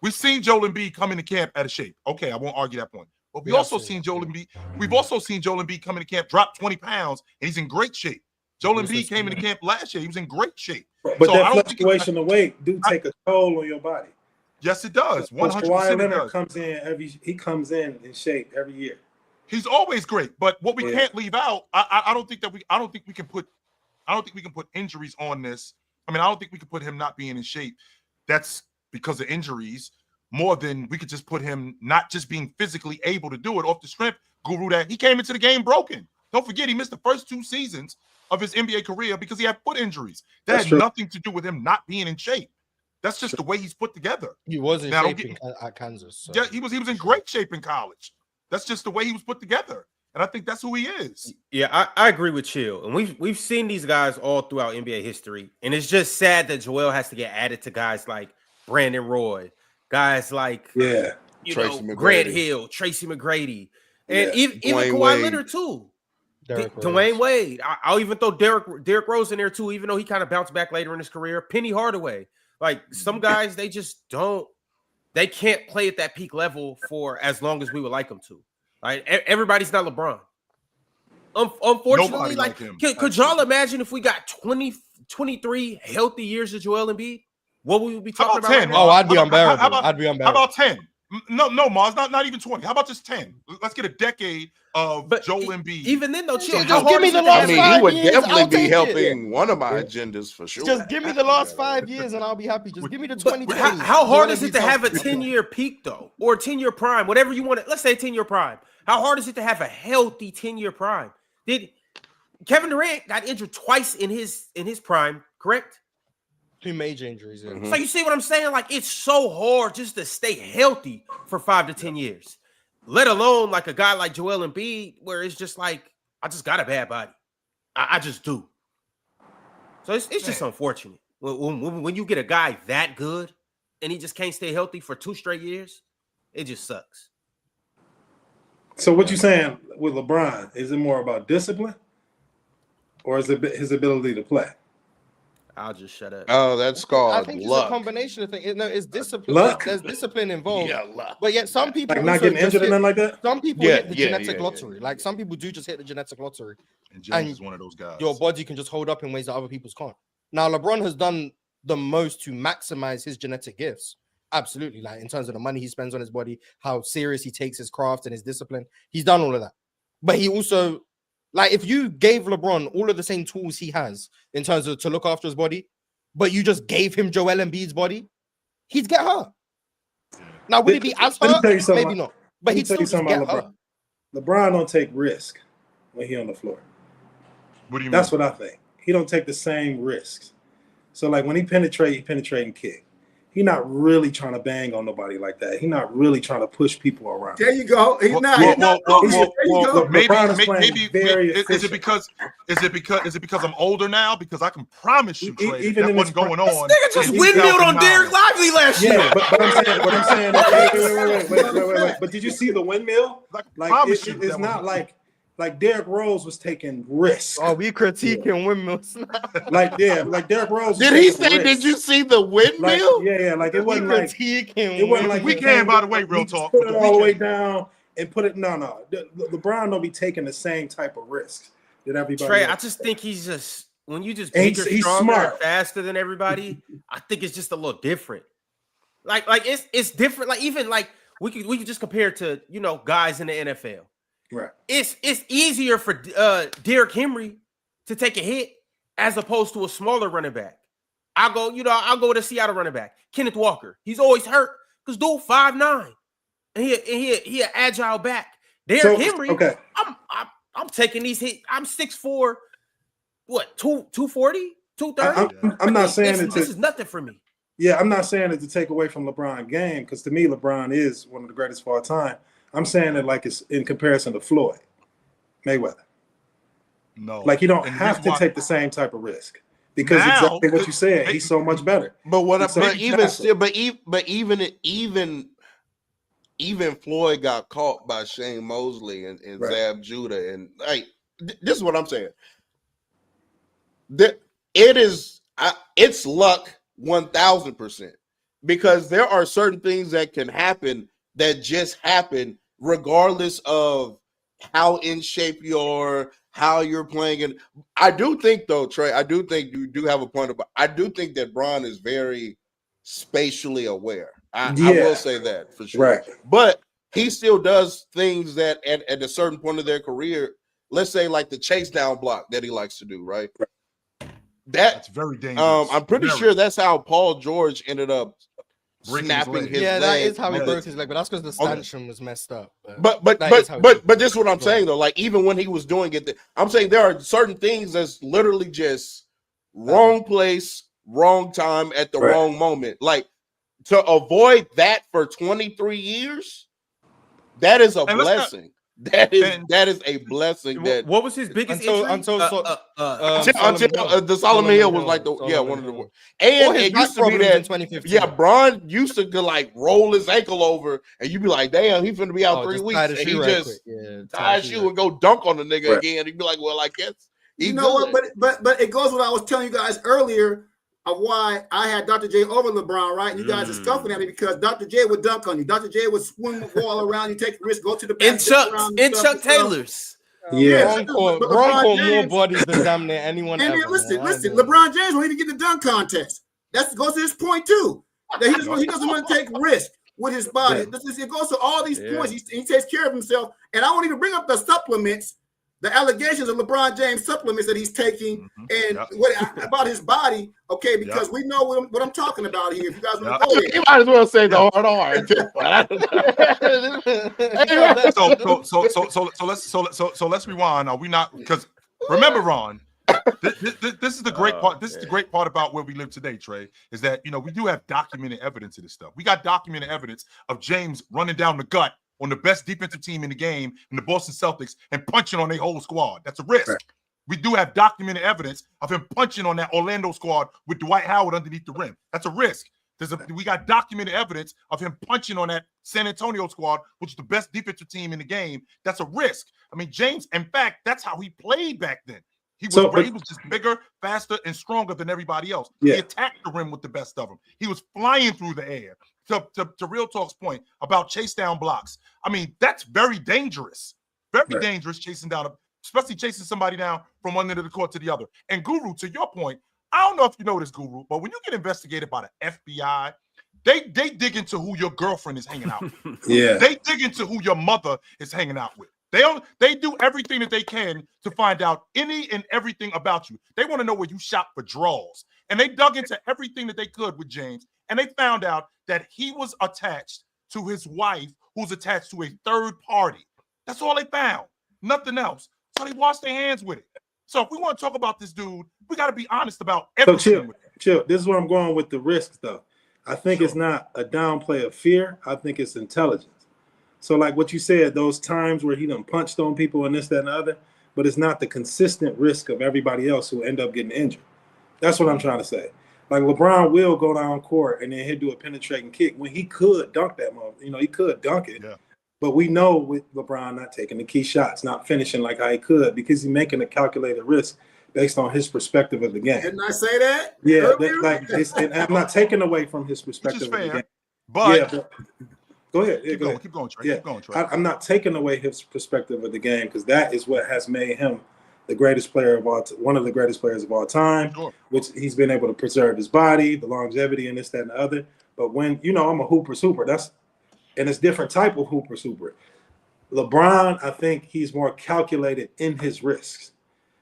We've seen Joel Embiid come into camp out of shape. Okay, I won't argue that point. But we've also seen Joel Embiid. We've also seen Joel Embiid come into camp, drop 20 pounds, and he's in great shape. Joel Embiid came into camp last year. He was in great shape. But so that fluctuation of weight do take a toll on your body. Yes, it does. 100%. Kawhi Leonard comes in shape every year. He's always great. But what we can't leave out, I don't think we can put injuries on this. I mean, I don't think we can put him not being in shape. That's because of injuries more than we could just put him not just being physically able to do it off the strength, Guru, that he came into the game broken. Don't forget, he missed the first 2 seasons of his NBA career because he had foot injuries. That had nothing to do with him not being in shape. That's just the way he's put together. He was in shape at Kansas. So. Yeah, he was in great shape in college. That's just the way he was put together. And I think that's who he is. Yeah, I agree with Chill. And we've seen these guys all throughout NBA history. And it's just sad that Joel has to get added to guys like Brandon Roy, guys like Grant Hill, Tracy McGrady, and even Kawhi Leonard too. Dwayne Wade. I'll even throw Derrick Rose in there too, even though he kind of bounced back later in his career. Penny Hardaway. Like some guys, they can't play at that peak level for as long as we would like them to. Right? Everybody's not LeBron. Unfortunately, like could y'all imagine if we got 23 healthy years of Joel Embiid? What we would be talking about? 10? Oh, I'd be unbearable. I'd be unbearable. How about 10? No, Mars, not even 20. How about just 10? Let's get a decade of Joel Embiid. Even then, though, Chill. Just give me the last 5 years. He would definitely I'll be take helping one of my agendas for sure. Just give me the last 5 years and I'll be happy. Just give me the 2020. How hard is it to have a 10-year peak, though? Or a 10-year prime? Whatever you want. Let's say a 10-year prime. How hard is it to have a healthy 10-year prime? Did Kevin Durant got injured twice in his prime, correct? 2 major injuries. Yeah. So you see what I'm saying? Like, it's so hard just to stay healthy for 5 to 10 years, let alone like a guy like Joel Embiid, where it's just like, I just got a bad body. I just do. So it's just unfortunate. When you get a guy that good and he just can't stay healthy for 2 straight years, it just sucks. So what you saying with LeBron, is it more about discipline or is it his ability to play? I'll just shut up. Oh, that's called I think luck. it's a combination of things. No, it's discipline. Luck? There's discipline involved. Yeah, luck. But yet some people Like not getting injured or nothing like that? Some people hit the genetic lottery. Like some people do just hit the genetic lottery. And James is one of those guys. Your body can just hold up in ways that other people's can't. Now, LeBron has done the most to maximize his genetic gifts. Absolutely. Like in terms of the money he spends on his body, how serious he takes his craft and his discipline. He's done all of that. But he also, like, if you gave LeBron all of the same tools he has in terms of to look after his body, but you just gave him Joel Embiid's body, he'd get hurt. Now, would it be as hurt? Maybe not. But he'd still just get hurt. LeBron don't take risk when he on the floor. What do you mean? That's what I think. He don't take the same risks. So like when he penetrate and kick. He's not really trying to bang on nobody like that. He's not really trying to push people around. There you go. He's not. Maybe is it because I'm older now? Because I can promise you, Trey, even that wasn't going on. This nigga just windmilled on Derek Lively last year. Yeah, but I'm saying, wait. But did you see the windmill? Like it's not like Derrick Rose was taking risks. Oh, we critiquing windmills now. Like Derrick Rose. Did he say? Risks. Did you see the windmill? Like it wasn't like it wasn't like we can. By the way, real talk. Put it all the way down and put it. No. LeBron don't be taking the same type of risks that everybody. Trey, else. I just think he's just when you just bigger, stronger, and faster than everybody. I think it's just a little different. Like it's different. Like even like we could just compare it to guys in the NFL. Right. It's easier for Derrick Henry to take a hit as opposed to a smaller running back. I'll go to Seattle running back, Kenneth Walker. He's always hurt because dude 5'9", and he an agile back. Derrick Henry. Okay. I'm taking these hits. I'm 6'4", what 240, 230. I'm not saying this is nothing for me. Yeah, I'm not saying it to take away from LeBron's game, because to me, LeBron is one of the greatest of all time. I'm saying it like it's in comparison to Floyd Mayweather. No, like you don't have to take the same type of risk, because exactly what you said, he's so much better. But even Floyd got caught by Shane Mosley and Zab Judah, and like this is what I'm saying. It's luck 1,000%, because there are certain things that can happen that just happen regardless of how in shape you are, how you're playing. And I do think, though, Trey, I do think you do have a point about. I do think that Bron is very spatially aware. I will say that for sure. Right. But he still does things that at a certain point of their career, let's say like the chase down block that he likes to do, right? That's very dangerous. I'm pretty sure that's how Paul George ended up snapping his leg. Yeah, that is how he broke his leg, but that's because the stanchion was messed up. But this is what I'm saying though. Like even when he was doing it, I'm saying there are certain things that's literally just wrong place, wrong time at the wrong moment. Like to avoid that for 23 years, that is a blessing. That is a blessing. That what was his biggest until the Solomon Hill was like one of the and it used to be that 2015. Bron used to like roll his ankle over and you'd be like, damn, he's gonna be out 3 weeks, and he just tie his shoe and go dunk on the nigga again. He'd be like, well, I guess you know what, but it goes what I was telling you guys earlier of why I had Dr. J over LeBron, right? And you guys are scoffing at me because Dr. J would dunk on you. Dr. J would swing the ball around, you take the risk, go to the back. In Chuck Taylor's. Bron caught more bodies than damn near anyone else. Listen, LeBron James won't even get the dunk contest. That goes to his point too. That he doesn't want to take risk with his body. It goes to all these points. He takes care of himself. And I won't even bring up the supplements, the allegations of LeBron James supplements that he's taking and what about his body, okay? Because we know what I'm talking about here. If you guys want to go there, you might as well say the hard R. So let's rewind. Are we not? Because remember, Ron, this is the great part. This is the great part about where we live today, Trey, is that we do have documented evidence of this stuff. We got documented evidence of James running down the gut on the best defensive team in the game, in the Boston Celtics, and punching on their whole squad. That's a risk. Right. We do have documented evidence of him punching on that Orlando squad with Dwight Howard underneath the rim. That's a risk. We got documented evidence of him punching on that San Antonio squad, which is the best defensive team in the game. That's a risk. I mean, James, in fact, that's how he played back then. He was just bigger, faster, and stronger than everybody else. Yeah. He attacked the rim with the best of them. He was flying through the air. To Real Talk's point about chase down blocks, I mean, that's very dangerous. Very dangerous especially chasing somebody down from one end of the court to the other. And Guru, to your point, I don't know if you know this, Guru, but when you get investigated by the FBI, they dig into who your girlfriend is hanging out with. They dig into who your mother is hanging out with. They do everything that they can to find out any and everything about you. They want to know where you shop for draws. And they dug into everything that they could with James. And they found out that he was attached to his wife, who's attached to a third party. That's all they found. Nothing else. So they washed their hands with it. So if we want to talk about this dude, we got to be honest about everything. So chill. This is where I'm going with the risks, though. I think it's not a downplay of fear. I think it's intelligence. So like what you said, those times where he done punched on people and this, that, and the other, but it's not the consistent risk of everybody else who end up getting injured. That's what I'm trying to say. Like LeBron will go down court and then he'll do a penetrating kick when he could dunk that moment. He could dunk it. Yeah. But we know with LeBron not taking the key shots, not finishing like how he could, because he's making a calculated risk based on his perspective of the game. Didn't I say that? Yeah, and I'm not taking away from his perspective of the game. But go ahead. Keep going, Trey. Yeah. Keep going, Trey. I'm not taking away his perspective of the game, because that is what has made him the greatest player of all, one of the greatest players of all time. Sure. Which he's been able to preserve his body, the longevity, and this, that, and the other. But when I'm a hooper super, and it's different type of hooper super. LeBron, I think he's more calculated in his risks.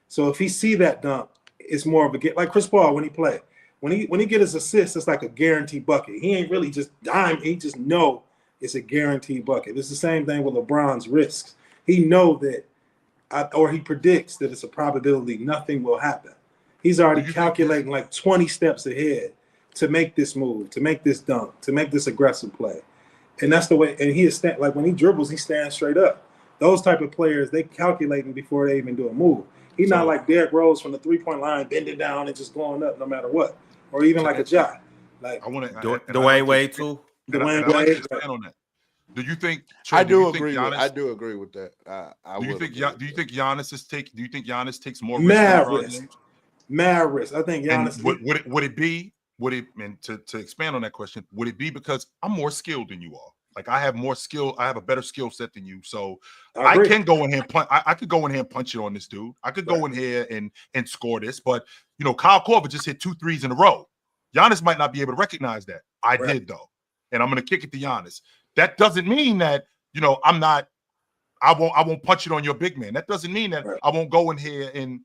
So if he see that dunk, it's more of a get like Chris Paul when he played. When he get his assist, it's like a guaranteed bucket. He ain't really just dime. He just know it's a guaranteed bucket. It's the same thing with LeBron's risks. He know that, or he predicts that it's a probability nothing will happen. He's already calculating like 20 steps ahead to make this move, to make this dunk, to make this aggressive play. And that's the way. And he is like when he dribbles, he stands straight up. Those type of players, they calculating before they even do a move. He's not like Derrick Rose from the 3-point line, bending down and just going up no matter what, or even like a Ja. Like I want to Dwayne Wade too. Dwayne Wade. Wade. On that. Do you think? I do agree with that. Do you think Giannis takes more risk? Mad risk. I think Giannis. Would it be? And to expand on that question, would it be because I'm more skilled than you are? Like I have more skill, I have a better skill set than you, so I can go in here and punch. I could go in here and punch it on this dude. I could go in here and score this, but Kyle Korver just hit 2 threes in a row. Giannis might not be able to recognize that. I did though, and I'm going to kick it to Giannis. That doesn't mean that I'm not. I won't punch it on your big man. That doesn't mean that I won't go in here and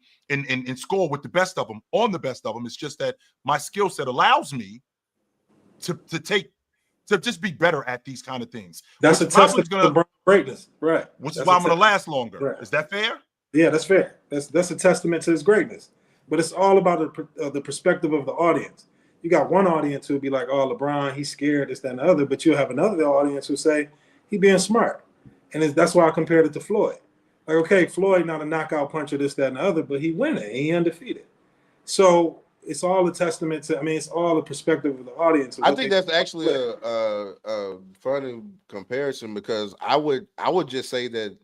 score with the best of them on the best of them. It's just that my skill set allows me to just be better at these kind of things. That's a testament to LeBron's greatness, right? Which is why I'm going to last longer. Right. Is that fair? Yeah, that's fair. That's a testament to his greatness. But it's all about the perspective of the audience. You got one audience who'll be like, "Oh, LeBron, he's scared, this, that, and the other." But you'll have another audience who say he being smart, and that's why I compared it to Floyd. Like, okay, Floyd not a knockout puncher, this, that, and the other, but he winning, and he undefeated. So it's all a testament to. I mean, it's all a perspective of the audience. I think that's actually a funny comparison because I would just say that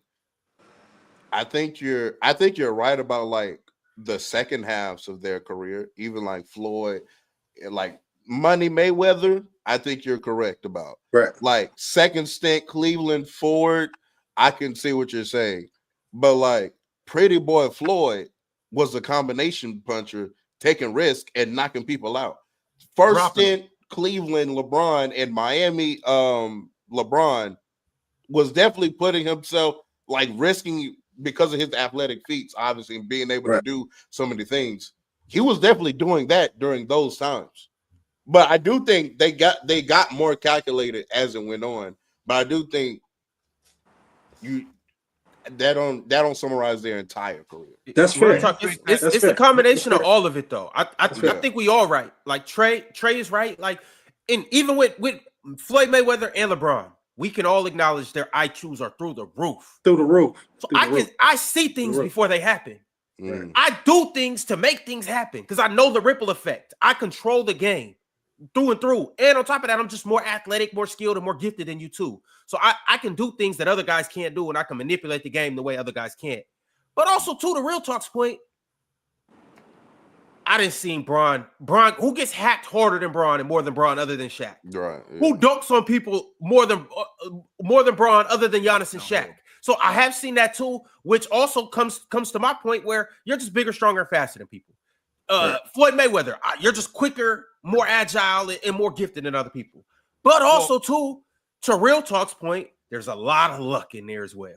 I think you're right about like the second halves of their career, even like Floyd, like Money Mayweather. I think you're correct about like second stint Cleveland Ford. I can see what you're saying, but like Pretty Boy Floyd was a combination puncher, taking risk and knocking people out. First stint Cleveland LeBron and Miami LeBron was definitely putting himself like risking because of his athletic feats, obviously, and being able to do so many things. He was definitely doing that during those times. But I do think they got more calculated as it went on. But I do think that don't summarize their entire career. That's fair. It's a combination of all of it, though. I think we all right. Like Trey is right. Like, and even with Floyd Mayweather and LeBron, we can all acknowledge their IQs are through the roof. So I see things before they happen. I do things to make things happen because I know the ripple effect. I control the game through and through. And on top of that, I'm just more athletic, more skilled, and more gifted than you too. So I can do things that other guys can't do, and I can manipulate the game the way other guys can't. But also, to the real talk's point, I didn't see Bron. Who gets hacked harder than Bron and more than Bron other than Shaq? Right. Yeah. Who dunks on people more than Bron other than Giannis and Shaq? So I have seen that too, which also comes to my point where you're just bigger, stronger, and faster than people. Floyd Mayweather, you're just quicker, more agile, and more gifted than other people. But also, too, to Real Talk's point, there's a lot of luck in there as well.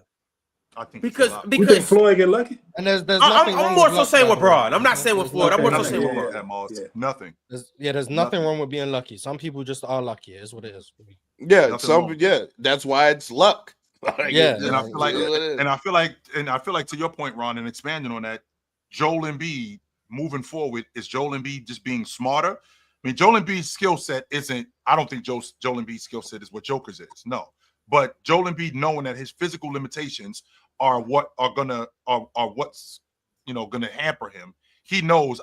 I think because you think Floyd get lucky, and there's nothing. I'm more so saying with Braun. I'm not saying with Floyd. I'm more so saying with Braun. Nothing. There's nothing wrong with being lucky. Some people just are lucky. It's what it is. Yeah, that's why it's luck. And I feel like to your point, Ron, and expanding on that, Joel Embiid moving forward, is Joel Embiid just being smarter? I mean, Joel Embiid's skill set isn't. I don't think Joel Embiid's skill set is what Joker's is. No, but Joel Embiid knowing that his physical limitations are what's gonna hamper him. He knows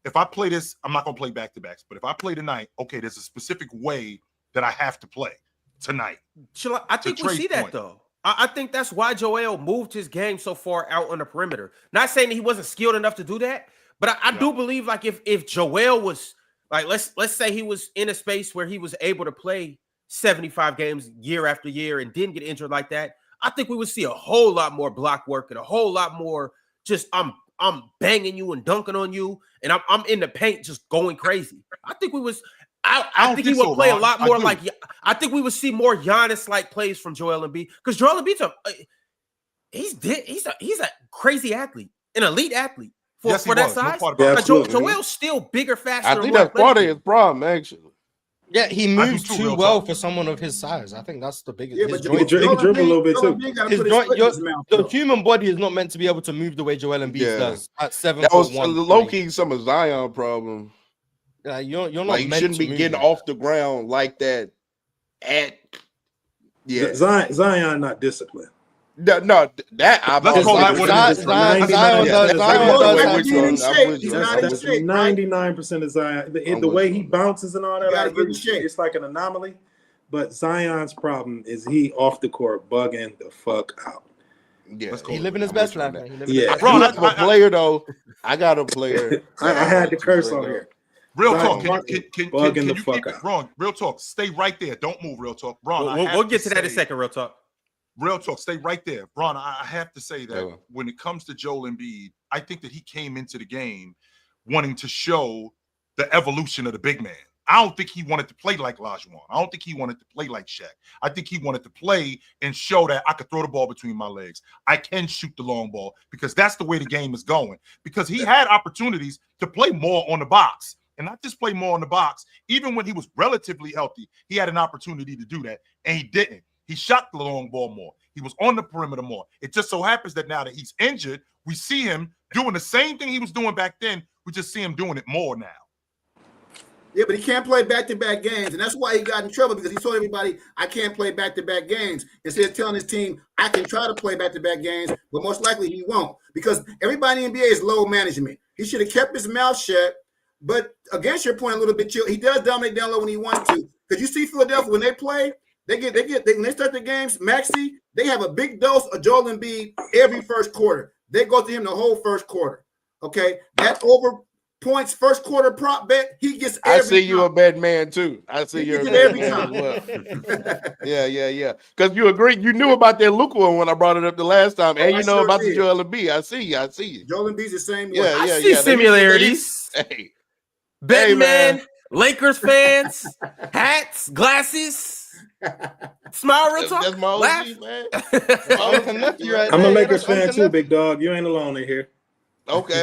if I play this, I'm not gonna play back-to-backs. But if I play tonight, okay, there's a specific way that I have to play tonight. I think we see that though. I think that's why Joel moved his game so far out on the perimeter. Not saying that he wasn't skilled enough to do that, but I do believe like if Joel was like, let's say he was in a space where he was able to play 75 games year after year and didn't get injured like that, I think we would see a whole lot more block work and a whole lot more just I'm banging you and dunking on you and I'm in the paint just going crazy. I think we was. I think he would play a lot more like. I think we would see more Giannis-like plays from Joel Embiid because Joel Embiid's he's a crazy athlete, an elite athlete, for that size. Yeah, Joel's still bigger, faster. I think that's part of his problem, actually. Yeah, he moves too, too real well talk. for someone of his size. I think that's the biggest. Yeah, his but joint- he can dribble a little bit too. his joint, the human body is not meant to be able to move the way Joel Embiid does at 7'1". That was low key some of Zion problem. You're not Like, you meant shouldn't to be move getting like off the ground like that. Zion not disciplined. No, that I'm Let's call that what it is. That's 99% of Zion. The way he bounces and all that, it's like an anomaly. But Zion's problem is he off the court bugging the fuck out. Yeah, he living his best life, man. Yeah, bro. I got a player though. I got a player. I had to curse on here. Real talk. Can you keep it? Ron, real talk. Stay right there. Don't move. Real talk. Ron, we'll get to that in a second. Real talk. Real talk. Stay right there. Ron, I have to say that when it comes to Joel Embiid, I think that he came into the game wanting to show the evolution of the big man. I don't think he wanted to play like Olajuwon. I don't think he wanted to play like Shaq. I think he wanted to play and show that I could throw the ball between my legs. I can shoot the long ball because that's the way the game is going. Because he had opportunities to play more on the box. And not just play more on the box. Even when he was relatively healthy, he had an opportunity to do that, and he didn't. He shot the long ball more. He was on the perimeter more. It just so happens that now that he's injured, we see him doing the same thing he was doing back then. We just see him doing it more now. Yeah, but he can't play back-to-back games, and that's why he got in trouble because he told everybody, I can't play back-to-back games. Instead of telling his team, I can try to play back-to-back games, but most likely he won't because everybody in the NBA is load management. He should have kept his mouth shut. But against your point a little bit, chill. He does dominate down low when he wants to. Because you see Philadelphia when they play, when they start the games, Maxey, they have a big dose of Joel Embiid every first quarter. They go to him the whole first quarter. Okay, that over points first quarter prop bet, he gets. I see you a bad man too. I see you every time. Well. Yeah. Because you agree, you knew about that Luka one when I brought it up the last time, and you know about the Joel Embiid. I see you. Joel Embiid's the same way. I see similarities. Hey. Betting man, Lakers fans, hats, glasses, smile real talk. That's my laugh. OG, man. I'm a Lakers fan too, big dog. You ain't alone in here. Okay.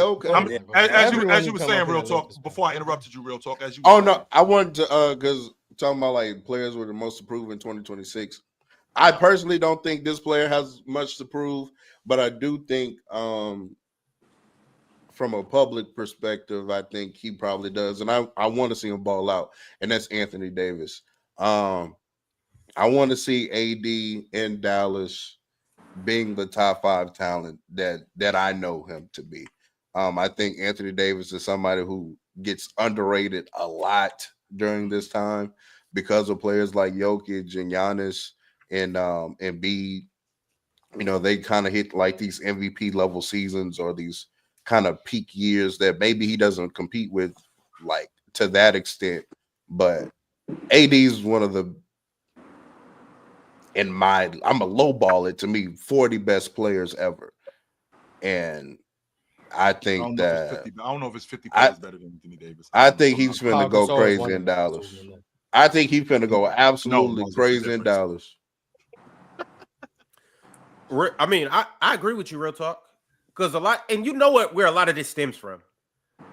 As you were saying, real talk. Before I interrupted you, real talk. No, I wanted to because talking about like players were the most to prove in 2026. I personally don't think this player has much to prove, but I do think from a public perspective, I think he probably does. And I want to see him ball out, and that's Anthony Davis. I want to see AD in Dallas being the top 5 talent that I know him to be. I think Anthony Davis is somebody who gets underrated a lot during this time because of players like Jokic and Giannis and Embiid. You know, they kind of hit like these MVP level seasons or these kind of peak years that maybe he doesn't compete with like to that extent, but AD is one of the, I'm a lowball it to me, 40 best players ever. And I think I don't know if it's 50 players better than Anthony Davis. I think he's finna go crazy in Dallas. I think he's finna go absolutely crazy in Dallas. I mean, I agree with you, real talk. Because and you know where a lot of this stems from.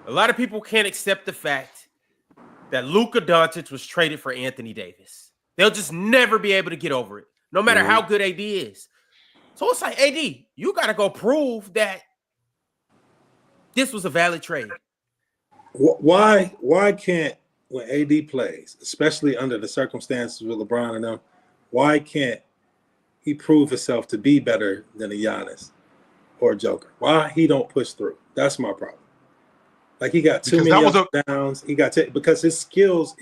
A lot of people can't accept the fact that Luka Doncic was traded for Anthony Davis. They'll just never be able to get over it, no matter how good AD is. So it's like, AD, you got to go prove that this was a valid trade. Why can't, when AD plays, especially under the circumstances with LeBron and them, why can't he prove himself to be better than a Giannis or a Joker? Why he don't push through? That's my problem. Like he got too many ups and downs. He got because his skills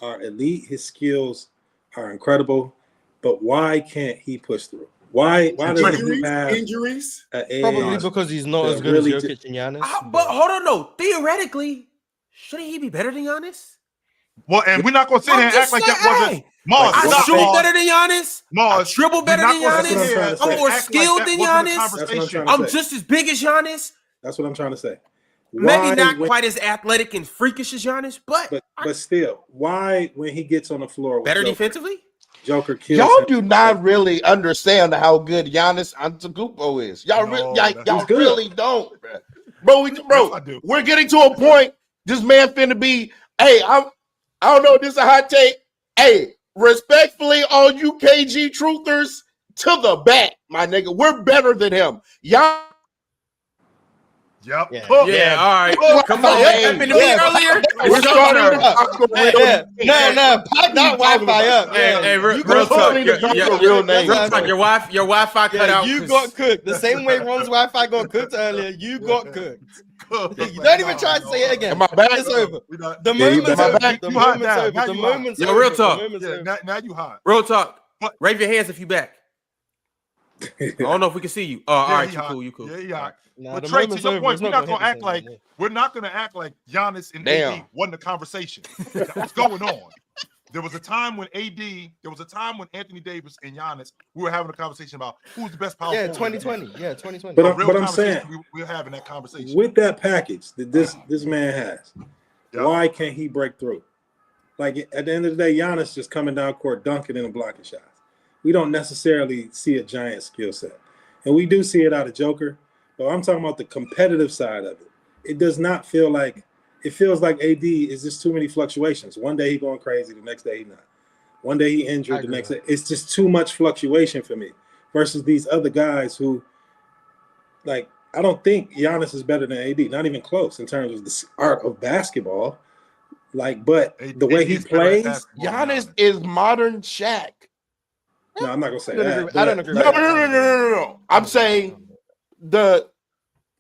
are elite. His skills are incredible. But why can't he push through? Why does he have injuries? Probably because he's not as good as Jokic and Giannis. But hold on, no. Theoretically, shouldn't he be better than Giannis? Well, and we're not going to sit here and act like that wasn't Mars. I shoot better than Giannis. Mars, I dribble better than Giannis. I'm more skilled than Giannis. I'm just as big as Giannis. That's what I'm trying to say. Maybe not quite as athletic and freakish as Giannis, but still, why when he gets on the floor better defensively? Joker kills y'all him. do not really understand how good Giannis Antetokounmpo is. Y'all really don't. Bro. Bro, Yes, I do. we're getting to a point. This man finna be, hey, I don't know, this is a hot take. Hey, respectfully, all you KG truthers, to the back, my nigga. We're better than him. Y'all. Yep. Yeah. Cook. Yeah, all right. Look, Come on. hey, Happened to me earlier. We're It's your starting turn. to talk the real No, pack that Wi-Fi up. Hey, real You talk. got Your Your Wi-Fi cut out. You got cooked. The same way Ron's Wi-Fi got cooked earlier. You got cooked. You don't even try to say it again. Am I back? It's over. The Yeah, you moment's back. over. Back. The You hot moment's now. over. Now The you hot. moment's Yo, over. real The talk. moment's Yeah, over. now you hot. Real talk. What? Raise your hands if you back. I don't know if we can see you. Oh, all right, you cool. You cool. Yeah, he hot. Nah, But the Trey, to moment's your over. point, It's we're not not gonna gonna hit act the like same, we're not gonna act like Giannis and Damn. AD wasn't the conversation. That was going on. There was a time when Anthony Davis and Giannis, we were having a conversation about who's the best power Yeah, forward. 2020. Yeah, 2020. But A I'm- real but I'm conversation, saying- we're having that conversation. With that package that this man has, Yeah. why can't he break through? Like at the end of the day, Giannis just coming down court, dunking and blocking shots. We don't necessarily see a giant skill set, and we do see it out of Joker. But I'm talking about the competitive side of it. It does not feel like it feels like AD is just too many fluctuations. One day he going crazy, the next day he not. One day he injured, the next day it's just too much fluctuation for me. Versus these other guys who, like, I don't think Giannis is better than AD, not even close in terms of the art of basketball. Like, but the way he AD is better at plays, basketball than Giannis is modern Shaq. no, I'm not gonna say I don't that. agree- I don't agree. No. I'm saying the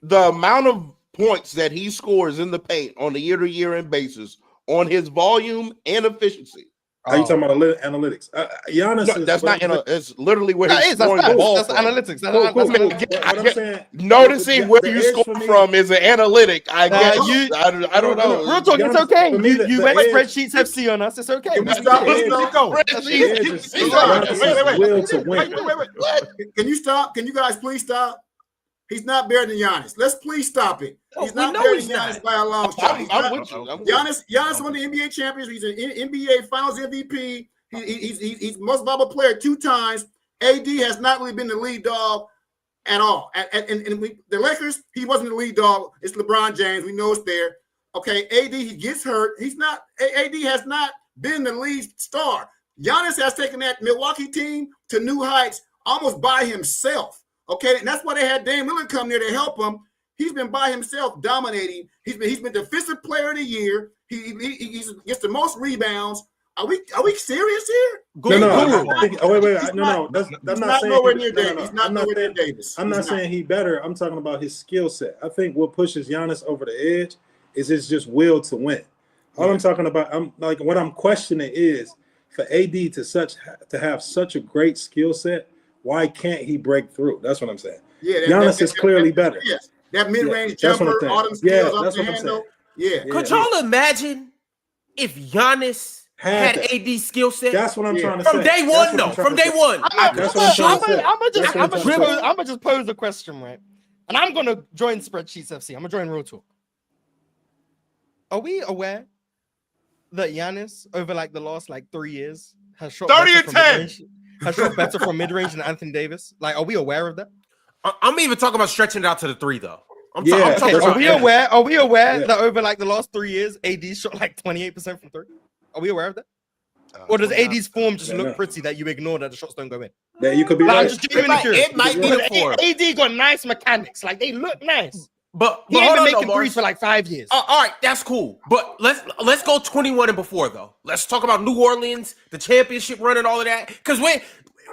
amount of points that he scores in the paint on a year-to-year basis on his volume and efficiency. Are you talking about analytics? Giannis No, is that's not. It's literally where That he's is. That's scoring the ball That's from. analytics. Cool. That's What I'm get- saying, Noticing the where edge you for score me- from is an analytic. I guess. you- I don't know. Real talk, it's Giannis, okay. for me, You the went edge- spreadsheets FC on us. It's okay. Can we We stop get this it. though? The edge is Giannis' will to win. Wait. Can you stop? Can you guys please stop? He's not better than Giannis. Let's please stop it. He's we not know better he's than Giannis not. by a long shot. He's I'm not- with you. I'm with you. Giannis won the NBA championship. He's an NBA Finals MVP. He's most valuable player 2 times. AD has not really been the lead dog at all. The Lakers, he wasn't the lead dog. It's LeBron James. We know it's there. Okay, AD, he gets hurt. He's not. AD has not been the lead star. Giannis has taken that Milwaukee team to new heights almost by himself. Okay, and that's why they had Dame Lillard come there to help him. He's been by himself dominating. He's been defensive player of the year. He gets the most rebounds. Are we serious here? No. Wait. He's No. He's I'm not not saying nowhere he- near no, Davis. no. He's not I'm not nowhere near saying- Davis. I'm not saying he better. I'm talking about his skill set. I think what pushes Giannis over the edge is his just will to win. All I'm talking about, what I'm questioning is for AD to have such a great skill set, why can't he break through? That's what I'm saying. Yeah, Giannis is clearly better. Yes, that mid-range Yeah, that's what I'm jumper, saying. all them Yeah, skills off that's the what I'm handle. saying. Yeah. Could y'all imagine if Giannis had that. AD skill set That's what I'm trying to from say. day That's one? what No, I'm trying from to day say. one. That's what I'm trying to say. That's what I'm trying to say. I'm gonna just pose a question, right? And I'm gonna join Spreadsheets FC. I'm gonna join Real Talk. Are we aware that Giannis over the last 3 years has shot 30 better and from 10. mid-range? Has shot better from mid-range than Anthony Davis? Are we aware of that? I'm even talking about stretching it out to the 3 though. I'm Yeah. talking Okay, about are we aware Yeah. that over the last 3 years, AD shot 28% from 3? Are we aware of that? Or does AD's form just look pretty that you ignore that the shots don't go in? Yeah, you could be I'm right. just genuinely curious. It might be the form. AD got nice mechanics. They look nice. But He ain't hold been on, making though, threes Mars. for 5 years. All right, that's cool. But let's go 21 and before though. Let's talk about New Orleans, the championship run, and all of that. Because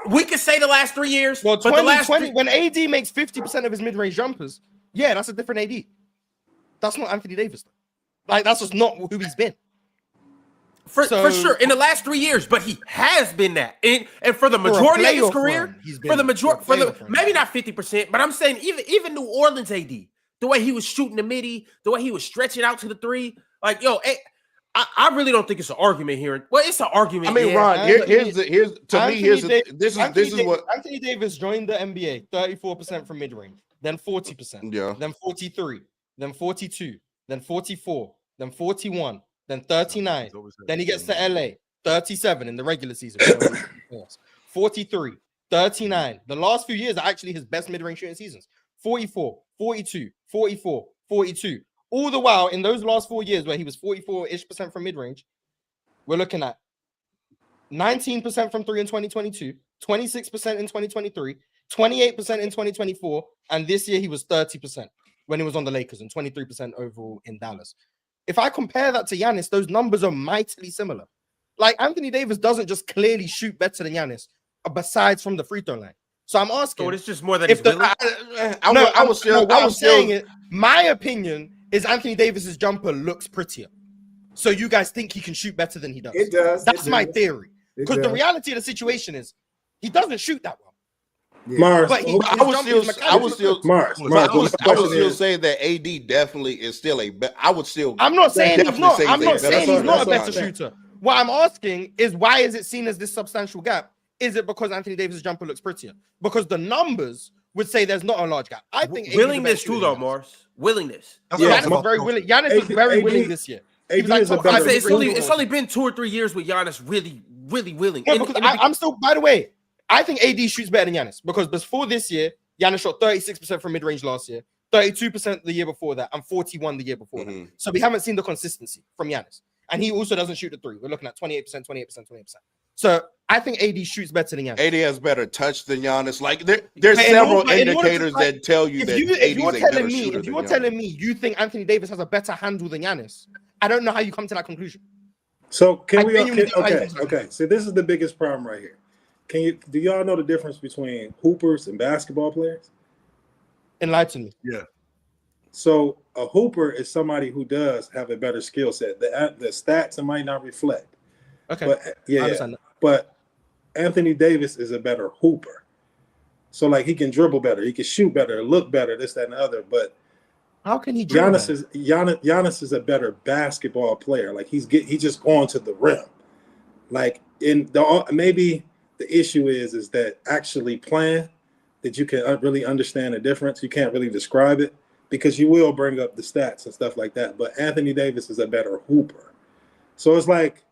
we could say the last 3 years, Well, but the last 2020, when AD makes 50% of his mid-range jumpers, yeah, that's a different AD. That's not Anthony Davis. That's just not who he's been. for sure in the last 3 years. But he has been that, and for the majority of his career, maybe not 50%, but I'm saying even New Orleans AD, the way he was shooting the midi, the way he was stretching out to the 3, I really don't think it's an argument here. Well, it's an argument. I mean, yeah. Ron, this is what Anthony Davis joined the NBA 34% from mid-range, then 40%, then 43, then 42, then 44, then 41, then 39. Then he gets to LA, 37 in the regular season. 43, 39. The last few years are actually his best mid-range shooting seasons. 44, 42, 44, 42. All the while, in those last 4 years where he was 44-ish% from mid-range, we're looking at 19% from 3 in 2022, 26% in 2023, 28% in 2024, and this year he was 30% when he was on the Lakers and 23% overall in Dallas. If I compare that to Giannis, those numbers are mightily similar. Like, Anthony Davis doesn't just clearly shoot better than Giannis, besides from the free throw line. So I'm asking. So it's just more that he's willing. My opinion is Anthony Davis's jumper looks prettier. So you guys think he can shoot better than he does? It does. That's my theory. Because the reality of the situation is he doesn't shoot that well. Yeah. Mars, But I would still say that AD definitely is still I would still. I'm not saying he's not. I'm not saying he's not a better saying. shooter. What I'm asking is, why is it seen as this substantial gap? Is it because Anthony Davis' jumper looks prettier? Because the numbers would say there's not a large gap. I think willingness too, though, Morris. Willingness. Giannis was very willing. Giannis was very willing this year. It's only been 2 or 3 years with Giannis really willing. No, because I'm still. By the way, I think AD shoots better than Giannis, because before this year, Giannis shot 36% from mid-range last year, 32% the year before that, and 41% the year before that. So we haven't seen the consistency from Giannis. And he also doesn't shoot the three. We're looking at 28%, 28%. So I think AD shoots better than Giannis. AD has better touch than Giannis. Like there's several indicators that tell you that AD is a better shooter. If you're telling me you think Anthony Davis has a better handle than Giannis, I don't know how you come to that conclusion. So okay. So this is the biggest problem right here. Do y'all know the difference between hoopers and basketball players? Enlighten me. Yeah. So a hooper is somebody who does have a better skill set. The stats might not reflect. Okay. But but Anthony Davis is a better hooper. So like he can dribble better, he can shoot better, look better, this, that, and the other. But how can he dribble? Giannis is a better basketball player. Like he's just going to the rim. Like maybe the issue is that actually playing, that you can really understand the difference. You can't really describe it, because you will bring up the stats and stuff like that. But Anthony Davis is a better hooper. So it's like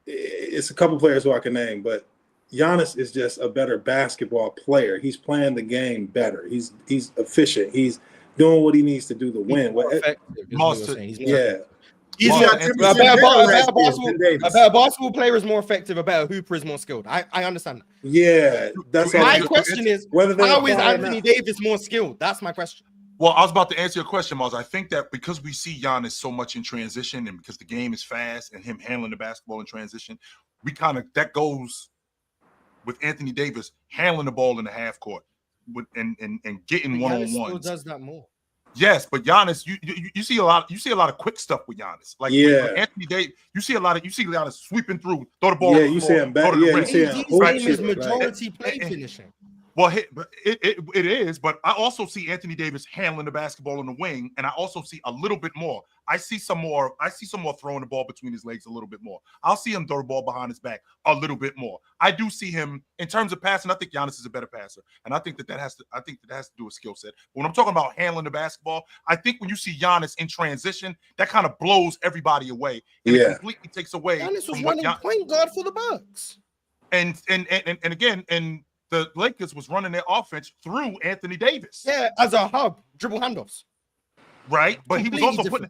it's a couple players who I can name, but Giannis is just a better basketball player. He's playing the game better. He's efficient. He's doing what he needs to do to win. A better basketball player is more effective. A better hooper is more skilled. I understand that. Yeah, that's my question is, how is Anthony Davis more skilled? That's my question. Well, I was about to answer your question, Miles. I think that because we see Giannis so much in transition, and because the game is fast and him handling the basketball in transition, that goes with Anthony Davis handling the ball in the half court and getting one-on-ones. Still does that more. Yes, but Giannis, you see a lot of quick stuff with Giannis. Like with Anthony Davis, you see Giannis sweeping through, throw the ball. Yeah, you see him back. Yeah, you see him. His game is majority play finishing. Well, it is, but I also see Anthony Davis handling the basketball in the wing, and I also see a little bit more. I see some more throwing the ball between his legs a little bit more. I'll see him throw the ball behind his back a little bit more. I do see him in terms of passing. I think Giannis is a better passer, and I think that has to do with skill set. But when I'm talking about handling the basketball, I think when you see Giannis in transition, that kind of blows everybody away, and it completely takes away. Giannis was running point guard for the Bucks, and again, the Lakers was running their offense through Anthony Davis. Yeah, as a hub, dribble handoffs. Right, but he was also putting.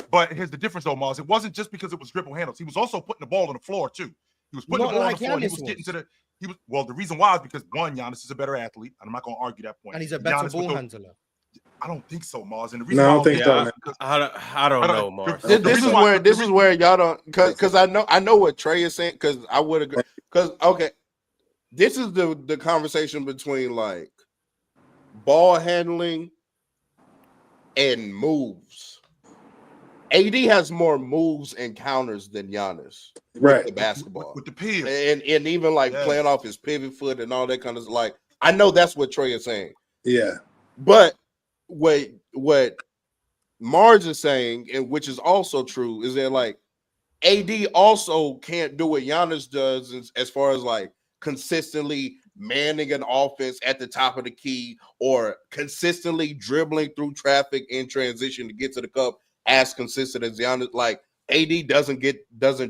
But here's the difference, though, Mars. It wasn't just because it was dribble handles. He was also putting the ball on the floor too. He was putting the ball on the floor. He was getting to the. He was the reason why is because one, Giannis is a better athlete, and I'm not going to argue that point. And he's a better ball handler. I don't think so, Mars. And the reason I don't know, Mars. This is where y'all don't, because I know what Trey is saying, because I would agree. Because this is the conversation between like ball handling and moves. AD has more moves and counters than Giannis, right? With the basketball, with the pivot, and even like playing off his pivot foot and all that kind of like. I know that's what Trey is saying. Yeah, but what Marge is saying, and which is also true, is that like AD also can't do what Giannis does as far as like consistently manning an offense at the top of the key or consistently dribbling through traffic in transition to get to the cup as consistent as Giannis. Like AD doesn't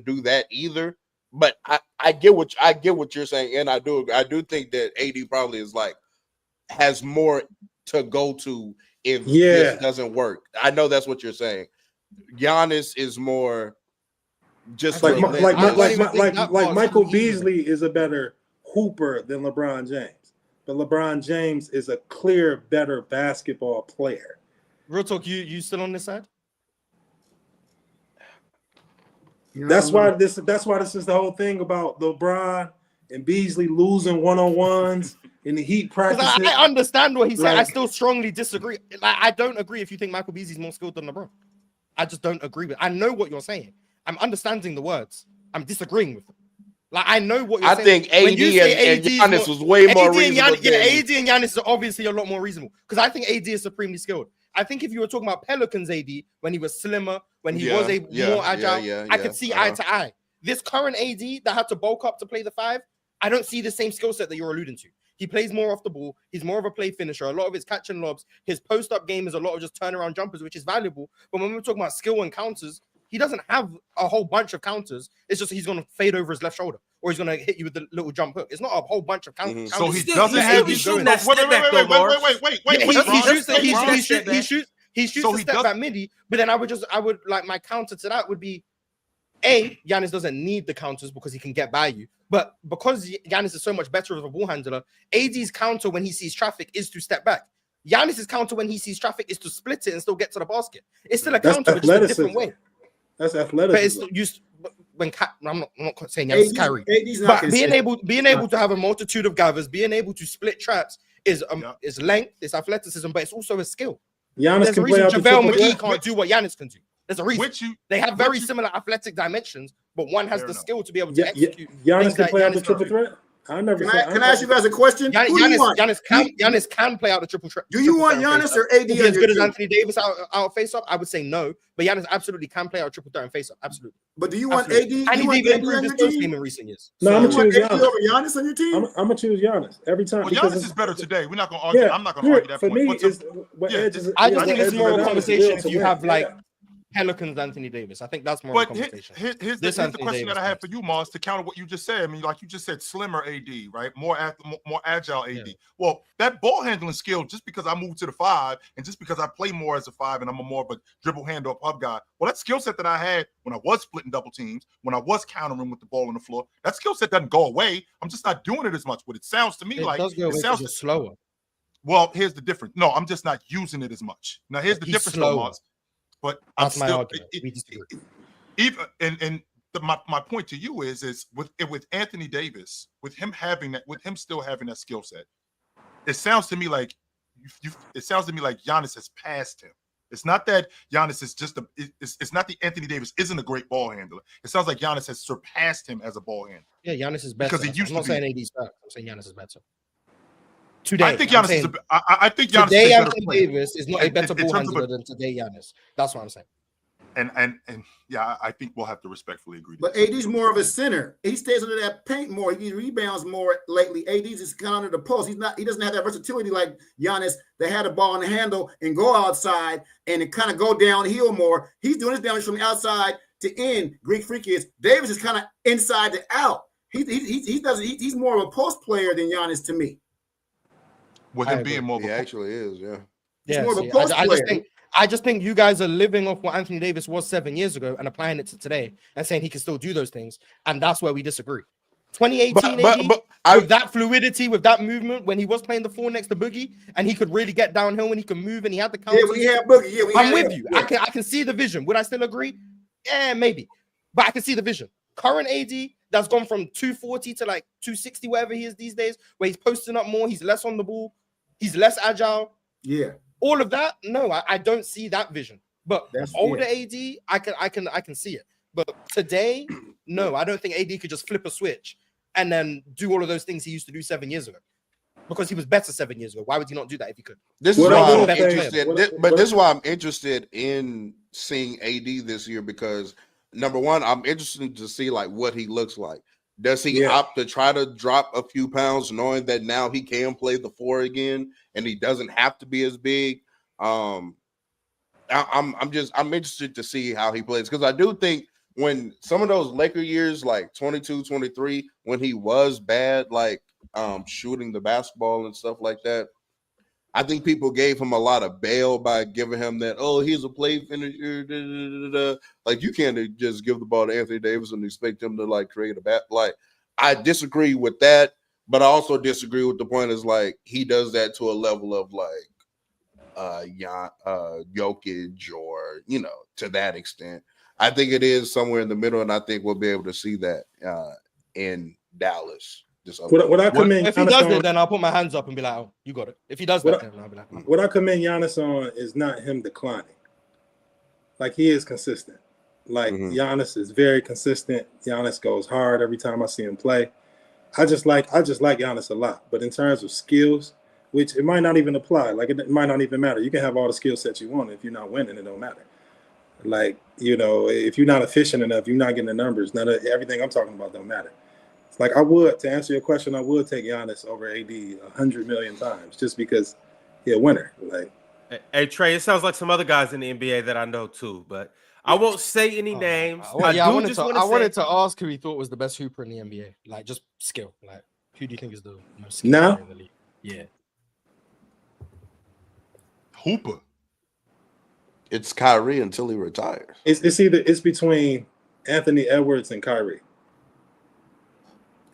do that either. But I get what you're saying, and I do think that AD probably is like has more to go to if this doesn't work. I know that's what you're saying. Giannis is more just like that Michael part Beasley is a better hooper than LeBron James, but LeBron James is a clear better basketball player. Real talk, you still on this side? That's why this is the whole thing about LeBron and Beasley losing one-on-ones in the Heat practice. I understand what he said. I still strongly disagree. I don't agree if you think Michael Beasley's more skilled than LeBron. I just don't agree with. I know what you're saying. I'm understanding the words. I'm disagreeing with them. Like I know what you're saying. I think AD and Giannis was way more reasonable. AD and Giannis are obviously a lot more reasonable because I think AD is supremely skilled. I think if you were talking about Pelicans AD when he was slimmer, when he was more agile, I could see eye to eye. This current AD that had to bulk up to play the 5, I don't see the same skill set that you're alluding to. He plays more off the ball. He's more of a play finisher. A lot of his catch and lobs. His post-up game is a lot of just turnaround jumpers, which is valuable. But when we're talking about skill and counters, he doesn't have a whole bunch of counters. It's just he's going to fade over his left shoulder or he's going to hit you with the little jump hook. It's not a whole bunch of counters. So he doesn't have He's shooting that step back though, He shoots a step back midi, but then I would like my counter to that would be Giannis doesn't need the counters because he can get by you. But because Giannis is so much better as a ball handler, AD's counter when he sees traffic is to step back. Giannis's counter when he sees traffic is to split it and still get to the basket. It's still a counter, but just a different way. That's athleticism. But it's I'm not saying Giannis is Kyrie, but being able to have a multitude of gathers, being able to split traps is length, it's athleticism, but it's also a skill. Giannis There's a reason JaVale McGee can't do what Giannis can do. There's a reason. They have very similar athletic dimensions, but one has the skill to be able to execute. Giannis can play out the triple threat. I never. Can I ask you guys a question? Giannis can play out the triple threat. Do you want Giannis or AD? As good as Anthony Davis out face-up? I would say no, but Giannis absolutely can play out triple threat and face-up. Absolutely. But do you want AD? And he's even improved his post game in recent years. No, I'm gonna choose Giannis over Giannis on your team. I'm gonna choose Giannis every time. Well, Giannis is better today. We're not gonna argue. I'm not gonna argue that for point. me, I just think it's more of a conversation if you have like Pelicans Anthony Davis. I think that's more of a conversation. Here's the question that I have for you, Mars, to counter what you just said. I mean, like you just said, slimmer AD, right? More agile AD. Yeah. Well, that ball handling skill, just because I moved to the 5 and just because I play more as a 5 and I'm a more of a dribble handle pub guy, well, that skill set that I had when I was splitting double teams, when I was countering with the ball on the floor, that skill set doesn't go away. I'm just not doing it as much. But it sounds to me like it sounds slower. Well, here's the difference. No, I'm just not using it as much. Now, here's the difference, Mars. But that's my argument. My point to you is with Anthony Davis, with him still having that skill set, it sounds to me like Giannis has passed him. It's not that Giannis is just it's not that Anthony Davis isn't a great ball handler. It sounds like Giannis has surpassed him as a ball handler. Yeah, Giannis is better. Because he used I'm not to be. saying AD's better. I'm saying Giannis is better. Today, I think Giannis I think Giannis today is a better Anthony player. Davis is not a better ball handler than today Giannis. That's what I'm saying. And yeah, I think we'll have to respectfully agree. But AD's more of a center. He stays under that paint more. He rebounds more lately. AD's is kind of under the post. He doesn't have that versatility like Giannis that had the ball in the handle and go outside and it kind of go downhill more. He's doing his damage from the outside to in. Greek freak is Davis is kind of inside to out. He's more of a post player than Giannis to me. With him being more, he actually is, He's more of a post player. I just think you guys are living off what Anthony Davis was 7 years ago and applying it to today and saying he can still do those things. And that's where we disagree. 2018, with that fluidity, with that movement, when he was playing the 4 next to Boogie and he could really get downhill when he could move and he had the counter. Yeah, we had Boogie. Yeah, I'm with you. Yeah. I can see the vision. Would I still agree? Yeah, maybe. But I can see the vision. Current AD that's gone from 240 to like 260, whatever he is these days, where he's posting up more, he's less on the ball, he's less agile. Yeah. All of that, no, I don't see that vision. But older AD, I can see it. But today, no, I don't think AD could just flip a switch and then do all of those things he used to do 7 years ago. Because he was better 7 years ago. Why would he not do that if he could? This is why I'm interested. This is why I'm interested in seeing AD this year because number one, I'm interested to see like what he looks like. Does he opt to try to drop a few pounds, knowing that now he can play the 4 again and he doesn't have to be as big? I'm interested to see how he plays because I do think when some of those Laker years, like 22, 23, when he was bad, like shooting the basketball and stuff like that, I think people gave him a lot of bail by giving him that, oh, he's a play finisher. Da, da, da, da. Like, you can't just give the ball to Anthony Davis and expect him to, like, create a bat. Like, I disagree with that, but I also disagree with the point is, like, he does that to a level of, like, Jokic or, you know, to that extent. I think it is somewhere in the middle, and I think we'll be able to see that in Dallas. What I commend if he does it, then I'll put my hands up and be like, "Oh, you got it." If he does that, then I'll be like, what I commend Giannis on is not him declining. Like, he is consistent. Like, Giannis is very consistent. Giannis goes hard every time I see him play. I just like Giannis a lot. But in terms of skills, which it might not even apply. Like, it might not even matter. You can have all the skill sets you want. If you're not winning, it don't matter. Like, you know, if you're not efficient enough, you're not getting the numbers. None of everything I'm talking about don't matter. Like, to answer your question, I would take Giannis over AD 100 million times just because he's a winner. Like, hey Trey, it sounds like some other guys in the NBA that I know too, but I won't say any names. I wanted to ask who he thought was the best hooper in the NBA, like just skill. Like, who do you think is the most skilled in the league? Yeah, Hooper. It's Kyrie until he retires. It's between Anthony Edwards and Kyrie.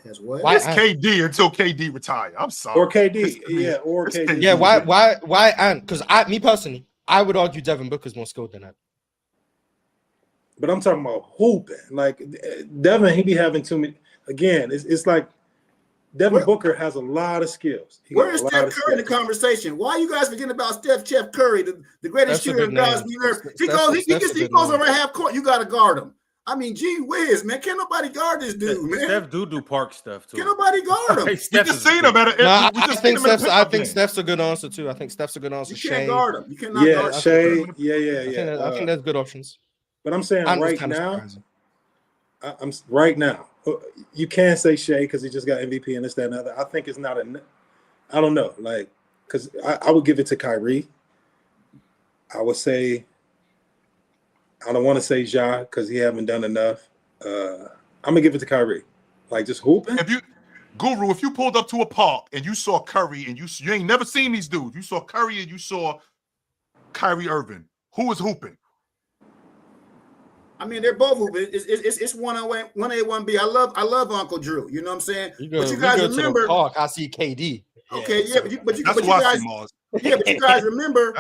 As what? It's KD until KD retire. I'm sorry. Or KD, yeah, or KD. Yeah, why? And because me personally, I would argue Devin Booker's more skilled than that. But I'm talking about hooping. Like, Devin, he be having too many. Again, it's like Devin Booker has a lot of skills. Where is Steph Curry in the conversation? Why are you guys forgetting about Steph Curry, the greatest shooter of guys we earth? He goes over half court. You got to guard him. I mean, gee whiz, man. Can't nobody guard this dude, man. Steph do park stuff, too. Can't nobody guard him. We just seen him at a... I think Steph's a good answer, too. I think Steph's a good answer. You can't guard him. You cannot guard him. Shea, yeah. I think there's good options. But I'm saying right now, you can't say Shea because he just got MVP and this, that, and other. I think it's not I don't know. Like, because I would give it to Kyrie. I would say... I don't want to say Ja because he haven't done enough. I'm gonna give it to Kyrie. Like, just hooping. If you pulled up to a park and you saw Curry and you ain't never seen these dudes, you saw Curry and you saw Kyrie Irving, who was hooping? I mean, they're both hooping. It's 1A, 1B. I love Uncle Drew. You know what I'm saying? But you guys remember? Park, I see KD. Okay, yeah, but you guys remember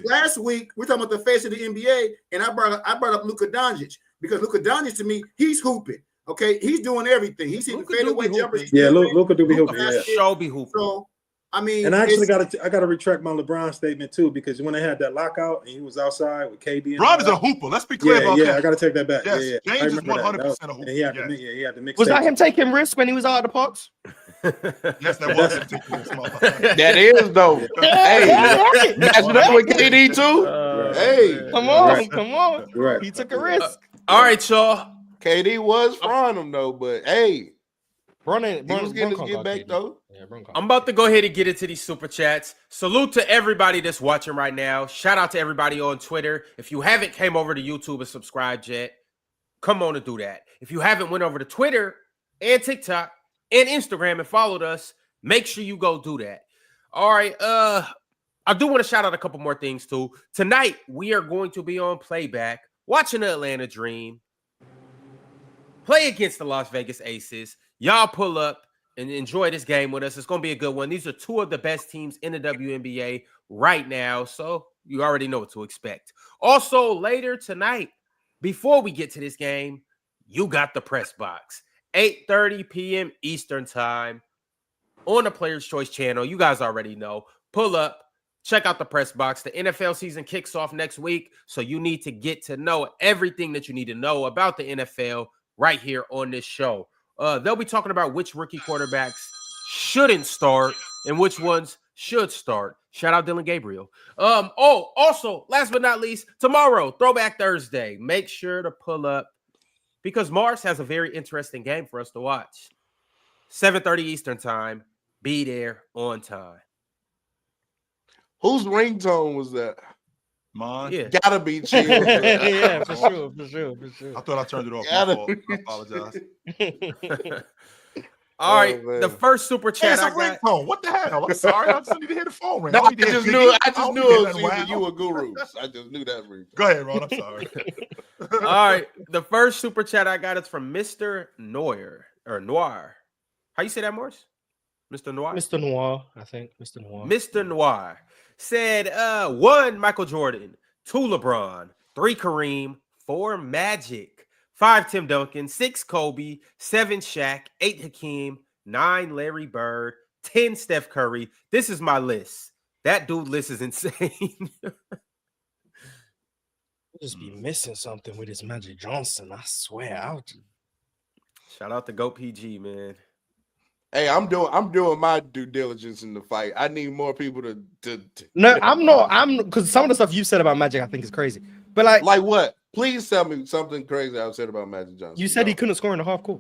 last week we're talking about the face of the NBA, and I brought up Luka Doncic because Luka Doncic, to me, he's hooping. Okay, he's doing everything. He's hitting fadeaway jumpers. Yeah, Luka do be hooping. Show be hooping. So, I mean, and I actually I got to retract my LeBron statement too, because when they had that lockout and he was outside with KD, Ron is a hooper. Let's be clear about that. Yeah, I got to take that back. Yes, yeah. James is 100% a hooper. He had to mix. Was that him taking risks when he was out of the parks? Yes, that was him taking risks. That is though. Hey, matching up with KD too. Hey, come on. Right. He took a risk. All right, y'all. KD was frying him though, but hey. Bron was getting his get back though. Yeah, I'm about to go ahead and get into these super chats. Salute to everybody that's watching right now. Shout out to everybody on Twitter. If you haven't came over to YouTube and subscribed yet, come on and do that. If you haven't went over to Twitter and TikTok and Instagram and followed us, make sure you go do that. All right. I do want to shout out a couple more things too. Tonight, we are going to be on playback, watching the Atlanta Dream play against the Las Vegas Aces. Y'all pull up and enjoy this game with us. It's going to be a good one. These are two of the best teams in the WNBA right now, so you already know what to expect. Also, later tonight, before we get to this game, you got the press box. 8:30 p.m. Eastern time on the Players' Choice channel. You guys already know. Pull up. Check out the press box. The NFL season kicks off next week, so you need to get to know everything that you need to know about the NFL right here on this show. They'll be talking about which rookie quarterbacks shouldn't start and which ones should start. Shout out Dylan Gabriel. Also, last but not least, tomorrow, Throwback Thursday. Make sure to pull up because Mars has a very interesting game for us to watch. 7:30 Eastern time. Be there on time. Whose ringtone was that? Mine? Yeah. Gotta be chill. Yeah, for sure. I thought I turned it off. I apologize. All right, man. the first super chat It's a I got. ringtone. What the hell? I'm sorry. I just need to hear the phone ring. No, I need to hear just Biggie. knew. I don't just need knew to hear it was nothing either wild. you or Gurus. I just knew that ring. Go ahead, Ron. I'm sorry. All right, the first super chat I got is from Mr. Noir or Noir. How you say that, Morris? Mr. Noir. Mr. Noir, I think. Mr. Noir. Mr. Noir said 1 Michael Jordan, 2 LeBron, 3 Kareem, 4 Magic, 5 Tim Duncan, 6 Kobe, 7 Shaq, 8 Hakeem, 9 Larry Bird, 10 Steph Curry. This is my list. That dude list is insane. Just be missing something with this Magic Johnson. I swear. Shout out to Go PG, man. Hey, I'm doing my due diligence in the fight. I need more people to No, I'm not. Because some of the stuff you said about Magic, I think is crazy. But like what? Please tell me something crazy I said about Magic Johnson. You said he couldn't score in the half court.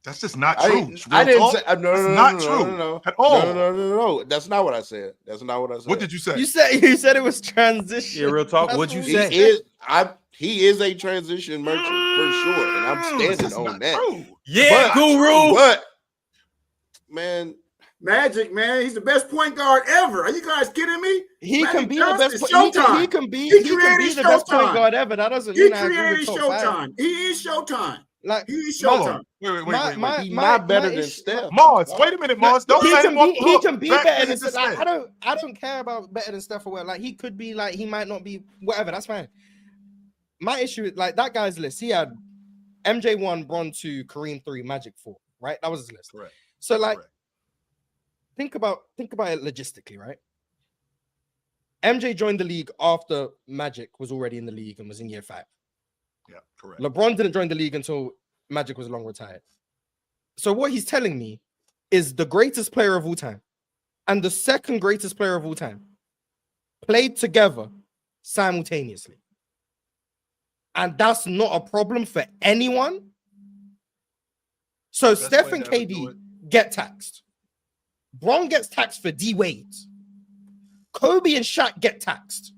That's just not true. I didn't say no, not true at all. No. That's not what I said. That's not what I said. What did you say? You said it was transition. Yeah, real talk. What'd you say? He is a transition merchant for sure, and I'm standing on that. True. Yeah, Guru. But man, Magic, man, he's the best point guard ever. Are you guys kidding me? He Magic can be Johnson, the best. Showtime. He can be He the created best point Showtime. guard ever. That doesn't He mean I agree created with top five. Showtime. He is Showtime. Like He is Hold Showtime. on. Wait. he's not better than issue- Steph. Mars, wait a minute, Mars. Don't He say can be back better to than the Steph. Like, said. I don't care about better than Steph or whatever. Like he could be like he might not be whatever. That's fine. My issue is like that guy's list. He had MJ 1, Bron 2, Kareem 3, Magic 4. Right, that was his list. Correct. So like, Correct. think about it logistically, right? MJ joined the league after Magic was already in the league and was in year 5. Yeah, correct. LeBron didn't join the league until Magic was long retired. So what he's telling me is the greatest player of all time and the second greatest player of all time played together simultaneously. And that's not a problem for anyone. So Best Steph way and to ever do KD it. get taxed. Bron gets taxed for D Wade. Kobe and Shaq get taxed.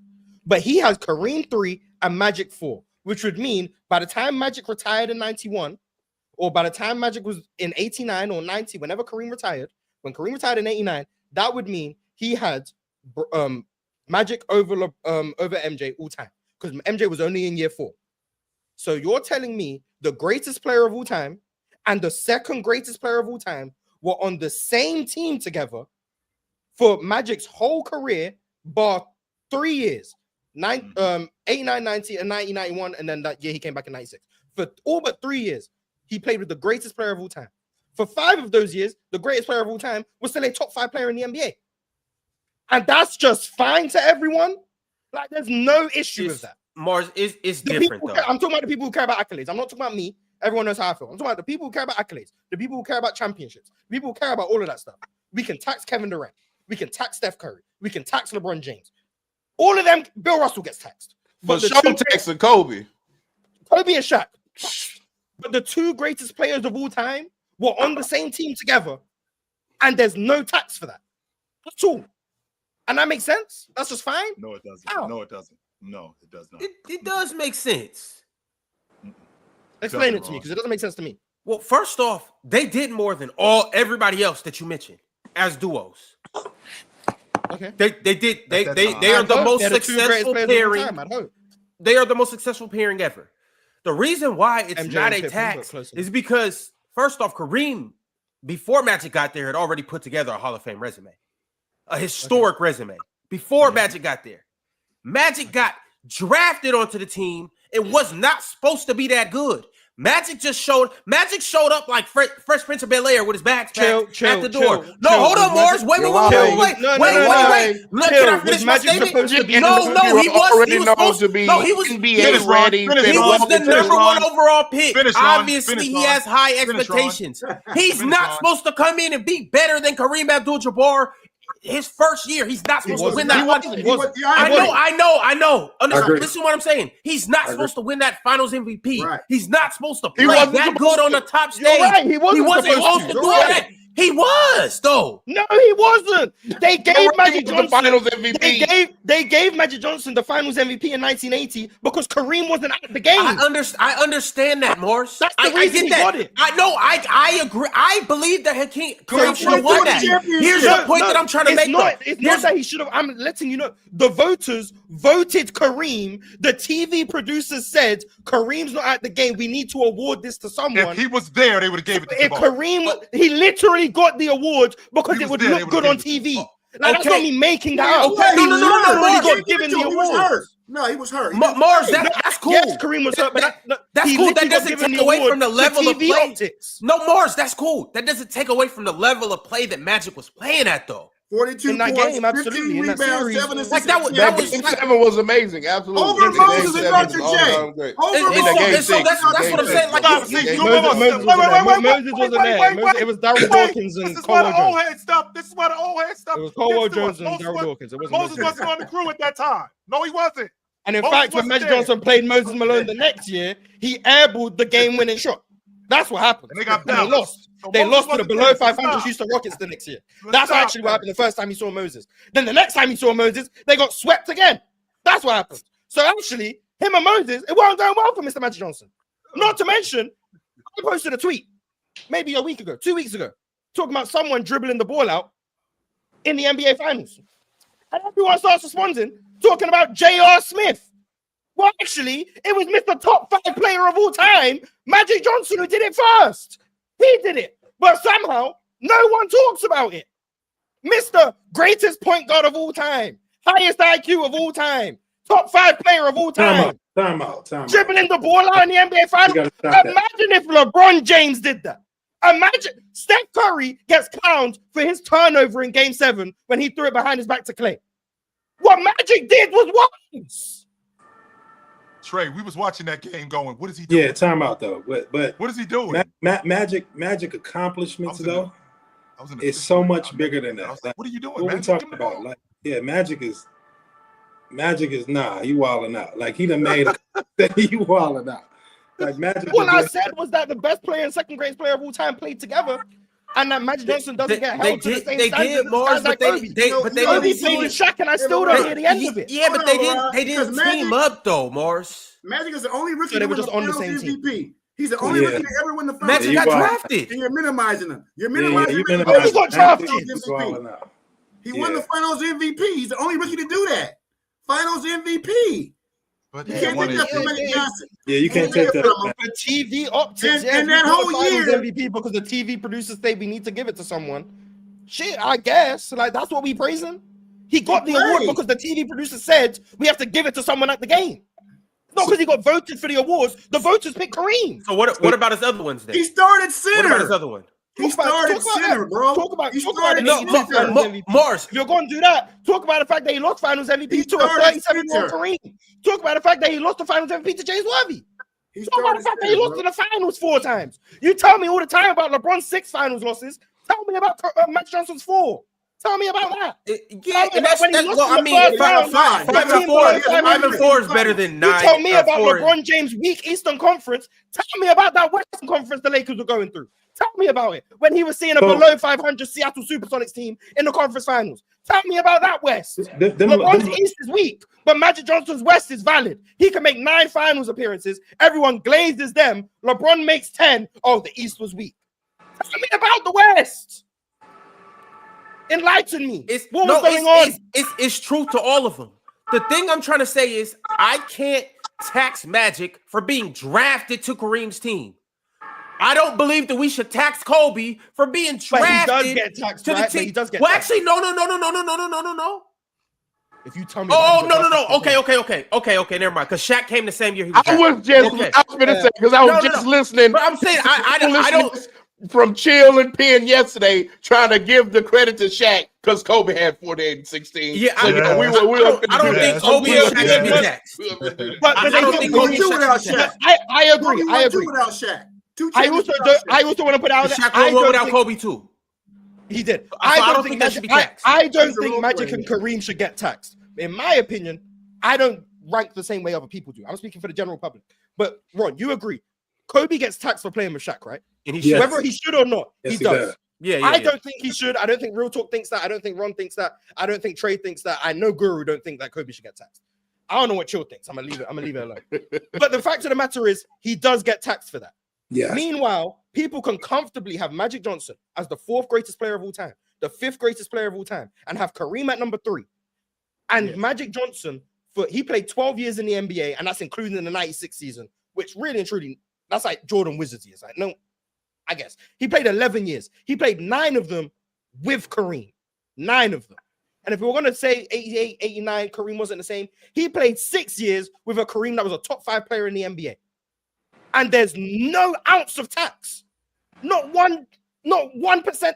But he has Kareem 3 and Magic 4, which would mean by the time Magic retired in 91, or by the time Magic was in 89 or 90, whenever Kareem retired, when Kareem retired in 89, that would mean he had Magic over MJ all time, because MJ was only in year 4. So you're telling me the greatest player of all time and the second greatest player of all time were on the same team together for Magic's whole career, bar 3 years, 89, 90, and 90, 91, and then that year he came back in 96. For all but 3 years, he played with the greatest player of all time. For 5 of those years, the greatest player of all time was still a top 5 player in the NBA. And that's just fine to everyone. Like, there's no issue with that. Mars is The different, people though. I'm talking about the people who care about accolades. I'm not talking about me. Everyone knows how I feel. I'm talking about the people who care about accolades, the people who care about championships, the people who care about all of that stuff. We can tax Kevin Durant. We can tax Steph Curry. We can tax LeBron James. All of them, Bill Russell gets taxed. But show taxing Kobe and Shaq. But the 2 greatest players of all time were on the same team together, and there's no tax for that. That's all. And that makes sense? That's just fine? No, it doesn't. How? No, it doesn't. No, it does not. It does make sense. Explain it to me, because it doesn't make sense to me. Well, first off, they did more than everybody else that you mentioned as duos. Okay. They did. They are the most successful pairing. They are the most successful pairing ever. The reason why it's MJ not and a Pippen, tax but close is because, first off, Kareem, before Magic got there, had already put together a Hall of Fame resume, a historic resume. Before Magic got there, Magic got drafted onto the team and was not supposed to be that good. Magic showed up like Fresh Prince of Bel-Air with his backpack at the door. Hold on, Morris. Wait. Look, can I finish my statement? No, he was ready. He was the number 1 overall pick. Obviously, he has high expectations. He's not supposed to come in and be better than Kareem Abdul-Jabbar. His first year, he's not supposed to win that. I know. Listen to what I'm saying. He's not supposed to win that Finals MVP. Right. He's not supposed to play that good on the top stage. Right. He wasn't supposed to do that. He was though. No, he wasn't. They gave Magic the Johnson Finals MVP. They gave Magic Johnson the Finals MVP in 1980 because Kareem wasn't at the game. I understand that, Morris. That's the I reason get he that. got it. I agree. I believe that Kareem should have won that. Here's No, the point that I'm trying to make. It's not that he should have. I'm letting you know. The voters voted Kareem. The TV producers said Kareem's not at the game. We need to award this to someone. If he was there, they would have gave it to If Jabbar. Kareem, he literally got the award because He it was would there, they look would've good on gave TV. it Like, that's not me making that up. Okay, He no, literally got He given the was award. hurt. No, he was hurt. Mars, that's cool. Yes, Kareem was hurt, but that's he cool. literally That got doesn't given take the away award from the for level of TV play. optics. No, Mars, that's cool. That doesn't take away from the level of play that Magic was playing at, though. 42 in that points, game, absolutely. 15 In that rebounds, series, 7 assists. like that was Game 7 was amazing. Absolutely. Over Game Moses and 7 Dr. was J. all-time great. Over And Moses. so that's what I'm saying. Like, Stop, see, you- you Moses remember- wasn't there. It was Darryl Dawkins and This is why the Cole old Jones. head stuff. This is why the old head stuff. It was Cole gets to us. Jones and Darryl Dawkins. It wasn't Moses wasn't on the crew at that time. No, he wasn't. And in Moses fact, when wasn't Magic there. Johnson played Moses Malone the next year, he airballed the game-winning shot. That's what happened. And they got they bounced. lost. So They Moses lost to the wasn't below there, so 500 stop. Houston Rockets the next year. Let's That's stop, actually what man. happened the first time he saw Moses. Then the next time he saw Moses, they got swept again. That's what happened. So actually, him and Moses, it wasn't going well for Mr. Magic Johnson. Not to mention, I posted a tweet maybe a week ago, 2 weeks ago, talking about someone dribbling the ball out in the NBA Finals. And everyone starts responding, talking about J.R. Smith. Well, actually, it was Mr. Top 5 player of all time, Magic Johnson, who did it first. He did it. But somehow, no one talks about it. Mr. Greatest point guard of all time, highest IQ of all time, top 5 player of all time. Time out. Dribbling the ball out in the NBA Finals. gotta stop that. Imagine if LeBron James did that. Imagine Steph Curry gets clowned for his turnover in Game 7 when he threw it behind his back to Clay. What Magic did was worse. Trey, we was watching that game going, what is he doing? Yeah, time out though. But What is he doing? Magic accomplishments though. It's so much bigger than that. Like, what are you doing, What man? we talking about? Like, yeah, Magic is nah, you wilding out. Like he done made you wilding out. Like Magic. All I said was that the best player and second greatest player of all time played together, and that Magic Johnson doesn't get held to the same standard as Morris, guys like Kobe. they Kobe didn't played with Shaq, and I still don't hear the end of it. Yeah, but they didn't Because team up though, Morris. Magic is the only rookie So they to were win just the on the Finals same team. MVP. He's the only rookie to ever win the Finals. Magic got drafted. And you're minimizing him. You're Yeah, minimizing you him. minimizing He got Magic. drafted. He's wilding out. He won the Finals MVP. He's the only rookie to do that. Finals MVP. But You he can't won take it. that from Magic Johnson. Yeah, you can't take that. The TV optics, And he that got whole Finals year- MVP because the TV producers say we need to give it to someone. Shit, I guess. Like that's what we praising. He got the award because the TV producer said we have to give it to someone at the game. Not because he got voted for the awards. The voters picked Kareem. So what about his other ones then? He started What about his center. other one? He started center, bro. Talk about He the started Finals center. MVP. Morris, If you're going to do that, talk about the fact that he lost Finals MVP He to a started 37-year-old center. Kareem. Talk about the fact that he lost the Finals MVP to James Worthy. He Talk about the fact that he lost to the Finals 4 times. You tell me all the time about LeBron's 6 Finals losses. Tell me about Magic Johnson's 4. Tell me about that. yeah, and that's when he well, lost I in the mean, first round, 5 and 4 is better than 9. You tell me about 4 LeBron James' weak Eastern Conference. Tell me about that Western Conference the Lakers were going through. Tell me about it. When he was seeing a below 500 Seattle Supersonics team in the conference finals. Tell me about that West. LeBron's East is weak, but Magic Johnson's West is valid. He can make 9 finals appearances. Everyone glazes them. LeBron makes 10. Oh, the East was weak. Tell me about the West. Enlighten me. What was going on? It's true to all of them. The thing I'm trying to say is I can't tax Magic for being drafted to Kareem's team. I don't believe that we should tax Kobe for being drafted. But he does get taxed, to the right? team. But he does get well, taxed. actually, no. If you tell me, Oh, no. Okay. Never mind. Because Shaq came the same year he was I was drafted. just, I was going to say, because I was just listening. But I'm saying, I don't. From Chill and Penn yesterday, trying to give the credit to Shaq because Kobe had 48 and 16. Yeah, so, I don't think Kobe and Shaq should be taxed. But I don't think Kobe and Shaq should be taxed. I agree. I agree. Without Shaq. I also want to put out there. Shaq won without Kobe too. He did. I don't think that should be taxed. I don't think Magic and Kareem should get taxed. In my opinion, I don't rank the same way other people do. I'm speaking for the general public. But Ron, you agree. Kobe gets taxed for playing with Shaq, right? And he should. Whether he should or not, Yes, he does. I don't think he should. I don't think Real Talk thinks that. I don't think Ron thinks that. I don't think Trey thinks that. I know Guru don't think that Kobe should get taxed. I don't know what Chill thinks. I'm gonna leave it alone. But the fact of the matter is, he does get taxed for that. Yeah. Meanwhile, people can comfortably have Magic Johnson as the 4th greatest player of all time, the 5th greatest player of all time, and have Kareem at number 3. And Magic Johnson, he played 12 years in the NBA, and that's including the 96 season, which really and truly, that's like Jordan Wizards years. Like, no, I guess. He played 11 years. He played 9 of them with Kareem. 9 of them. And if we were going to say 88, 89, Kareem wasn't the same, he played 6 years with a Kareem that was a top 5 player in the NBA. And there's no ounce of tax. Not 1%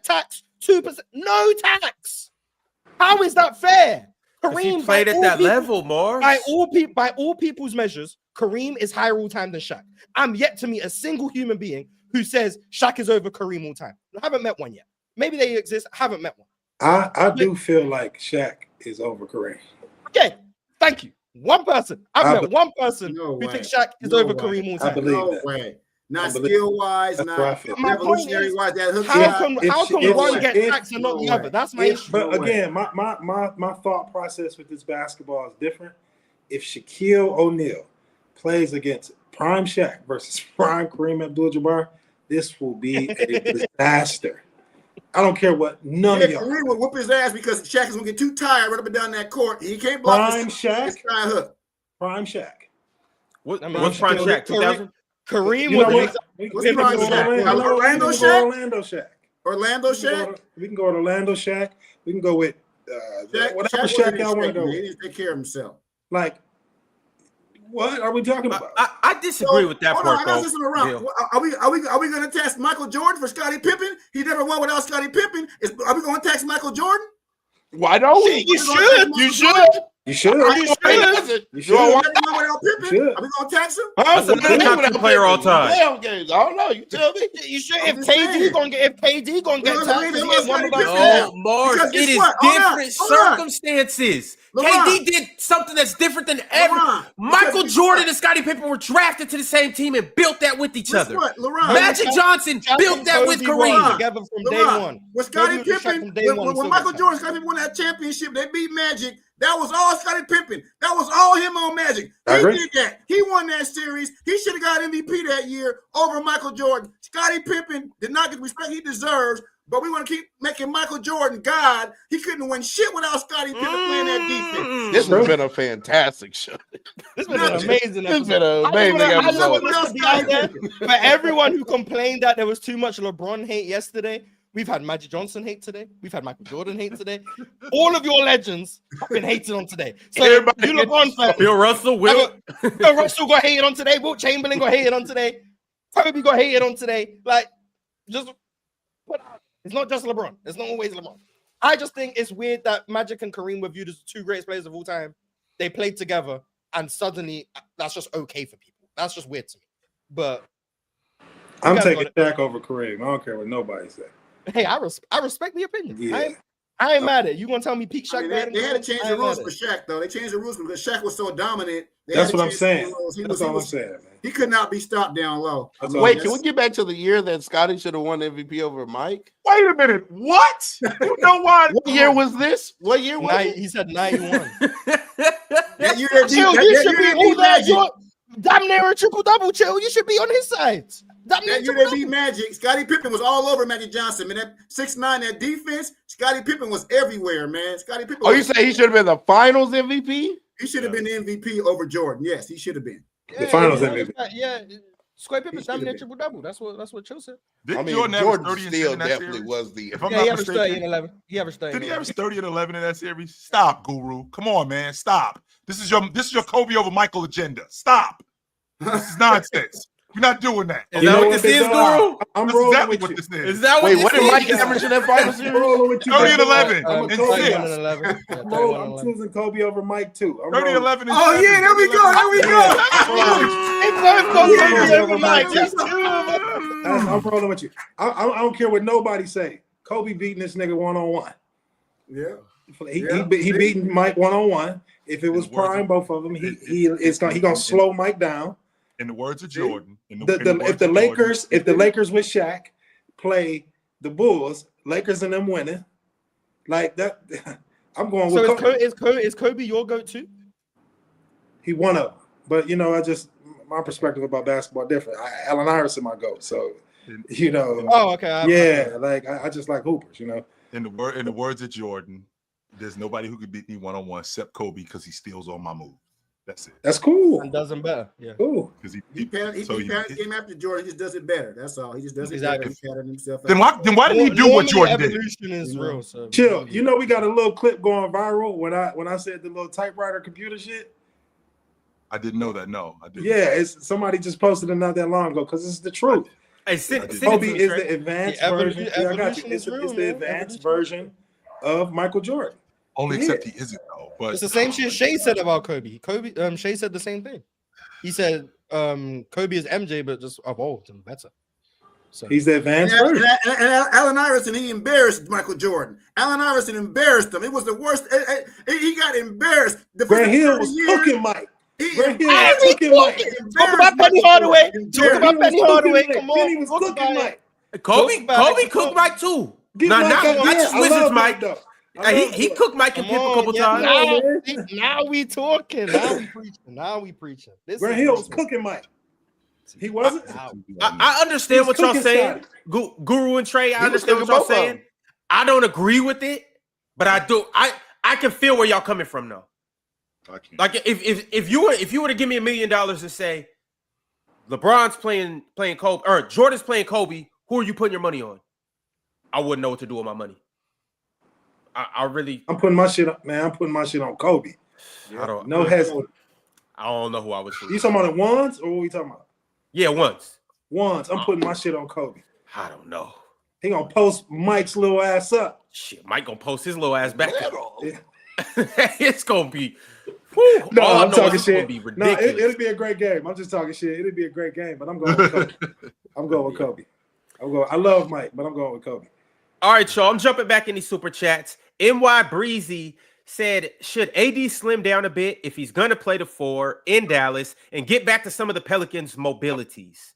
tax, 2%, no tax. How is that fair? Kareem played at that level, Mars. By all people's measures, Kareem is higher all time than Shaq. I'm yet to meet a single human being who says Shaq is over Kareem all time. I haven't met one yet. Maybe they exist. I haven't met one. I do feel like Shaq is over Kareem. Okay, thank you. One person. I've met one person who thinks Shaq is over Kareem all time. I believe that. Not skill-wise, not revolutionary-wise. How can one get taxed and not the other? That's my issue. But again, my thought process with this basketball is different. If Shaquille O'Neal plays against prime Shaq versus prime Kareem Abdul-Jabbar, this will be a disaster. I don't care what none of y'all. Kareem will whoop his ass because Shaq is going to get too tired right up and down that court. He can't block prime Shaq. Prime Shaq. What's prime Shaq? 2000? Kareem was Orlando Shaq. Orlando Shaq. We can go with Orlando Shaq. We can go with whatever Shaq y'all want to go with. He needs to take care of himself. Like, what are we talking about? I disagree with that part, though. Are we going to test Michael Jordan for Scottie Pippen? He never won without Scottie Pippen. Are we going to tax Michael Jordan? Why don't we? You should. You should. You should. Are we going to tax him? That's the top player all time. I don't know. You tell me. You should. If KD gonna get taxed, Mars, it is different circumstances. KD did something that's different than ever. Michael Jordan and Scottie Pippen were drafted to the same team and built that with each other. Magic Johnson built that with Kareem together from day one. With Scottie Pippen, when Michael Jordan and Scottie Pippen won that championship, they beat Magic. That was all Scottie Pippen. That was all him on Magic. He did that. He won that series. He should have got MVP that year over Michael Jordan. Scottie Pippen did not get the respect he deserves, but we want to keep making Michael Jordan God. He couldn't win shit without Scottie Pippen playing that defense. This has been a fantastic show. This has been an amazing episode. This has been an amazing episode. For everyone who complained that there was too much LeBron hate yesterday, we've had Magic Johnson hate today. We've had Michael Jordan hate today. All of your legends have been hated on today. So you LeBron fans, Bill Russell, Bill Russell got hated on today. Wilt Chamberlain got hated on today. Kobe got hated on today. Like, just put out. It's not just LeBron. It's not always LeBron. I just think it's weird that Magic and Kareem were viewed as the 2 greatest players of all time. They played together, and suddenly that's just okay for people. That's just weird to me. But I'm taking Shaq over Kareem. I don't care what nobody says. Hey, I respect the opinion. Yeah. I ain't mad at it. You gonna tell me peak Shaq? They had to change the rules for Shaq, though. They changed the rules because Shaq was so dominant. That's what I'm saying. That's all I'm saying, man. He could not be stopped down low. Wait, can we get back to the year that Scottie should have won MVP over Mike? Wait a minute. What? You know what? What year was this? What year was it? He said 91. That year you should be all that. Damn near a triple-double, Chill. You should be on his side. That year they beat Magic. Scottie Pippen was all over Magic Johnson, man. That 6'9", that defense, Scottie Pippen was everywhere, man. Scottie Pippen. You say he should have been the Finals MVP? He should have been the MVP over Jordan. Yes, he should have been. The Finals MVP. Yeah, Scottie Pippen damn near triple-double. That's what Chill said. Jordan still definitely was the. He averaged 30 and 11. He averaged 30. Did he average 30 and 11 in that series? Stop, Guru. Come on, man. Stop. This is your Kobe over Michael agenda. Stop. This is nonsense. We're not doing that. Is that what this is, Guru? I'm That's rolling exactly with what you. this is. Is that what what did Mike average in that final series? 30 and 11 and 6. I'm choosing Kobe over Mike too. 30 and 11 and 6. Oh yeah, there we go. I'm rolling with you. I don't care what nobody say. Kobe beating this nigga 1-on-1. Yeah. He beating Mike 1-on-1. If it was prime, both of them, he gonna slow Mike down. In the words of Jordan, If the Lakers with Shaq play the Bulls, Lakers and them winning. Like that, I'm going So with Kobe. is Kobe your go-to? He one of them. But, my perspective about basketball different. Allen Iverson my GOAT. So, Oh, okay. I just like hoopers, In the words of Jordan, there's nobody who could beat me one-on-one except Kobe because he steals all my moves. That's it. That's cool. And does them better. Yeah. Cool. He patterned game after Jordan. He just does it better. That's all. He just does it better. He patterned himself. Then why didn't he do what Jordan did? Evolution is real. So Chill. We got a little clip going viral when I said the little typewriter computer shit. I didn't know that. No, I didn't. Yeah, it's somebody just posted it not that long ago because it's the truth. Hey, Kobe is the advanced version. evolution I got you. It's the advanced version of Michael Jordan. Only except he isn't though. But it's the same shit Shea said about Kobe. Shea said the same thing. He said Kobe is MJ, but just evolved and better. So he's the advanced version. And Allen Iverson, he embarrassed Michael Jordan. Allen Iverson embarrassed him. It was the worst. He got embarrassed. Grant Hill was cooking Mike. Talk about Penny Hardaway. Come on. Penny was cooking Mike. Kobe cooked Mike too. Not just Wizards Mike. He cooked Mike and Pip a couple times. Now we talking. Now we preaching. Grant Hill was cooking Mike. He wasn't. I understand what y'all saying, Guru and Trey. I understand what y'all saying. I don't agree with it, but I do. I can feel where y'all coming from though. Like if you were to give me $1 million and say LeBron's playing Kobe or Jordan's playing Kobe, who are you putting your money on? I wouldn't know what to do with my money. I'm putting my shit up, man. I'm putting my shit on Kobe. I don't know who I was. You talking about the ones or what we talking about? Yeah, ones. I'm putting my shit on Kobe. I don't know. He gonna post Mike's little ass up. Shit, Mike gonna post his little ass back up. Yeah. It's gonna be. No, I'm talking shit. No, it'll be a great game. I'm just talking shit. It'll be a great game, but I'm going with Kobe. I love Mike, but I'm going with Kobe. All right, y'all. I'm jumping back in these super chats. NY Breezy said, should AD slim down a bit if he's going to play the 4 in Dallas and get back to some of the Pelicans' mobilities?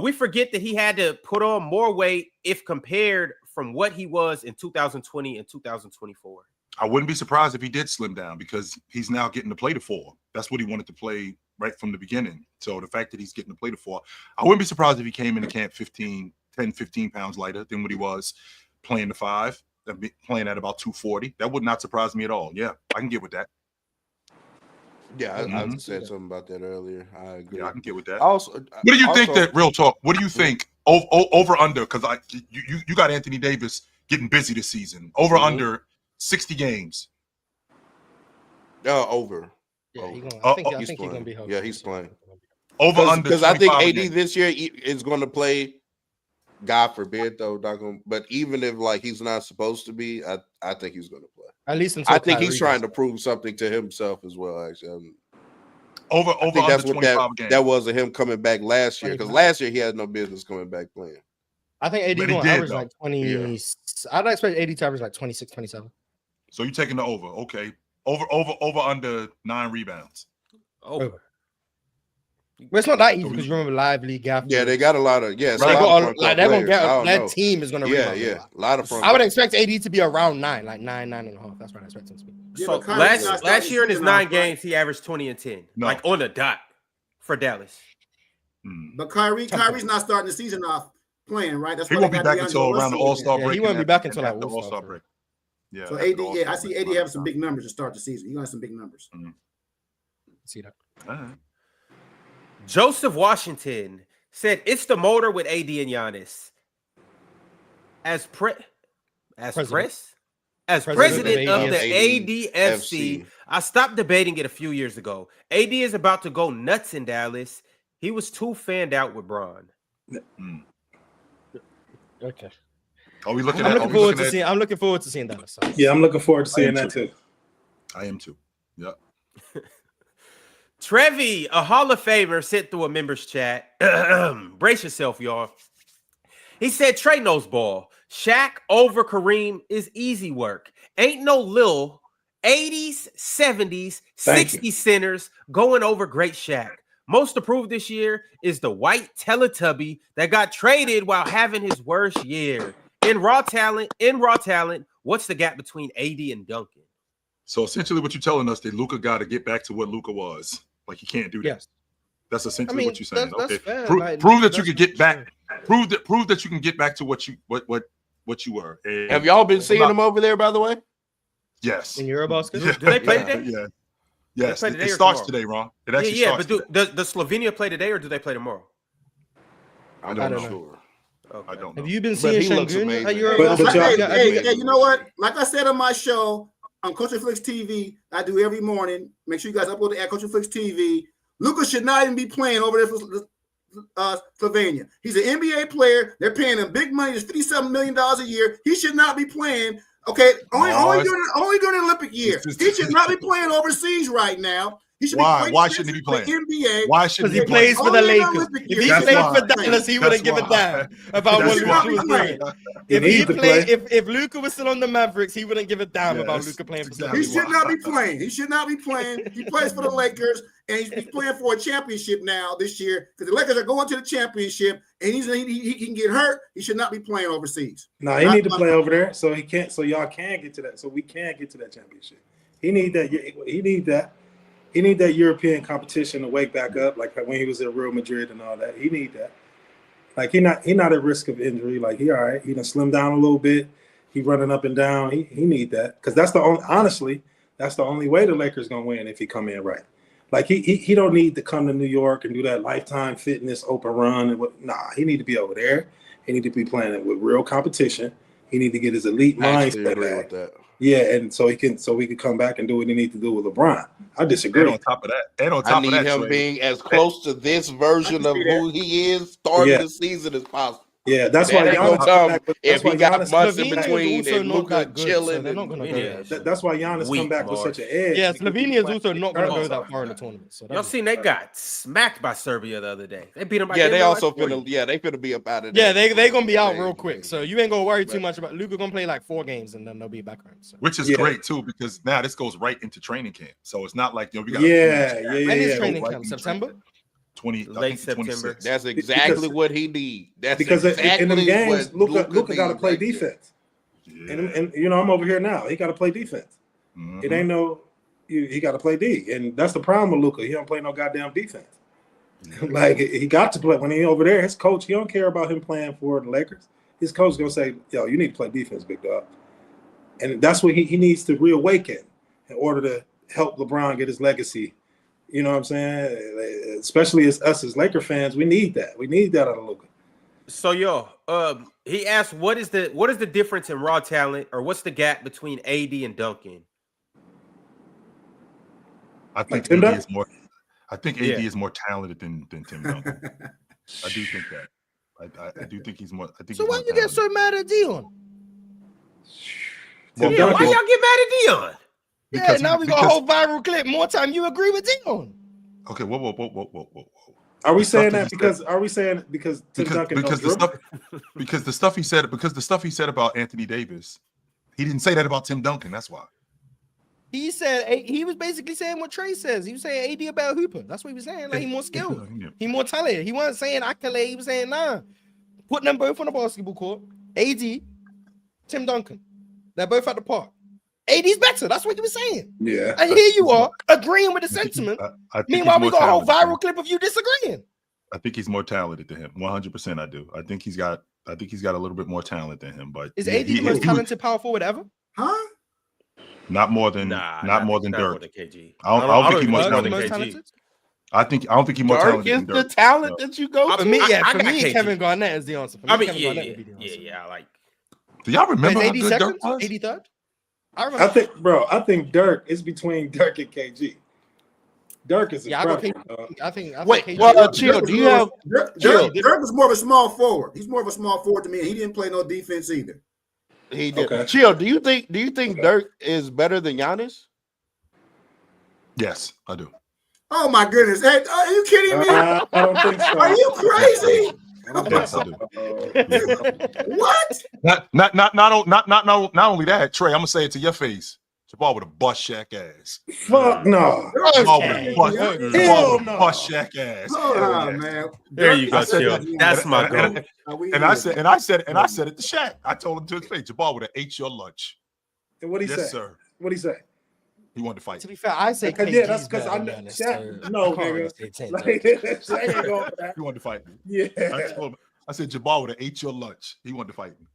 We forget that he had to put on more weight if compared from what he was in 2020 and 2024. I wouldn't be surprised if he did slim down because he's now getting to play the 4. That's what he wanted to play right from the beginning. So the fact that he's getting to play the 4, I wouldn't be surprised if he came into camp 10, 15 pounds lighter than what he was playing the 5, playing at about 240. That would not surprise me at all. Yeah, I can get with that. Yeah, I said something about that earlier. I agree. Yeah, I can get with that. Also, what do you think that real talk? What do you think over under? Because you got Anthony Davis getting busy this season. Over under 60 games. Over. Yeah, I think he's going to be healthy. Yeah, he's playing. Over under. Because I think AD this year is going to play. God forbid, though, but even if he's not supposed to be, I think he's going to play. At least until I think he's trying to prove something to himself as well. Actually, over that's under what 25 games. That was him coming back last year because last year he had no business coming back playing. I think AD will average like 20. Yeah. I'd expect AD to average like 26, 27. So you're taking the over, okay? Over under 9 rebounds. Over. Well, it's not that easy because you remember Lively, Gaffney. Yeah, they got a lot of they're gonna get that team is gonna rebound. Yeah, a lot of front. I would expect AD to be around 9, like 9.5. That's what I expect him to be. So last year in his 9 games, he averaged 20 and 10, like on the dot for Dallas. But Kyrie's not starting the season off playing, right? That's he won't be back until around the All-Star break. He won't be back until that All-Star break. Yeah. So AD, I see AD having some big numbers to start the season. He got some big numbers. See that. All right. Joseph Washington said it's the motor with AD and Giannis. As president of the ADFC, I stopped debating it a few years ago. AD is about to go nuts in Dallas. He was too fanned out with Bron. Okay. Are we looking I'm looking forward to seeing that. Yeah, I'm looking forward to seeing that too. I am too. Yep. Trevi, a Hall of Famer, sent through a members chat. Brace yourself, y'all. He said, Trey knows ball. Shaq over Kareem is easy work. Ain't no Lil 80s, 70s, 60s centers going over great Shaq. Most approved this year is the white Teletubby that got traded while having his worst year. in raw talent, what's the gap between AD and Duncan? So essentially, what you're telling us that Luka got to get back to what Luka was. Like he can't do that. Yes. That's essentially what you're saying. That's Okay, fair. prove that you can get back. Prove that you can get back to what you were. And have y'all been seeing them over there? By the way, yes. In Eurobasket, Yeah. Do they play today? Yeah. Yes. Play today It or starts tomorrow? today, Ron. It actually starts. But does Slovenia play today or do they play tomorrow? I don't know. Sure. Okay. I don't know. have you been But seeing he looks Şengün amazing. at Eurobasket? Hey, you know what? Like I said on my show on Coach Flicks TV, I do every morning. Make sure you guys upload it at Coach Flicks TV. Luka should not even be playing over there for Slovenia. He's an NBA player. They're paying him big money. It's $57 million a year. He should not be playing. Okay, only during the Olympic year. He should not be playing overseas right now. He should Why? be Why shouldn't he be playing? NBA. Why shouldn't Because he play? plays for the Only Lakers. Olympic If year. he That's played why. for Dallas, he wouldn't give a damn about That's what why. Luka was doing. He If he needs to played, play. if Luka was still on the Mavericks, he wouldn't give a damn about Yes, Luka playing for exactly. He Slovenia. should not be playing. He should not be playing. He plays for the Lakers, and he's playing for a championship now this year because the Lakers are going to the championship, and he can get hurt. He should not be playing overseas. No, he need to play over there so he can't. So y'all can get to that. So we can get to that championship. He need that. He need that. He need that European competition to wake back up, like when he was at Real Madrid and all that. He need that. Like he not at risk of injury. Like he all right. He done slimmed down a little bit. He running up and down. He need that because that's the only. Honestly, that's the only way the Lakers gonna win if he come in right. Like he don't need to come to New York and do that Lifetime Fitness open run and what. Nah, he need to be over there. He need to be playing it with real competition. He need to get his elite mindset back. That. Yeah, and so we can come back and do what he need to do with LeBron. I disagree. And on top of that, I need him being as close to this version of who he is starting the season as possible. Yeah, that's why Giannis if he got Giannis, months in Slovenia is between also and not Luka that good, chilling. so they're not gonna go there. that's why Giannis come back with such an edge. Yeah, Slovenia is also not going to go that far in the tournament. So Y'all seen they got smacked by Serbia the other day. They beat them by Yeah, they like also 40. finna be up out of yeah, there. they gonna be out real quick. So you ain't gonna worry too much about Luka. Gonna play like 4 games and then they'll be back home. So. Which is great too, because now this goes right into training camp. So it's not like we got When is training camp? September? 20 late September. 26. That's exactly what he needs. That's because exactly in the games, what Luka got to play defense. Yeah. And you know I'm over here now. He got to play defense. Mm-hmm. It ain't he got to play D, and that's the problem with Luka. He don't play no goddamn defense. Like he got to play when he over there. His coach, he don't care about him playing for the Lakers. His coach gonna say, "Yo, you need to play defense, big dog," and that's what he needs to reawaken in order to help LeBron get his legacy. You know what I'm saying? Especially as us as Laker fans, we need that. We need that out of Luka. So he asked, what is the difference in raw talent, or what's the gap between AD and Duncan? I think AD is more. I think AD is more talented than Tim Duncan. I do think that. I do think he's more. I think. So why you get so mad at Dion? Why y'all get mad at Dion? Yeah, now we got a whole viral clip. More time you agree with Dion. Okay, whoa. Are we saying that because? Are we saying because Tim Duncan? Because the stuff he said about Anthony Davis, he didn't say that about Tim Duncan. That's why. He said he was basically saying what Trey says. He was saying AD about Hooper. That's what he was saying. Like he more skilled. He more talented. He wasn't saying accolade. He was saying nah. Putting them both on the basketball court. AD, Tim Duncan. They're both at the park. AD's better. That's what he was saying. Yeah. And here you are agreeing with the sentiment. Meanwhile, we got a whole viral clip of you disagreeing. I think he's more talented than him. 100%, I do. I think he's got a little bit more talent than him. But is AD the most talented power forward ever? Huh? Not more than Dirk. Not more than KG. I don't think he's more talented. I don't think he's more talented than Dirk. Dirk is the talent that you go to. For me, Kevin Garnett is the answer. For me, Kevin Garnett would be the answer. Yeah. Like, do y'all remember how 80 good seconds? Dirk was? 83rd? I think Dirk is between Dirk and KG. Dirk is incredible. I think wait, KG chill. Do you have Dirk was more of a small forward. He's more of a small forward to me. He didn't play no defense either. He did. Okay. Chill. Do you think Dirk is better than Giannis? Yes, I do. Oh my goodness! Hey, are you kidding me? I don't think so. Are you crazy? Yes, I do. What? Not only that, Trey. I'm gonna say it to your face. Jabbar with a bust Shaq ass. Fuck no. Jabbar with a bust, Hell no. bust Shaq ass. Hold Hell on, yeah. man. There you go, I said Chill. that- That's my goal. And I said it to Shaq. I told him to his face, Jabbar would have ate your lunch. And what'd he say? Yes, sir. What'd he say? He wanted to fight. To be fair, I say Yeah, that's KD's because better I than know. Giannis, Shaq, so no, I can't really nigga. say 10 Like, times. Shaq ain't going for that. He wanted to fight me. Yeah. I said Jabbar would have ate your lunch. He wanted to fight me.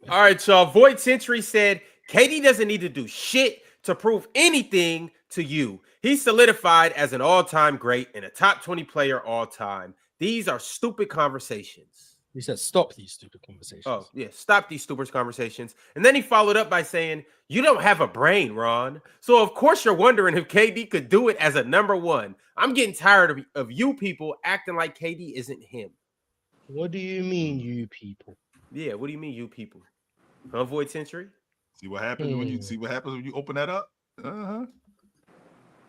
All right, y'all. Void Century said KD doesn't need to do shit to prove anything to you. He's solidified as an all-time great and a top 20 player all time. These are stupid conversations. He said, stop these stupid conversations. Oh, yeah. Stop these stupid conversations. And then he followed up by saying, you don't have a brain, Ron. So, of course, you're wondering if KD could do it as a number one. I'm getting tired of you people acting like KD isn't him. What do you mean, you people? Yeah, what do you mean, you people? Huh, Void Century? See what happens when you open that up? Uh-huh.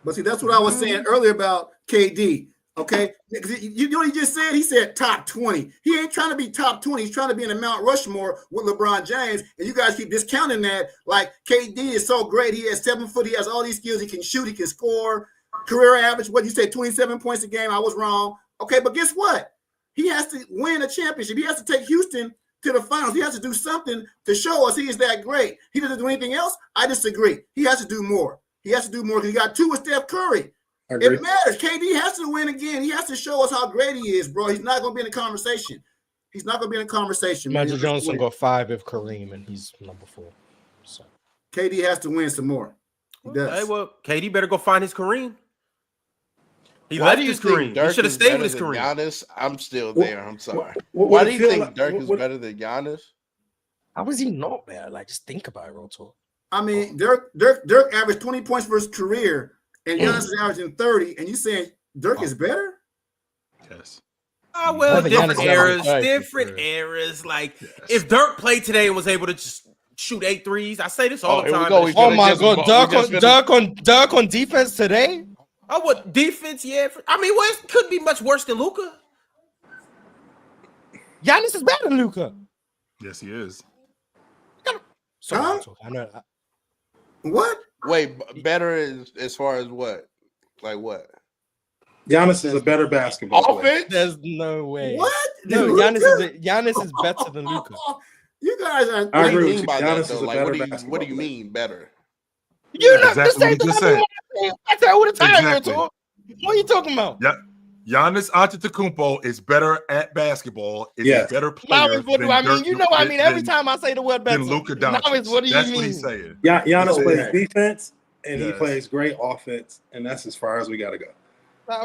But see, that's what I was saying earlier about KD. Okay, you know what he just said? He said top 20. He ain't trying to be top 20. He's trying to be in the Mount Rushmore with LeBron James. And you guys keep discounting that. Like, KD is so great. He has 7 foot. He has all these skills. He can shoot. He can score. Career average, what you say, 27 points a game. I was wrong. Okay, but guess what? He has to win a championship. He has to take Houston to the finals. He has to do something to show us he is that great. He doesn't do anything else. I disagree. He has to do more. He has to do more because he got 2 with Steph Curry. It matters. KD has to win again. He has to show us how great he is, bro. He's not going to be in the conversation. He's not going to be in the conversation. Magic Johnson got 5 with Kareem, and he's number 4. So KD has to win some more. He does. Hey, well, KD better go find his Kareem. He Why left do you his think Kareem. He Dirk should have is stayed better with his than Kareem. Giannis? I'm still there. I'm sorry. What Why it do you feel think like- Dirk is what- better than Giannis? how is he not better? Like, just think about it, real talk. I mean, Dirk averaged 20 points for his career, and Giannis is averaging 30, and you saying Dirk is better? Yes. Oh, well, Giannis different is eras, average, different right? eras. Like, if Dirk played today and was able to just shoot 8 threes, I say this all the here we time. go. but We it's- Oh finna my get some- God, we just finna- Dirk on defense today? Oh, what defense? Yeah, I mean, well, it couldn't be much worse than Luka. Giannis is better than Luka. Yes, he is. Sorry, Huh? real talk. I know. What? Wait, better as far as what? Like what? Giannis is a better basketball player. Offense? There's no way. What? No, Luka? Giannis is better than Luka. You guys are. I What do agree you with mean you. by Giannis that is though? a Like better what do you basketball player. mean better? You know Exactly the what same he thing just I mean, said. I say all the time, Exactly. real talk. What are you talking about? Yeah. Giannis Antetokounmpo is better at basketball. Is Yes. a better Now player. it's what do than I mean? Dirk- You know what I mean? Every than- time I say the word better. than Luka Now Doncic. it's what do you That's mean? what he's saying. Giannis No plays way. defense, and he Yes. plays great offense, and that's as far as we got to go. Like,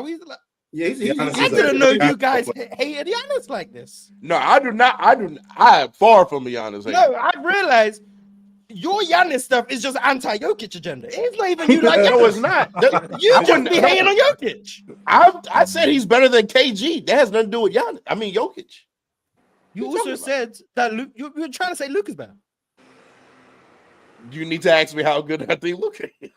Yeah, Giannis I is a didn't know better you guys basketball hated Giannis like this. No, I do not. I am far from Giannis. No, I realized your Giannis stuff is just anti-Jokic agenda. It's not even you like No, Giannis. it's not. You I just wouldn't- be hating on Jokic. I said he's better than KG. That has nothing to do with Giannis. I mean Jokic. You What you also talking said that Luke. You were trying to say Luke is better. You need to ask me how good I think Luka is.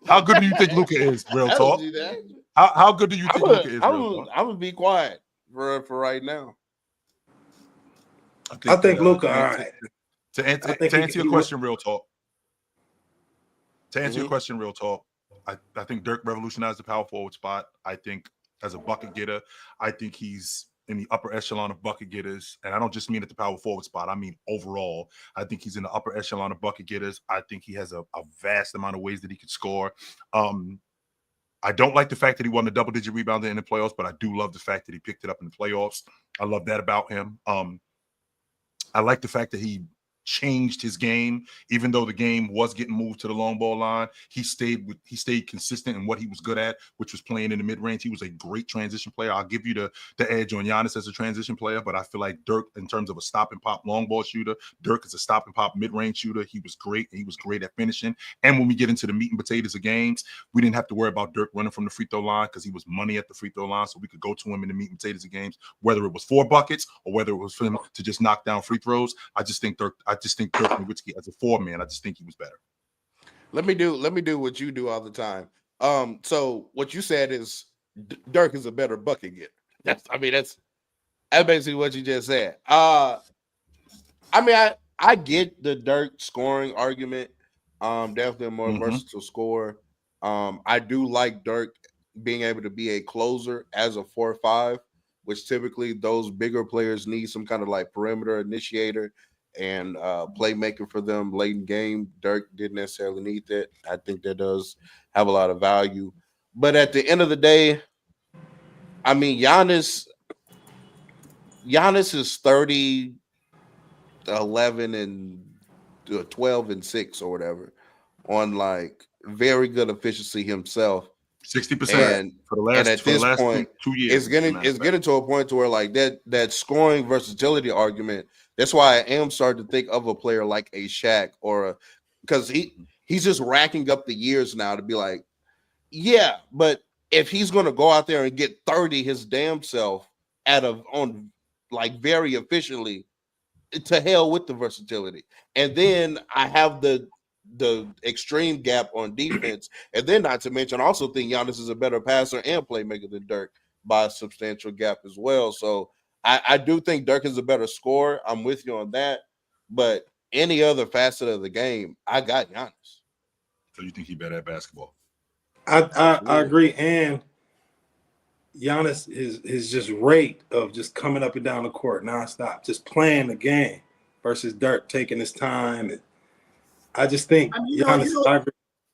How good do you think Luka is? Real I talk. don't do that. How good do you think Luka is? Real I'm talk? gonna be quiet for right now. I think Luka, all right. To I answer think your he question, real talk. To answer Mm-hmm. your question, real talk. I think Dirk revolutionized the power forward spot. I think as a bucket getter, I think he's in the upper echelon of bucket getters. And I don't just mean at the power forward spot. I mean overall. I think he's in the upper echelon of bucket getters. I think he has a vast amount of ways that he could score. I don't like the fact that he won the double-digit rebounder in the playoffs, but I do love the fact that he picked it up in the playoffs. I love that about him. I like the fact that he changed his game, even though the game was getting moved to the long ball line. He stayed consistent in what he was good at, which was playing in the mid-range. He was a great transition player. I'll give you the edge on Giannis as a transition player, but I feel like Dirk, in terms of a stop and pop long ball shooter, Dirk is a stop and pop mid-range shooter. He was great. He was great at finishing. And when we get into the meat and potatoes of games, we didn't have to worry about Dirk running from the free throw line because he was money at the free throw line, so we could go to him in the meat and potatoes of games, whether it was 4 buckets or whether it was for him to just knock down free throws. I just think Dirk Nowitzki as a 4-man, I just think he was better. Let me do what you do all the time. So what you said is Dirk is a better bucket getter. That's basically what you just said. I get the Dirk scoring argument. Definitely a more versatile scorer. I do like Dirk being able to be a closer as a 4-5, which typically those bigger players need some kind of like perimeter initiator and playmaker for them late in game. Dirk didn't necessarily need that. I think that does have a lot of value. But at the end of the day, I mean, Giannis is 30, 11, and 12 and 6 or whatever on like very good efficiency himself. 60% for the last, at this point, 2 years. It's getting to a point to where like that scoring versatility argument. That's why I am starting to think of a player like a Shaq because he's just racking up the years now to be like, yeah, but if he's going to go out there and get 30 his damn self on like very efficiently, to hell with the versatility. And then I have the extreme gap on defense, and then not to mention, I also think Giannis is a better passer and playmaker than Dirk by a substantial gap as well. So I do think Dirk is a better scorer. I'm with you on that. But any other facet of the game, I got Giannis. So you think he better at basketball? I agree. And Giannis is just rate of just coming up and down the court nonstop, just playing the game versus Dirk taking his time. And I just think Giannis.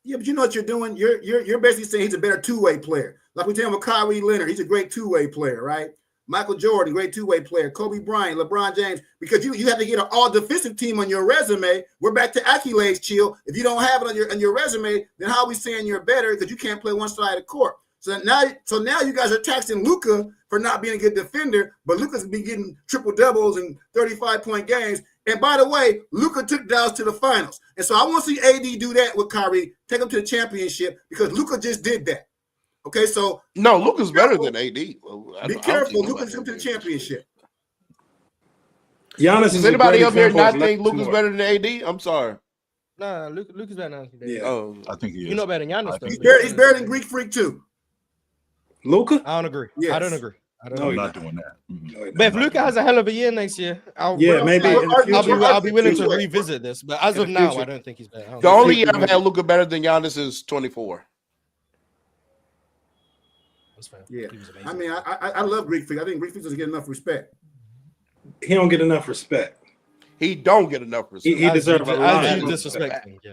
Yeah, but you know what you're doing? You're basically saying he's a better two-way player. Like we tell him with Kawhi Leonard, he's a great two-way player, right? Michael Jordan, great two-way player. Kobe Bryant, LeBron James, because you have to get an all-defensive team on your resume. We're back to accolades, Chill. If you don't have it on your resume, then how are we saying you're better because you can't play one side of the court? So now you guys are taxing Luka for not being a good defender, but Luka's been getting triple doubles and 35-point games. And by the way, Luka took Dallas to the finals. And so I want to see AD do that with Kyrie, take him to the championship because Luka just did that. Okay, so no, Luka's better than AD. Be careful, Luka took him to the championship. Giannis Does anybody up here not think Luka's better than AD? I'm sorry. Nah, Luka's better than AD. Yeah. Oh, I think he is. You're not better than Giannis, though. He's better than Greek Freak too. Luka? I don't agree. Yes. I don't agree. I'm not doing that. But if Luka has a hell of a year next year, maybe I'll be willing to revisit this. But as of now, I don't think he's better. The only year I've had Luka better than Giannis is 24. That's fair. Yeah, I mean, I love Greek Freak. I think Greek Freak doesn't get enough respect. He don't get enough respect. He don't get enough respect. He deserves a lot.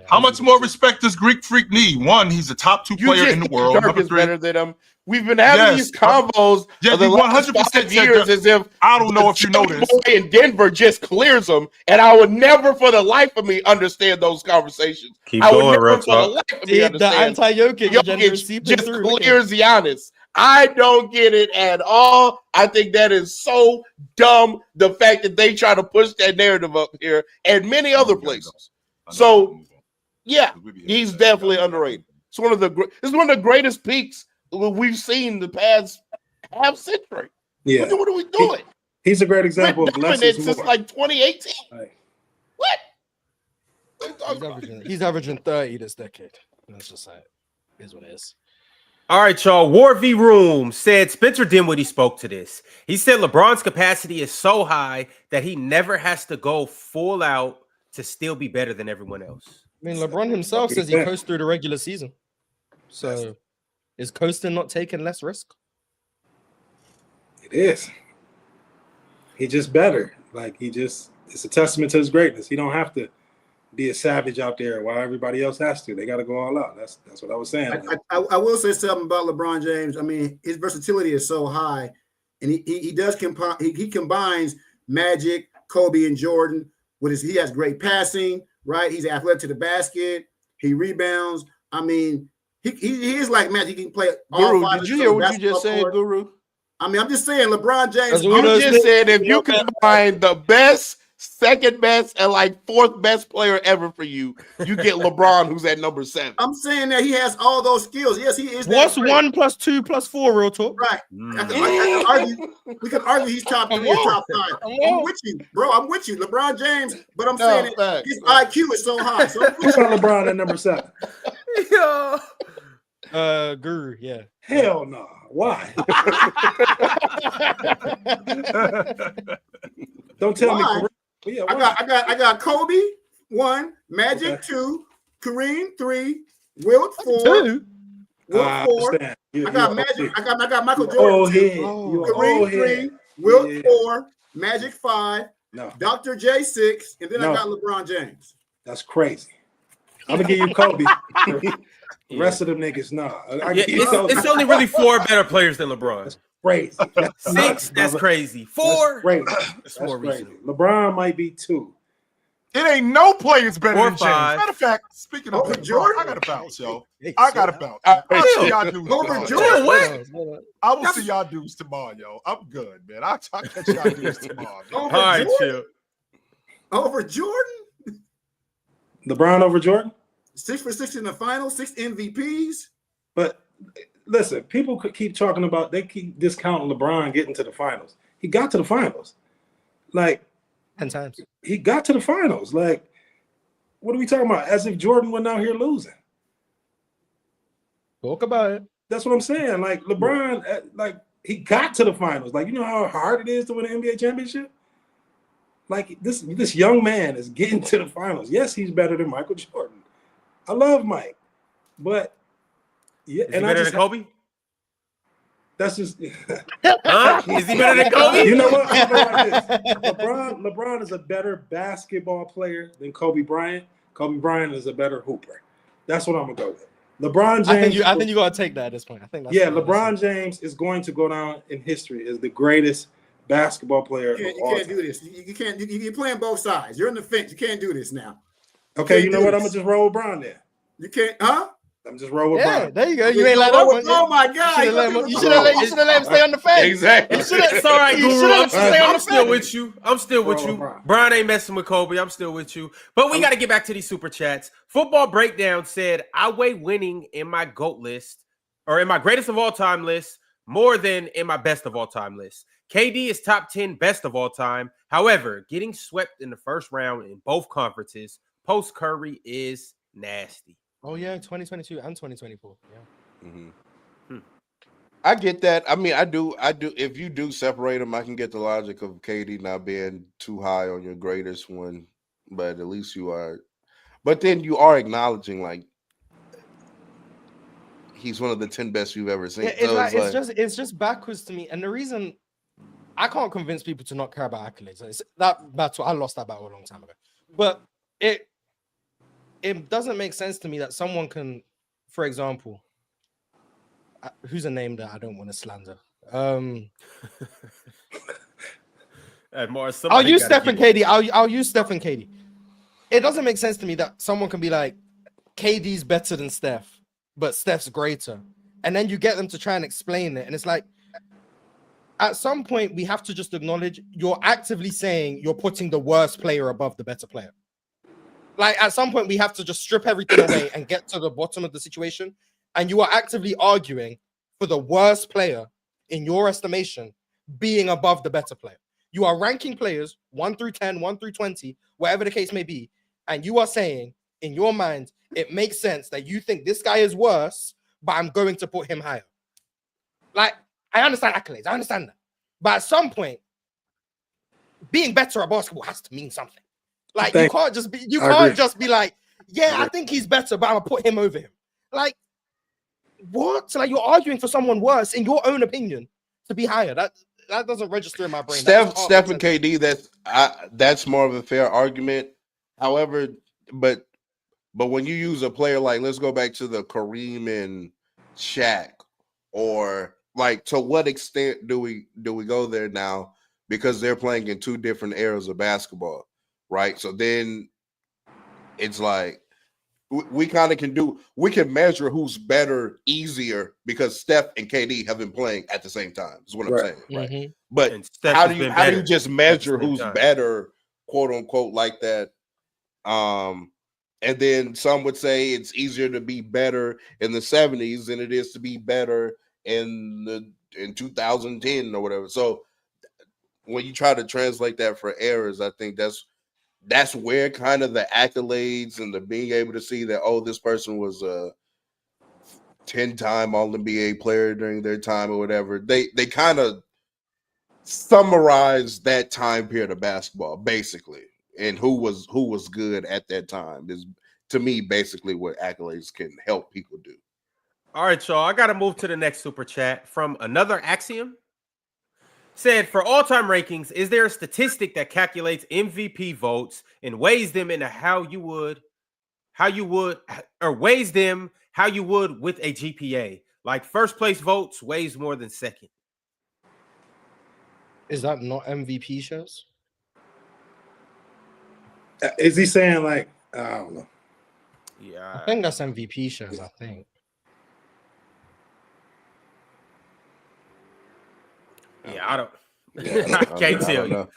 How much more respect does Greek Freak need? One, he's a top 2 player in the world. Dirk is better than him. We've been having these combos for the last 5 years as if I don't know if you know this. Boy in Denver just clears them, and I would never, for the life of me, understand those conversations. Keep I would going, never, real for the talk. life of me, understand. The anti-Jokic just clears Giannis. I don't get it at all. I think that is so dumb, the fact that they try to push that narrative up here and many other places. So, yeah, he's definitely underrated. It's one of the greatest peaks we've seen the past half century. Yeah. What are we doing? He's a great example of less is more. Since like 2018. Right. What? He's averaging 30 this decade. Let's just say it is what it is. All right, y'all. War V Room said Spencer Dinwiddie spoke to this. He said LeBron's capacity is so high that he never has to go full out to still be better than everyone else. I mean, LeBron himself says he coasts through the regular season. So is coasting not taking less risk? It is. He's just better. It's a testament to his greatness. He don't have to be a savage out there while everybody else has to. They got to go all out. That's what I was saying. I will say something about LeBron James. I mean, his versatility is so high, and he combines Magic, Kobe, and Jordan with he has great passing, right? He's athletic to the basket. He rebounds. I mean, he is like Magic. He can play all Guru, five. did you hear what you just said, Guru? I mean, I'm just saying, LeBron James. You just said if you combine the best, second best, and like fourth best player ever for you, you get LeBron, who's at number 7. I'm saying that he has all those skills. Yes, he is. What's 1 + 2 + 4? Real talk. Right. I can argue. We can argue he's top 3 or top 5. I'm with you, bro. I'm with you, LeBron James. But I'm saying his IQ is so high. So who's on LeBron at number 7? Guru, yeah. Hell no. Why? Don't tell me. I got Kobe 1, Magic 2, Kareem 3, Wilt 4. 2. Wilt 4. I I got Magic. I got Michael Jordan. Oh, 2. head. Kareem 3, Wilt 4, Magic 5, No. Dr. J 6, and then I got LeBron James. That's crazy. I'm gonna give you Kobe. The rest of them niggas, nah. It's only really 4 better players than LeBron. That's crazy. 6, that's crazy. 4, that's more reasonable. LeBron might be 2. It ain't no players better than James. 5. Matter of fact, speaking of Jordan, I got a bounce, yo. I got a bounce. I will see y'all dudes tomorrow. I will see y'all dudes tomorrow, yo. I'm good, man. I'll catch y'all dudes tomorrow. All right, chill. Over Jordan? LeBron over Jordan? 6 for 6 in the finals, 6 MVPs. But listen, people could keep talking about, they keep discounting LeBron getting to the finals. He got to the finals. Like 10 times. He got to the finals. Like, what are we talking about? As if Jordan went out here losing. Talk about it. That's what I'm saying. Like LeBron, like he got to the finals. Like, you know how hard it is to win an NBA championship? Like this young man is getting to the finals. Yes, he's better than Michael Jordan. I love Mike, but yeah, is he better than Kobe? That's just. Huh? Is he better than Kobe? You know what? I'm gonna like this. LeBron is a better basketball player than Kobe Bryant. Kobe Bryant is a better hooper. That's what I'm gonna go with. LeBron James. I think you gotta take that at this point. I think that's LeBron James is going to go down in history as the greatest basketball player. You can't do this. You can't. You're playing both sides. You're in the fence. You can't do this now. Okay, you know what? I'm gonna just roll LeBron there. You can't, huh? I'm just roll with LeBron. Brian. There you go. You ain't like that one. Oh my God! You should have let him stay on the fence. Exactly. You should have. It's all right, You Guru. should have stayed on the still fence. with you. I'm still with you. Brian ain't messing with Kobe. I'm still with you. But we got to get back to these super chats. Football Breakdown said, I weigh winning in my GOAT list or in my greatest of all time list more than in my best of all time list. KD is top 10 best of all time. However, getting swept in the first round in both conferences post Curry is nasty. Oh yeah, 2022 and 2024. Yeah. Mm-hmm. I get that. I mean, I do. If you do separate them, I can get the logic of KD not being too high on your greatest one, but at least you are. But then you are acknowledging like he's one of the 10 best you've ever seen. Yeah, it's just backwards to me, and the reason I can't convince people to not care about accolades. That battle, I lost that battle a long time ago, but it doesn't make sense to me that someone can, for example, who's a name that I don't want to slander? I'll use Stephen KD. I'll use Stephen KD. It doesn't make sense to me that someone can be like, KD's better than Steph, but Steph's greater. And then you get them to try and explain it. And it's like, at some point, we have to just acknowledge you're actively saying you're putting the worst player above the better player. Like, at some point, we have to just strip everything away and get to the bottom of the situation. And you are actively arguing for the worst player, in your estimation, being above the better player. You are ranking players 1 through 10, 1 through 20, whatever the case may be. And you are saying, in your mind, it makes sense that you think this guy is worse, but I'm going to put him higher. Like, I understand accolades. I understand that. But at some point, being better at basketball has to mean something. Like, you can't just be like, yeah, I think he's better, but I'm going to put him over him. Like, what? Like, you're arguing for someone worse, in your own opinion, to be higher. That doesn't register in my brain. Steph and KD, that's more of a fair argument. However, but when you use a player like, let's go back to the Kareem and Shaq, or like, to what extent do we go there now? Because they're playing in two different eras of basketball, right? So then it's like we kind of can measure who's better easier because Steph and KD have been playing at the same time. Is what I'm saying, right? Mm-hmm. But how do you just measure who's better, quote unquote, like that? And then some would say it's easier to be better in the 70s than it is to be better in 2010 or whatever. So when you try to translate that for errors, I think that's where kind of the accolades and the being able to see that, oh, this person was a 10-time All-NBA player during their time or whatever. They kind of summarize that time period of basketball, basically, and who was good at that time to me basically what accolades can help people do. All right, y'all. I got to move to the next super chat from another Axiom. Said, for all-time rankings, is there a statistic that calculates MVP votes and weighs them into how you would with a GPA? Like first place votes weighs more than second. Is that not MVP shows? Is he saying like, I don't know. Yeah. I think that's MVP shows, I think. Yeah, I don't. Yeah, I can't tell you.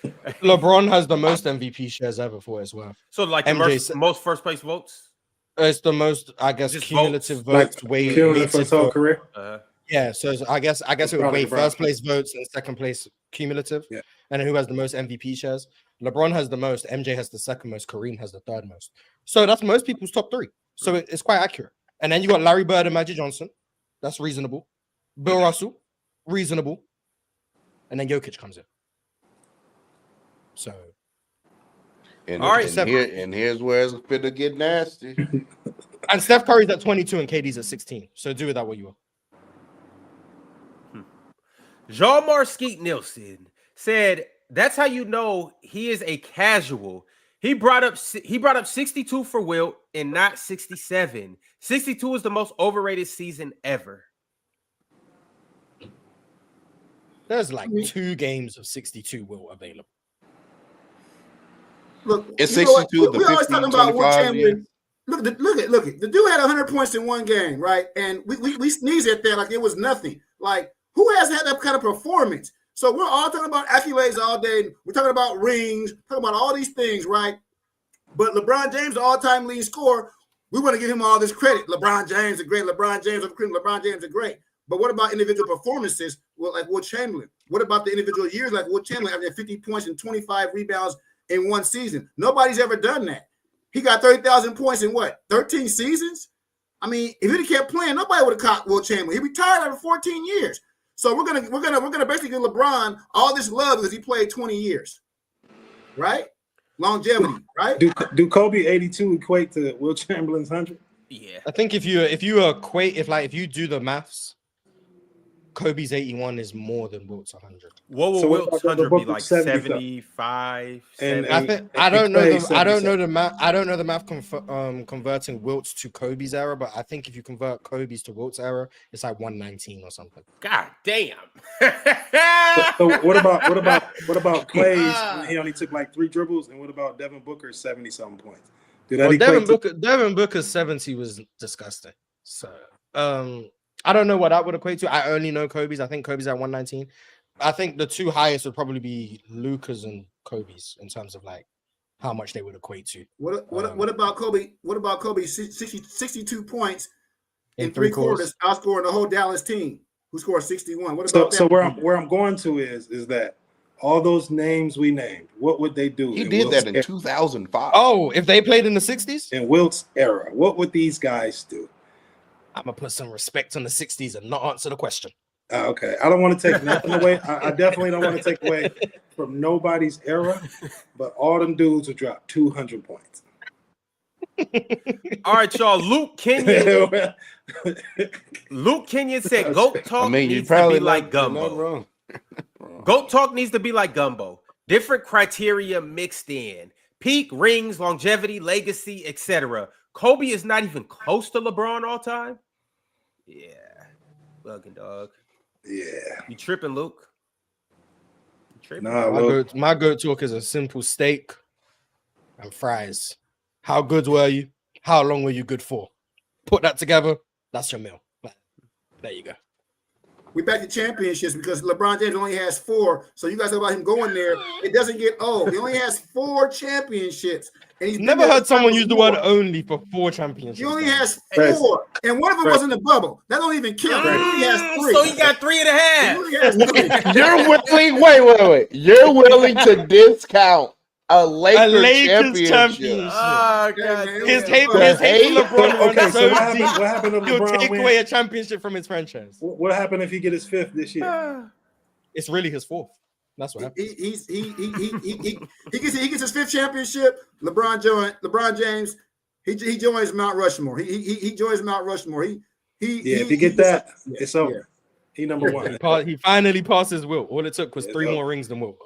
LeBron has the most MVP shares ever for his worth. So, like the most first place votes? It's the most, I guess, Just cumulative votes weighted for his whole career. Yeah, so I guess it would weigh first place votes and second place cumulative. Yeah. And then who has the most MVP shares? LeBron has the most, MJ has the second most, Kareem has the third most. So that's most people's top three. So it's quite accurate. And then you got Larry Bird and Magic Johnson. That's reasonable. Bill Russell, reasonable. And then Jokic comes in. So, and, all right, and here's where it's going to get nasty. And Steph Curry's at 22 and KD's at 16. So do with that what you will. Jean-Marc Skeet Nielsen said, that's how you know he is a casual. He brought up 62 for Wilt and not 67. 62 is the most overrated season ever. There's like 2 games of 62 Wilt available. Look, it's 62. We always talking about Wilt Chamberlain. Look at the dude had 100 points in one game, right? And we sneeze at that like it was nothing. Like, who has had that kind of performance? So we're all talking about accolades all day. We're talking about rings, talking about all these things, right? But LeBron James, the all-time leading scorer, we want to give him all this credit. LeBron James is great. LeBron James is great. But what about individual performances like Wilt Chamberlain? What about the individual years like Wilt Chamberlain having 50 points and 25 rebounds in one season? Nobody's ever done that. He got 30,000 points in what, 13 seasons? I mean, if he'd kept playing, nobody would have caught Wilt Chamberlain. He retired after 14 years. So we're gonna basically give LeBron all this love because he played 20 years, right? Longevity, right? Do Kobe 82 equate to Wilt Chamberlain's 100? Yeah, I think if you equate, if you do the maths, Kobe's 81 is more than Wilt's 100. What will Wilt's 100 be like? 75. I don't know the math converting Wilt's to Kobe's era, but I think if you convert Kobe's to Wilt's era, it's like 119 or something. God damn. So what about Clay's? He only took like 3 dribbles, and what about Devin Booker's 70-something points? Devin Booker's 70 was disgusting. So I don't know what that would equate to. I only know Kobe's. I think Kobe's at 119. I think the 2 highest would probably be Luka's and Kobe's in terms of like how much they would equate to. What about Kobe? What about Kobe? 62 points in 3 quarters, outscoring the whole Dallas team, who scored 61. What about that? So where I'm going to is that all those names we named, what would they do? He did that in 2005. Oh, if they played in the 60s? In Wilt's era, what would these guys do? I'm going to put some respect on the 60s and not answer the question. Okay. I don't want to take nothing away. I definitely don't want to take away from nobody's era, but all them dudes would drop 200 points. All right, y'all. Luke Kenyon said GOAT talk needs to be like gumbo. GOAT talk needs to be like gumbo. Different criteria mixed in. Peak, rings, longevity, legacy, etc. Kobe is not even close to LeBron all time. Yeah. Bugging, dog. Yeah. You tripping, Luke? You tripping? Nah, my GOAT talk is a simple steak and fries. How good were you? How long were you good for? Put that together. That's your meal. There you go. We back to championships because LeBron James only has 4. So you guys talk about him going there. It doesn't get old. He only has 4 championships. And he's never heard someone use the word only for 4 championships. He only has 4. And one of them was in the bubble. That don't even count. He only has 3. So he got 3.5. You're willing, wait. You're willing to discount a Lakers championship. Oh, God. His hate for LeBron. Okay, so what happened if You'll LeBron take wins? away a championship from his franchise. What happened if he get his 5th this year? It's really his 4th. That's what happened. He gets his 5th championship. LeBron James He joins Mount Rushmore. He joins Mount Rushmore. If you get that, it's over. Yeah. He number one. He finally passes Wilt. All it took was 3 more rings than Wilt.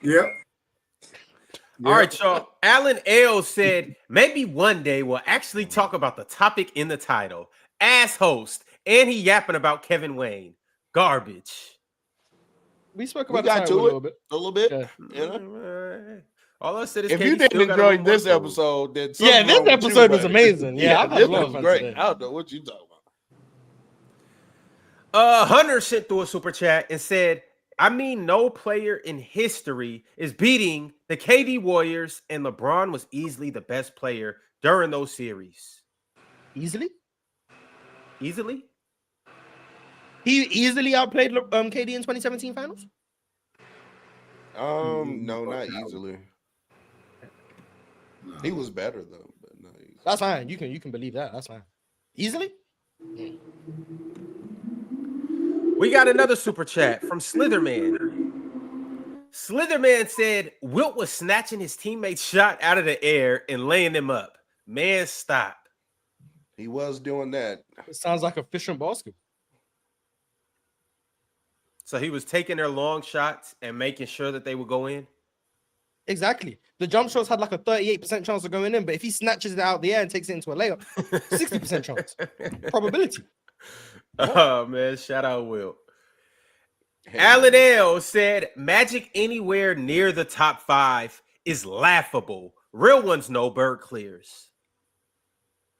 Yep. All right, y'all. Alan L said maybe one day we'll actually talk about the topic in the title. Ass host, and he yapping about Kevin Wayne. Garbage. We spoke about it a little bit. Yeah. You know? All I said is if you didn't enjoy this episode, then this episode was amazing. Yeah, this was great. Today. I don't know what you talking about. Hunter sent through a super chat and said, I mean, no player in history is beating the KD Warriors, and LeBron was easily the best player during those series. Easily? He easily outplayed KD in 2017 finals? No, not easily. He was better though, but not easily. That's fine. You can believe that. That's fine. Easily? We got another super chat from Slitherman. Slitherman said Wilt was snatching his teammate's shot out of the air and laying them up. Man, stop. He was doing that. It sounds like a fishing basketball. So he was taking their long shots and making sure that they would go in? Exactly. The jump shots had like a 38% chance of going in, but if he snatches it out of the air and takes it into a layup, 60% chance. Probability. Oh, man. Shout out, Will. Alan L said, Magic anywhere near the top 5 is laughable. Real ones know Bird clears.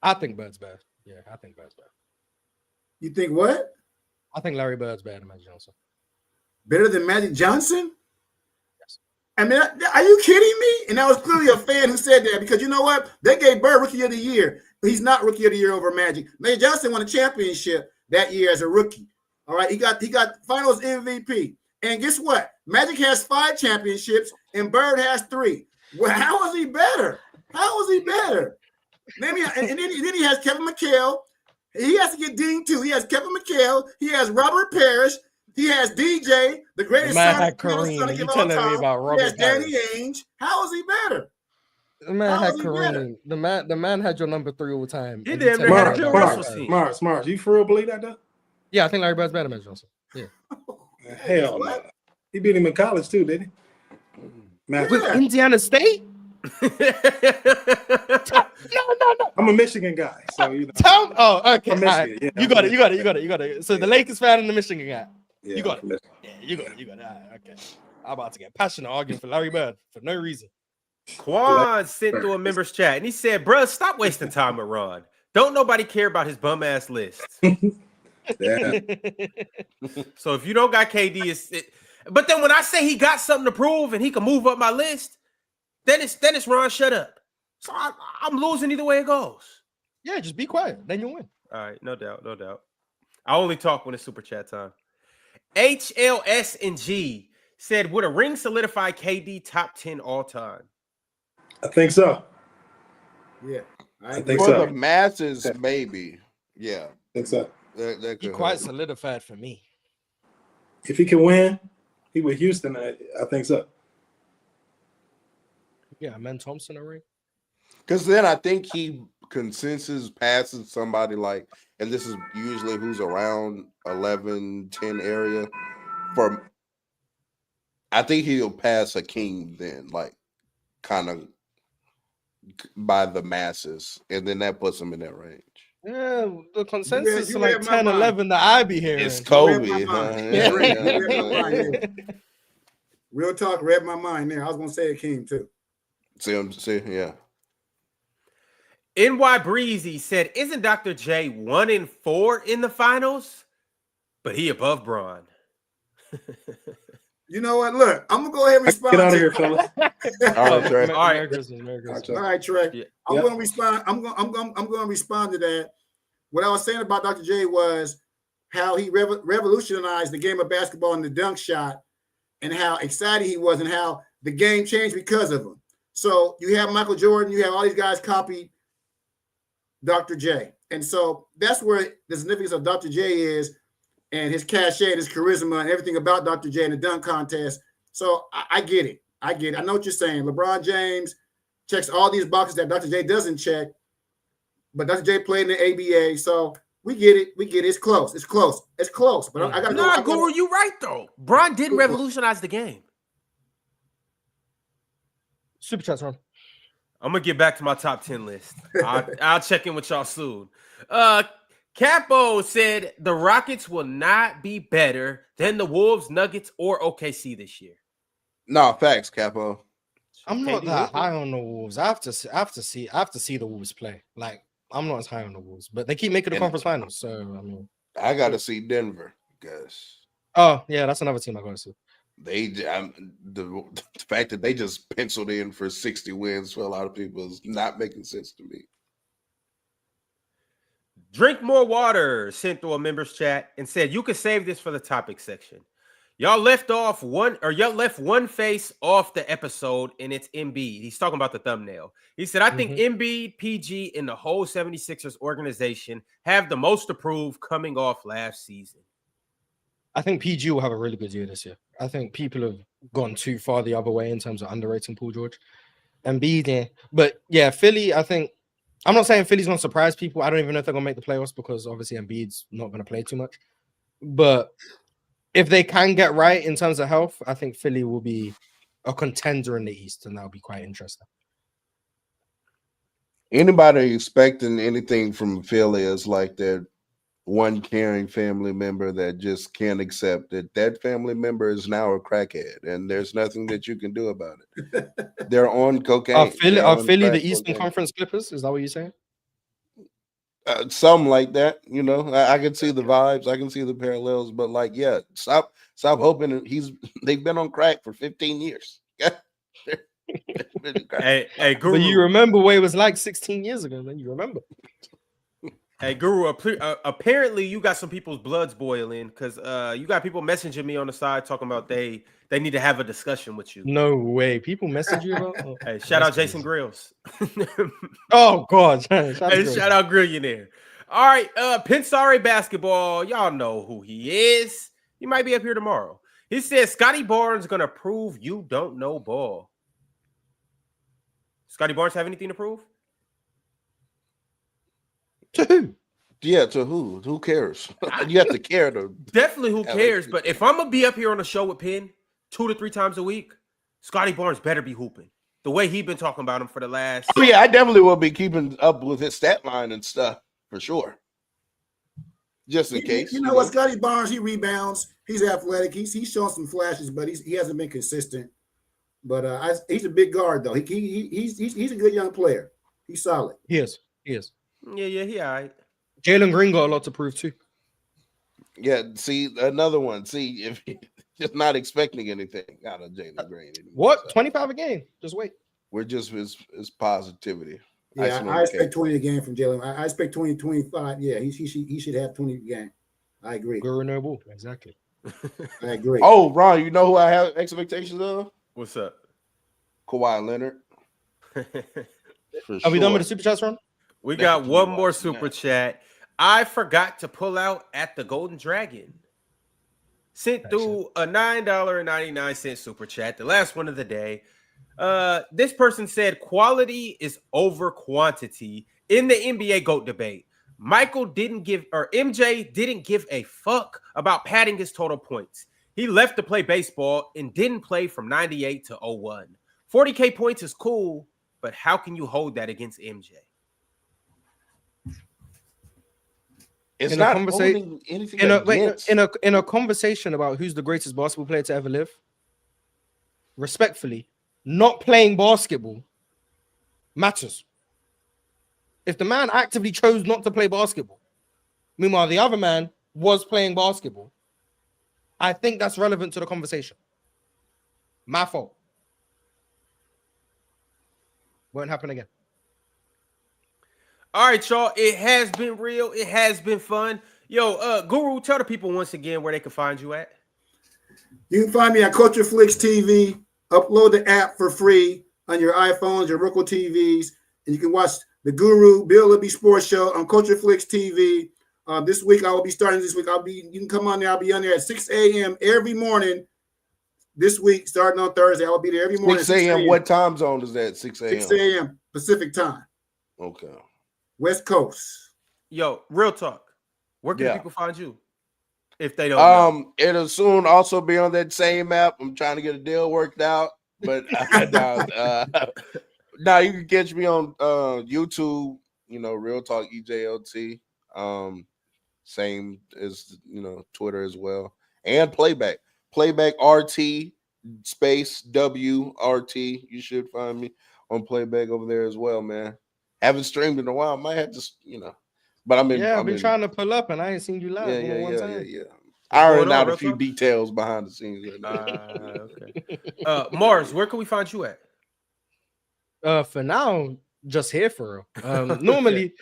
I think Bird's bad. Yeah, I think Bird's bad. You think what? I think Larry Bird's better than Magic Johnson. Better than Magic Johnson? Yes. I mean, are you kidding me? And that was clearly a fan who said that, because you know what? They gave Bird Rookie of the Year, but he's not Rookie of the Year over Magic. Magic Johnson won a championship that year as a rookie. All right, he got Finals MVP. And guess what? Magic has 5 championships and Bird has 3. Well, how is he better? How is he better? Then he has Kevin McHale. He has to get dinged too. He has Kevin McHale. He has Robert Parrish. He has DJ, the greatest son of Kareem. You telling me about Robert? He has Danny Ainge. How is he better? The man had Kareem. The man had your number 3 all the time. He did. Mars, you for real believe that though? Yeah, I think Larry Bird's better than Magic Johnson. Yeah. Hell no. He beat him in college too, did he? With Indiana State? No. I'm a Michigan guy, so you know. Okay. Right. Yeah, you got it. So the Lakers fan and the Michigan guy. Yeah, you got it. Yeah, you got it. All right, okay. I'm about to get passionate arguing for Larry Bird for no reason. Quan sent through a members chat and he said, bruh, stop wasting time with Ron. Don't nobody care about his bum ass list. Yeah. So if you don't got KD, but then when I say he got something to prove and he can move up my list, then it's Ron, shut up. So I'm losing either way it goes. Yeah, just be quiet. Then you'll win. All right, no doubt. I only talk when it's super chat time. HLS and G said, would a ring solidify KD top 10 all time? I think so. Yeah, I think for so. The masses, maybe. Yeah, I think so. That he quite solidified for me. If he can win, he with Houston. I think so. Yeah, Man Thompson already. Because then I think he consensus passes somebody like, and this is usually who's around 11, 10 area. I think he'll pass Hakeem then, like kind of by the masses, and then that puts him in that range. Yeah, the consensus is like 10, 11 that I be hearing. It's Kobe. Real talk, read my mind there. I was going to say Hakeem too. See, yeah. NY Breezy said, isn't Dr. J 1-4 in the finals? But he above Bron. You know what? Look, I'm gonna go ahead and respond. Get out of here, fellas. All right, Trey. All right. All right, Trey. Yeah. I'm gonna respond. I'm gonna respond to that. What I was saying about Dr. J was how he revolutionized the game of basketball in the dunk shot, and how excited he was, and how the game changed because of him. So you have Michael Jordan, you have all these guys copied Dr. J, and so that's where the significance of Dr. J is. And his cachet, and his charisma, and everything about Dr. J in the dunk contest. So I get it. I know what you're saying. LeBron James checks all these boxes that Dr. J doesn't check, but Dr. J played in the ABA, so we get it. We get it. It's close. It's close. It's close. But I gotta go. Guru, you right though. Bron didn't revolutionize the game. Super chats, Ron. I'm gonna get back to my top 10 list. I'll check in with y'all soon. Capo said the Rockets will not be better than the Wolves, Nuggets, or OKC this year. No, facts, Capo. I'm not that high on the Wolves. I have to see the Wolves play. Like, I'm not as high on the Wolves, but they keep making the conference finals. So I mean, I gotta see Denver because that's another team I gotta see. The fact that they just penciled in for 60 wins for a lot of people is not making sense to me. Drink More Water sent through a members chat and said you could save this for the topic section. Y'all left one face off the episode, and it's Embiid. He's talking about the thumbnail. He said, I think Embiid, PG, and the whole 76ers organization have the most to prove coming off last season. I think PG will have a really good year this year. I think people have gone too far the other way in terms of underrating Paul George. Embiid, yeah. But yeah, Philly, I think I'm not saying Philly's going to surprise people. I don't even know if they're going to make the playoffs because obviously Embiid's not going to play too much. But if they can get right in terms of health, I think Philly will be a contender in the East, and that'll be quite interesting. Anybody expecting anything from Philly is like that one caring family member that just can't accept that family member is now a crackhead, and there's nothing that you can do about it. They're on cocaine. Are Philly the Eastern Conference Clippers? Is that what you're saying? Something like that, you know. I can see the vibes, I can see the parallels, but like, yeah, stop hoping they've been on crack for 15 years. Hey, Guru. But you remember what it was like 16 years ago, man. You remember. Hey, Guru, apparently you got some people's bloods boiling because you got people messaging me on the side talking about they need to have a discussion with you. No way. People message you about? Oh, hey, shout out Jason Grills. Oh, God. Shout out Grillionaire. All right, Pensare Basketball. Y'all know who he is. He might be up here tomorrow. He says Scotty Barnes going to prove you don't know ball. Scotty Barnes have anything to prove? To who? Yeah, to who? Who cares? You have to care to definitely who cares. But if I'm gonna be up here on a show with Penn 2 to 3 times a week, Scotty Barnes better be hooping the way he been talking about him for the last. Oh yeah, I definitely will be keeping up with his stat line and stuff for sure. Just in case. You know what, Scotty Barnes, he rebounds. He's athletic. He's shown some flashes, but he hasn't been consistent. But he's a big guard though. He's a good young player. He's solid. He is. Yeah, he all right. Jalen Green got a lot to prove too. Yeah, see, another one. See, if you're just not expecting anything out of Jalen Green. What? So 25 a game. Just wait. We're just it's positivity. Yeah, I expect 20 a game from Jalen. I expect 20, 25. Yeah, he should have 20 a game. I agree. Guru Noble. Exactly. I agree. Oh, Ron, you know who I have expectations of? What's up? Kawhi Leonard. Are we done with the super chats, Ron? We got one more super chat. I forgot to pull out at the Golden Dragon. Sent through a $9.99 super chat, the last one of the day. This person said quality is over quantity in the NBA GOAT debate. MJ didn't give a fuck about padding his total points. He left to play baseball and didn't play from 98 to 01. 40K points is cool, but how can you hold that against MJ? It's in not a conversation. In a conversation about who's the greatest basketball player to ever live, respectfully, not playing basketball matters. If the man actively chose not to play basketball, meanwhile the other man was playing basketball, I think that's relevant to the conversation. My fault. Won't happen again. All right, y'all. It has been real. It has been fun. Yo, Guru, tell the people once again where they can find you at. You can find me at Culture Flix TV. Upload the app for free on your iPhones, your Roku TVs, and you can watch the Guru Bill Libby Sports Show on Culture Flix TV. This week I will be starting. You can come on there. I'll be on there at 6 a.m. every morning. This week, starting on Thursday, I will be there every morning. 6 a.m. What time zone is that? 6 a.m. 6 a.m. Pacific time. Okay. West Coast. Yo, real talk. Where can Yeah. people find you if they don't know? It'll soon also be on that same app. I'm trying to get a deal worked out, but now you can catch me on YouTube. You know, Real Talk EJLT. Same as Twitter as well, and Playback RT space WRT. You should find me on Playback over there as well, man. Haven't streamed in a while. Might have to, but I've been trying to pull up and I ain't seen you live. Yeah. Ironing out a few details behind the scenes. Okay. Mars, where can we find you at? For now, just here for real. Normally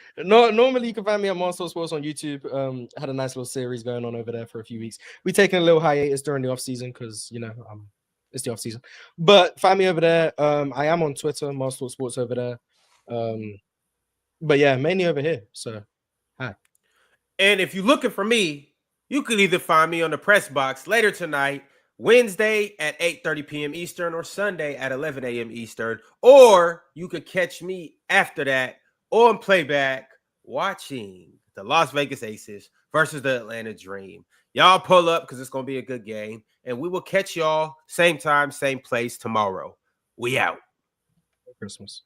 you can find me at Monster Sports on YouTube. Had a nice little series going on over there for a few weeks. We taking a little hiatus during the off season because it's the off season. But find me over there. I am on Twitter, Monster Sports over there. But yeah, mainly over here. So hi. And if you're looking for me, you could either find me on the press box later tonight, Wednesday at 8:30 p.m. Eastern, or Sunday at 11 a.m. Eastern, or you could catch me after that on Playback watching the Las Vegas Aces versus the Atlanta Dream. Y'all pull up because it's going to be a good game, and we will catch y'all same time, same place tomorrow. We out. Christmas.